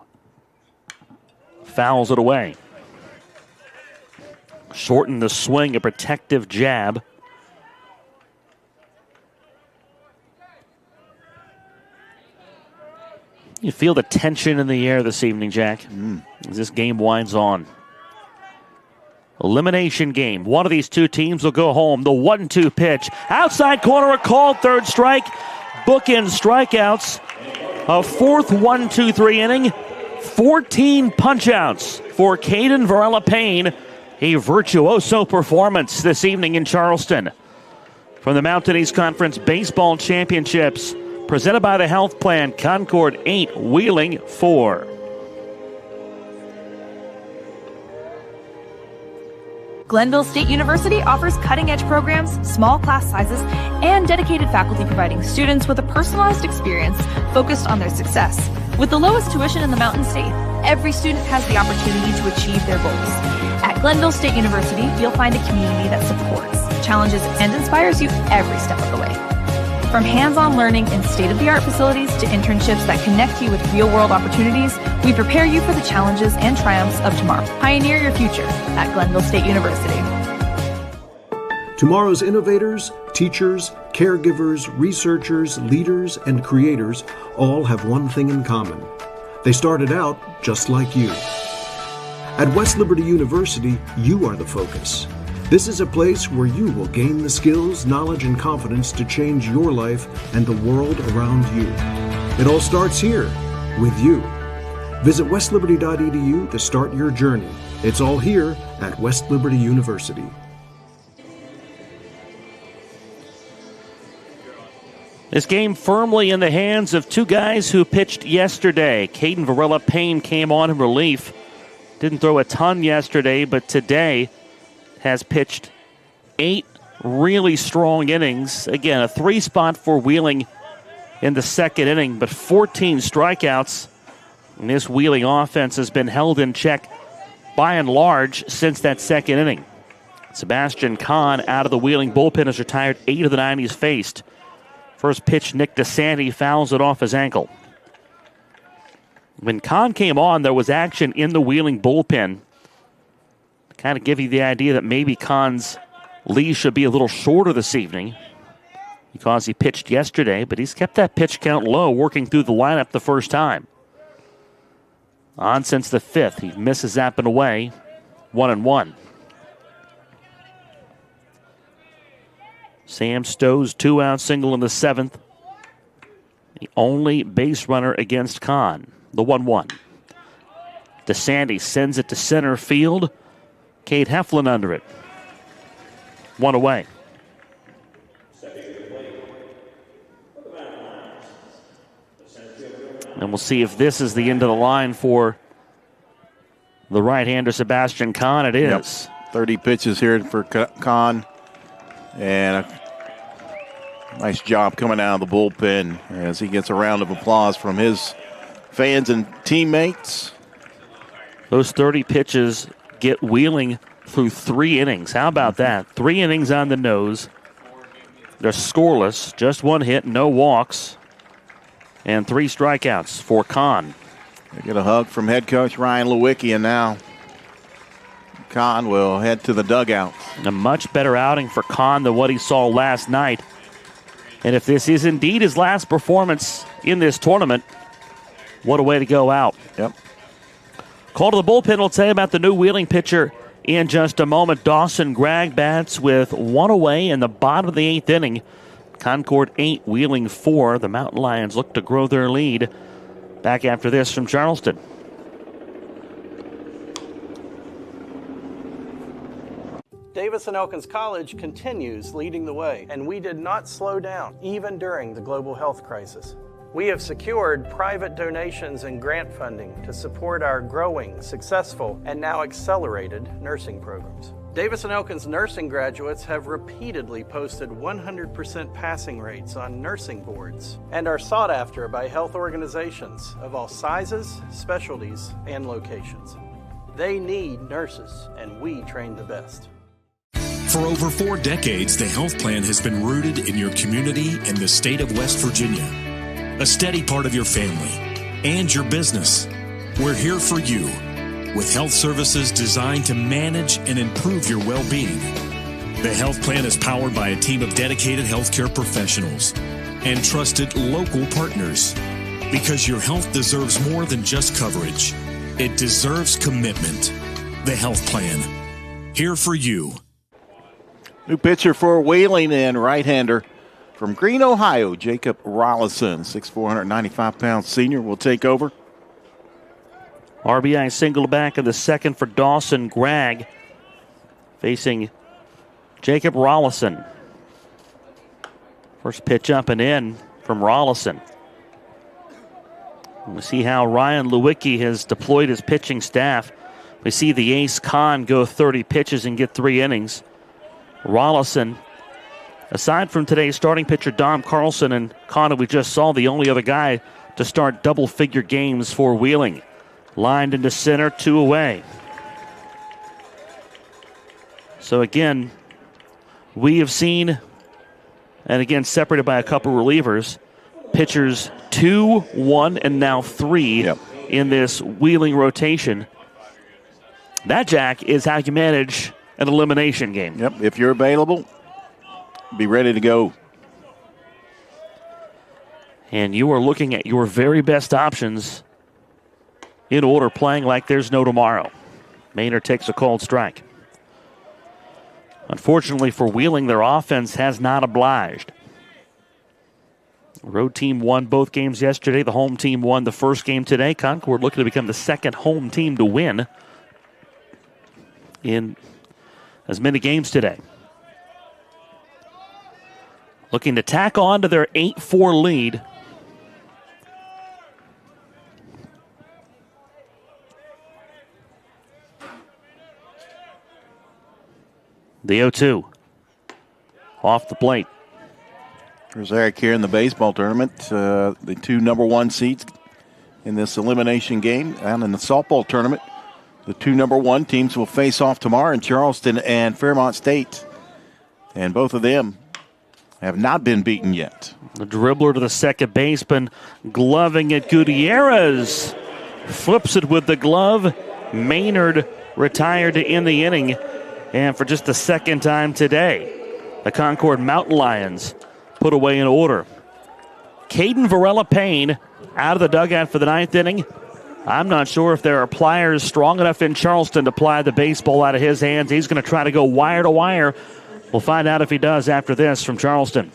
A: Fouls it away. Shorten the swing, a protective jab. You feel the tension in the air this evening, Jack, as this game winds on. Elimination game. One of these 2 teams will go home. The 1-2 pitch. Outside corner, a called 3rd strike. Bookend strikeouts. A 4th 1-2-3 inning. 14 punch-outs for Caden Varela Payne. A virtuoso performance this evening in Charleston. From the Mountain East Conference Baseball Championships, presented by the Health Plan, Concord 8, Wheeling 4.
Q: Glenville State University offers cutting-edge programs, small class sizes, and dedicated faculty providing students with a personalized experience focused on their success. With the lowest tuition in the Mountain State, every student has the opportunity to achieve their goals. At Glenville State University, you'll find a community that supports, challenges, and inspires you every step of the way. From hands-on learning in state-of-the-art facilities to internships that connect you with real-world opportunities, we prepare you for the challenges and triumphs of tomorrow. Pioneer your future at Glenville State University.
J: Tomorrow's innovators, teachers, caregivers, researchers, leaders, and creators all have one thing in common. They started out just like you. At West Liberty University, you are the focus. This is a place where you will gain the skills, knowledge, and confidence to change your life and the world around you. It all starts here, with you. Visit westliberty.edu to start your journey. It's all here at West Liberty University.
A: This game firmly in the hands of 2 guys who pitched yesterday. Caden Varela Payne came on in relief. Didn't throw a ton yesterday, but today has pitched 8 really strong innings. Again, a 3 spot for Wheeling in the second inning, but 14 strikeouts. And this Wheeling offense has been held in check by and large since that second inning. Sebastian Kahn out of the Wheeling bullpen has retired 8 of the 9 he's faced. First pitch, Nick DeSanti fouls it off his ankle. When Kahn came on, there was action in the Wheeling bullpen. Kind of give you the idea that maybe Kahn's leash should be a little shorter this evening because he pitched yesterday, but he's kept that pitch count low, working through the lineup the first time. On since the 5th. He misses zapping away. 1-1. Sam Stowe's 2-out single in the 7th. The only base runner against Kahn. The 1-1. DeSanti sends it to center field. Cade Heflin under it. 1 away. And we'll see if this is the end of the line for the right-hander Sebastian Kahn. It is.
B: Yep. 30 pitches here for Kahn. And a nice job coming out of the bullpen as he gets a round of applause from his fans and teammates.
A: Those 30 pitches get Wheeling through 3 innings. How about that? 3 innings on the nose. They're scoreless. Just 1 hit, no walks. And 3 strikeouts for Kahn.
B: They get a hug from head coach Ryan Lewicki, and now Kahn will head to the dugout.
A: A much better outing for Kahn than what he saw last night. And if this is indeed his last performance in this tournament, what a way to go out.
B: Yep.
A: Call to the bullpen will tell you about the new Wheeling pitcher in just a moment. Dawson Gregg bats with 1 away in the bottom of the 8th inning. Concord 8, Wheeling 4. The Mountain Lions look to grow their lead. Back after this from Charleston.
O: Davis and Elkins College continues leading the way, and we did not slow down, even during the global health crisis. We have secured private donations and grant funding to support our growing, successful, and now accelerated nursing programs. Davis and Elkins nursing graduates have repeatedly posted 100% passing rates on nursing boards and are sought after by health organizations of all sizes, specialties, and locations. They need nurses, and we train the best.
P: For over 4 decades, the health plan has been rooted in your community and the state of West Virginia. A steady part of your family and your business. We're here for you with health services designed to manage and improve your well-being. The health plan is powered by a team of dedicated healthcare professionals and trusted local partners. Because your health deserves more than just coverage. It deserves commitment. The health plan. Here for you.
B: New pitcher for Wheeling and right-hander from Greene, Ohio, Jacob Rollison, 6'4", 195-pound senior, will take over.
A: RBI single back in the 2nd for Dawson Gregg, facing Jacob Rollison. First pitch up and in from Rollison. We see how Ryan Lewicki has deployed his pitching staff. We see the ace Kahn go 30 pitches and get 3 innings. Rollison, aside from today's starting pitcher Dom Carlson and Kahn, we just saw, the only other guy to start double-figure games for Wheeling. Lined into center, 2 away. So again, we have seen, and again separated by a couple relievers, pitchers 2, 1, and now 3 in this Wheeling rotation. That, Jack, is how you manage an elimination game.
B: Yep, if you're available, be ready to go.
A: And you are looking at your very best options in order, playing like there's no tomorrow. Maynard takes a called strike. Unfortunately for Wheeling, their offense has not obliged. The road team won both games yesterday. The home team won the first game today. Concord looking to become the second home team to win in as many games today. Looking to tack on to their 8-4 lead. The 0-2. Off the plate.
B: There's Eric here in the baseball tournament. The 2 number 1 seeds in this elimination game. And in the softball tournament, the 2 number 1 teams will face off tomorrow in Charleston and Fairmont State. And both of them have not been beaten yet.
A: The dribbler to the second baseman, gloving at Gutierrez. Flips it with the glove. Maynard retired to end the inning. And for just the second time today, the Concord Mountain Lions put away an order. Caden Varela-Payne out of the dugout for the 9th inning. I'm not sure if there are pliers strong enough in Charleston to ply the baseball out of his hands. He's going to try to go wire to wire. We'll find out if he does after this from Charleston.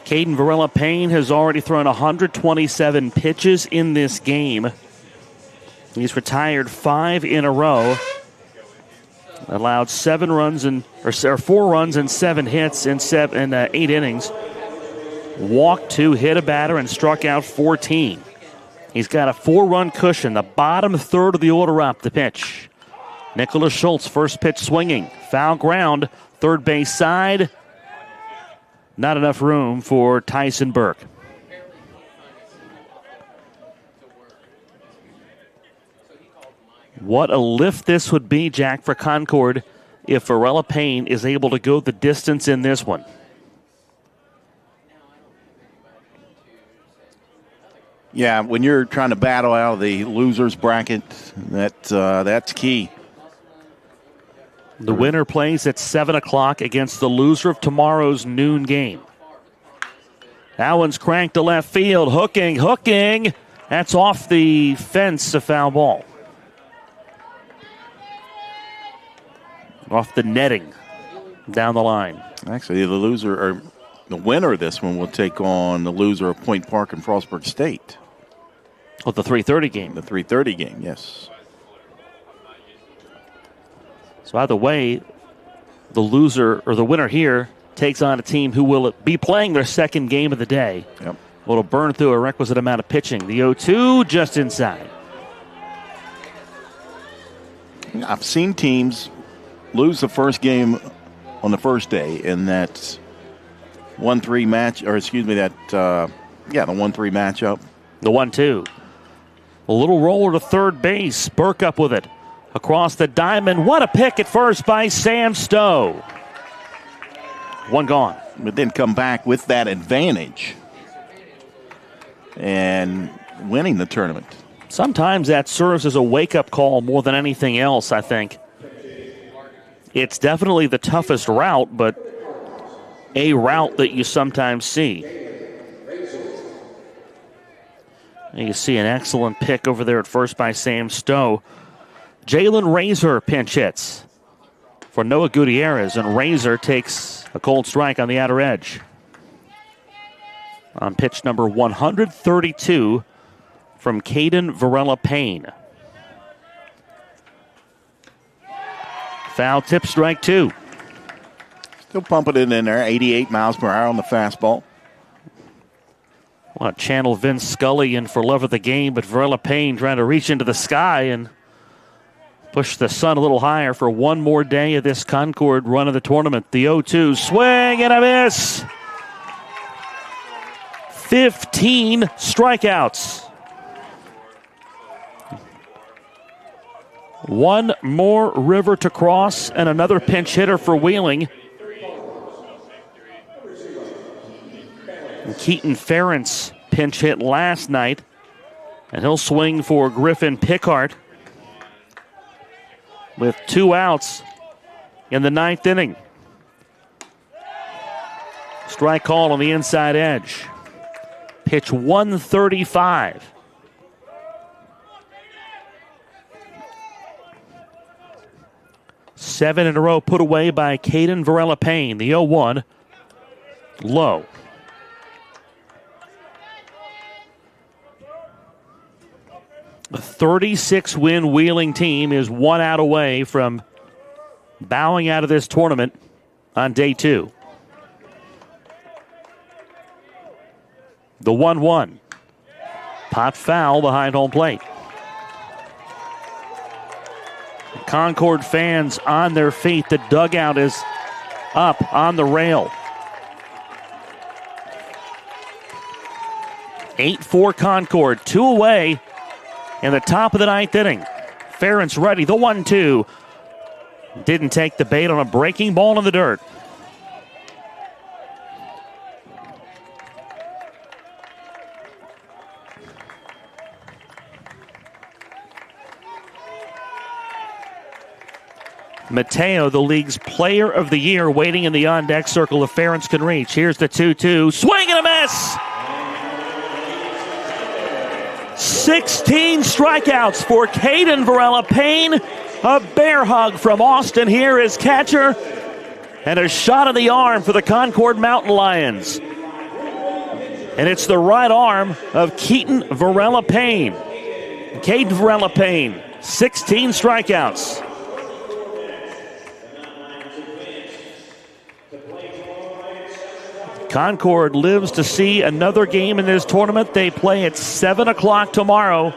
A: Caden Varela-Payne has already thrown 127 pitches in this game. He's retired 5 in a row. Allowed 4 runs and 7 hits in 8 innings. Walked 2, hit a batter, and struck out 14. He's got a 4-run cushion. The bottom third of the order up. The pitch. Nicholas Schultz, first pitch swinging. Foul ground, third base side. Not enough room for Tyson Burke. What a lift this would be, Jack, for Concord if Varela-Payne is able to go the distance in this one.
B: Yeah, when you're trying to battle out of the loser's bracket, that's key.
A: The winner plays at 7 o'clock against the loser of tomorrow's noon game. That one's cranked to left field. Hooking. That's off the fence, a foul ball. Off the netting down the line.
B: Actually, the winner of this one will take on the loser of Point Park and Frostburg State.
A: Oh, the 3:30 game.
B: The 3:30 game, yes.
A: So either way, the loser or the winner here takes on a team who will be playing their second game of the day.
B: Yep.
A: Will burn through a requisite amount of pitching. The 0-2 just inside.
B: I've seen teams lose the first game on the first day in that 1-3 match, or excuse me, the 1-3 matchup.
A: The 1-2. A little roller to third base. Burke up with it. Across the diamond. What a pick at first by Sam Stowe. One gone.
B: But then come back with that advantage and winning the tournament.
A: Sometimes that serves as a wake-up call more than anything else, I think. It's definitely the toughest route, but a route that you sometimes see. And you see an excellent pick over there at first by Sam Stowe. Jalen Razor pinch hits for Noah Gutierrez, and Razor takes a cold strike on the outer edge. On pitch number 132 from Caden Varela-Payne. Foul tip, strike 2.
B: Still pumping it in there, 88 miles per hour on the fastball.
A: Want to channel Vince Scully in for love of the game, but Varela-Payne trying to reach into the sky and push the sun a little higher for one more day of this Concord run of the tournament. The 0-2 swing and a miss. 15 strikeouts. One more river to cross and another pinch hitter for Wheeling. Keaton Ferentz pinch hit last night, and he'll swing for Griffin Pickart with 2 outs in the 9th inning. Strike call on the inside edge. Pitch 135. Seven in a row put away by Caden Varela-Payne. The 0-1 low. A 36-win Wheeling team is 1 out away from bowing out of this tournament on day 2. The 1-1. Pot foul behind home plate. Concord fans on their feet. The dugout is up on the rail. 8-4 Concord. 2 away in the top of the 9th inning. Ferentz ready. The 1-2. Didn't take the bait on a breaking ball in the dirt. Mateo, the league's player of the year, waiting in the on-deck circle if Ferentz can reach. Here's the 2-2. Swing and a miss! 16 strikeouts for Caden Varela-Payne. A bear hug from Austin here as catcher. And a shot in the arm for the Concord Mountain Lions. And it's the right arm of Keaton Varela-Payne. Caden Varela-Payne, 16 strikeouts. Concord lives to see another game in this tournament. They play at 7 o'clock tomorrow.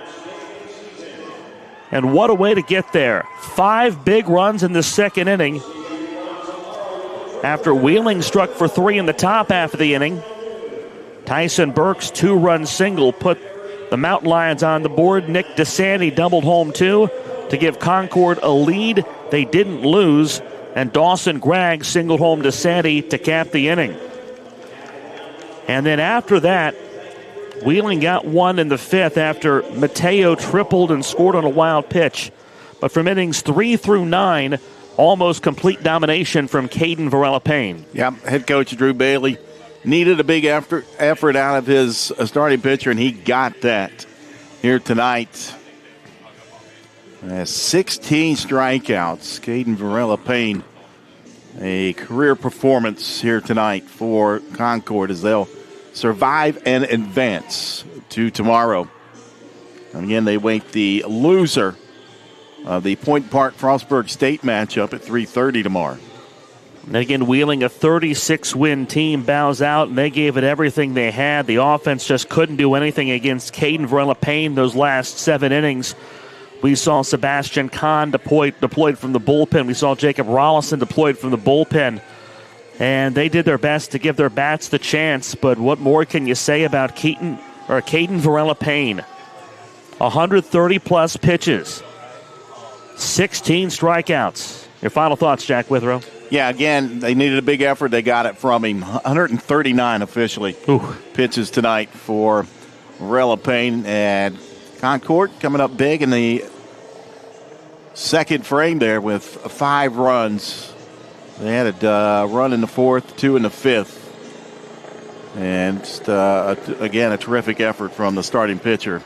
A: And what a way to get there. 5 big runs in the 2nd inning. After Wheeling struck for 3 in the top half of the inning, Tyson Burke's 2-run single put the Mountain Lions on the board. Nick DeSanti doubled home 2 to give Concord a lead. They didn't lose. And Dawson Gregg singled home DeSanti to cap the inning. And then after that, Wheeling got 1 in the 5th after Mateo tripled and scored on a wild pitch. But from innings 3 through 9, almost complete domination from Caden Varela-Payne.
B: Yeah, head coach Drew Bailey needed a big effort out of his starting pitcher, and he got that here tonight. 16 strikeouts. Caden Varela-Payne, a career performance here tonight for Concord as they'll survive and advance to tomorrow. And again, they wait the loser of the Point Park Frostburg State matchup at 3:30 tomorrow.
A: And again, Wheeling, a 36-win team, bows out, and they gave it everything they had. The offense just couldn't do anything against Caden Varela-Payne those last 7 innings. We saw Sebastian Kahn deployed from the bullpen. We saw Jacob Rollison deployed from the bullpen. And they did their best to give their bats the chance. But what more can you say about Caden Varela-Payne? 130-plus pitches. 16 strikeouts. Your final thoughts, Jack Withrow?
B: Yeah, again, they needed a big effort. They got it from him. 139 officially pitches tonight for Varela-Payne. And Concord coming up big in the 2nd frame there with 5 runs. They had a run in the 4th, 2 in the 5th. And just, again, a terrific effort from the starting pitcher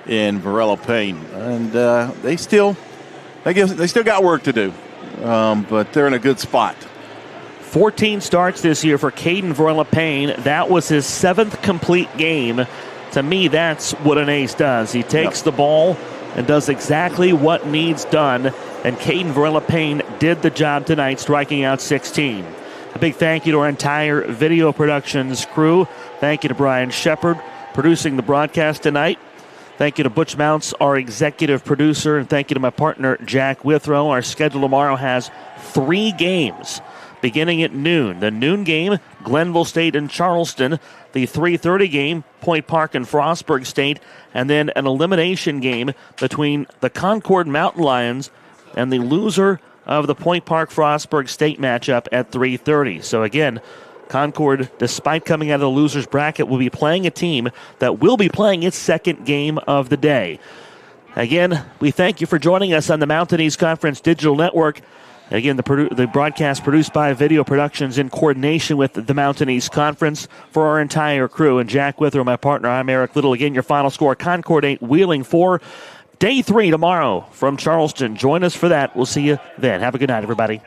B: in Varela-Payne. And they still got work to do. But they're in a good spot.
A: 14 starts this year for Caden Varela-Payne. That was his 7th complete game. To me, that's what an ace does. He takes the ball and does exactly what needs done. And Caden Varela-Payne did the job tonight, striking out 16. A big thank you to our entire video productions crew. Thank you to Brian Shepard, producing the broadcast tonight. Thank you to Butch Mounts, our executive producer. And thank you to my partner, Jack Withrow. Our schedule tomorrow has 3 games. beginning at noon. The noon game, Glenville State and Charleston. The 3:30 game, Point Park and Frostburg State. And then an elimination game between the Concord Mountain Lions and the loser of the Point Park Frostburg State matchup at 3:30. So again, Concord, despite coming out of the loser's bracket, will be playing a team that will be playing its second game of the day. Again, we thank you for joining us on the Mountain East Conference Digital Network. Again, the broadcast produced by Video Productions in coordination with the Mountain East Conference. For our entire crew and Jack Withrow, my partner, I'm Eric Little. Again, your final score, Concord 8, Wheeling 4. Day 3 tomorrow from Charleston. Join us for that. We'll see you then. Have a good night, everybody.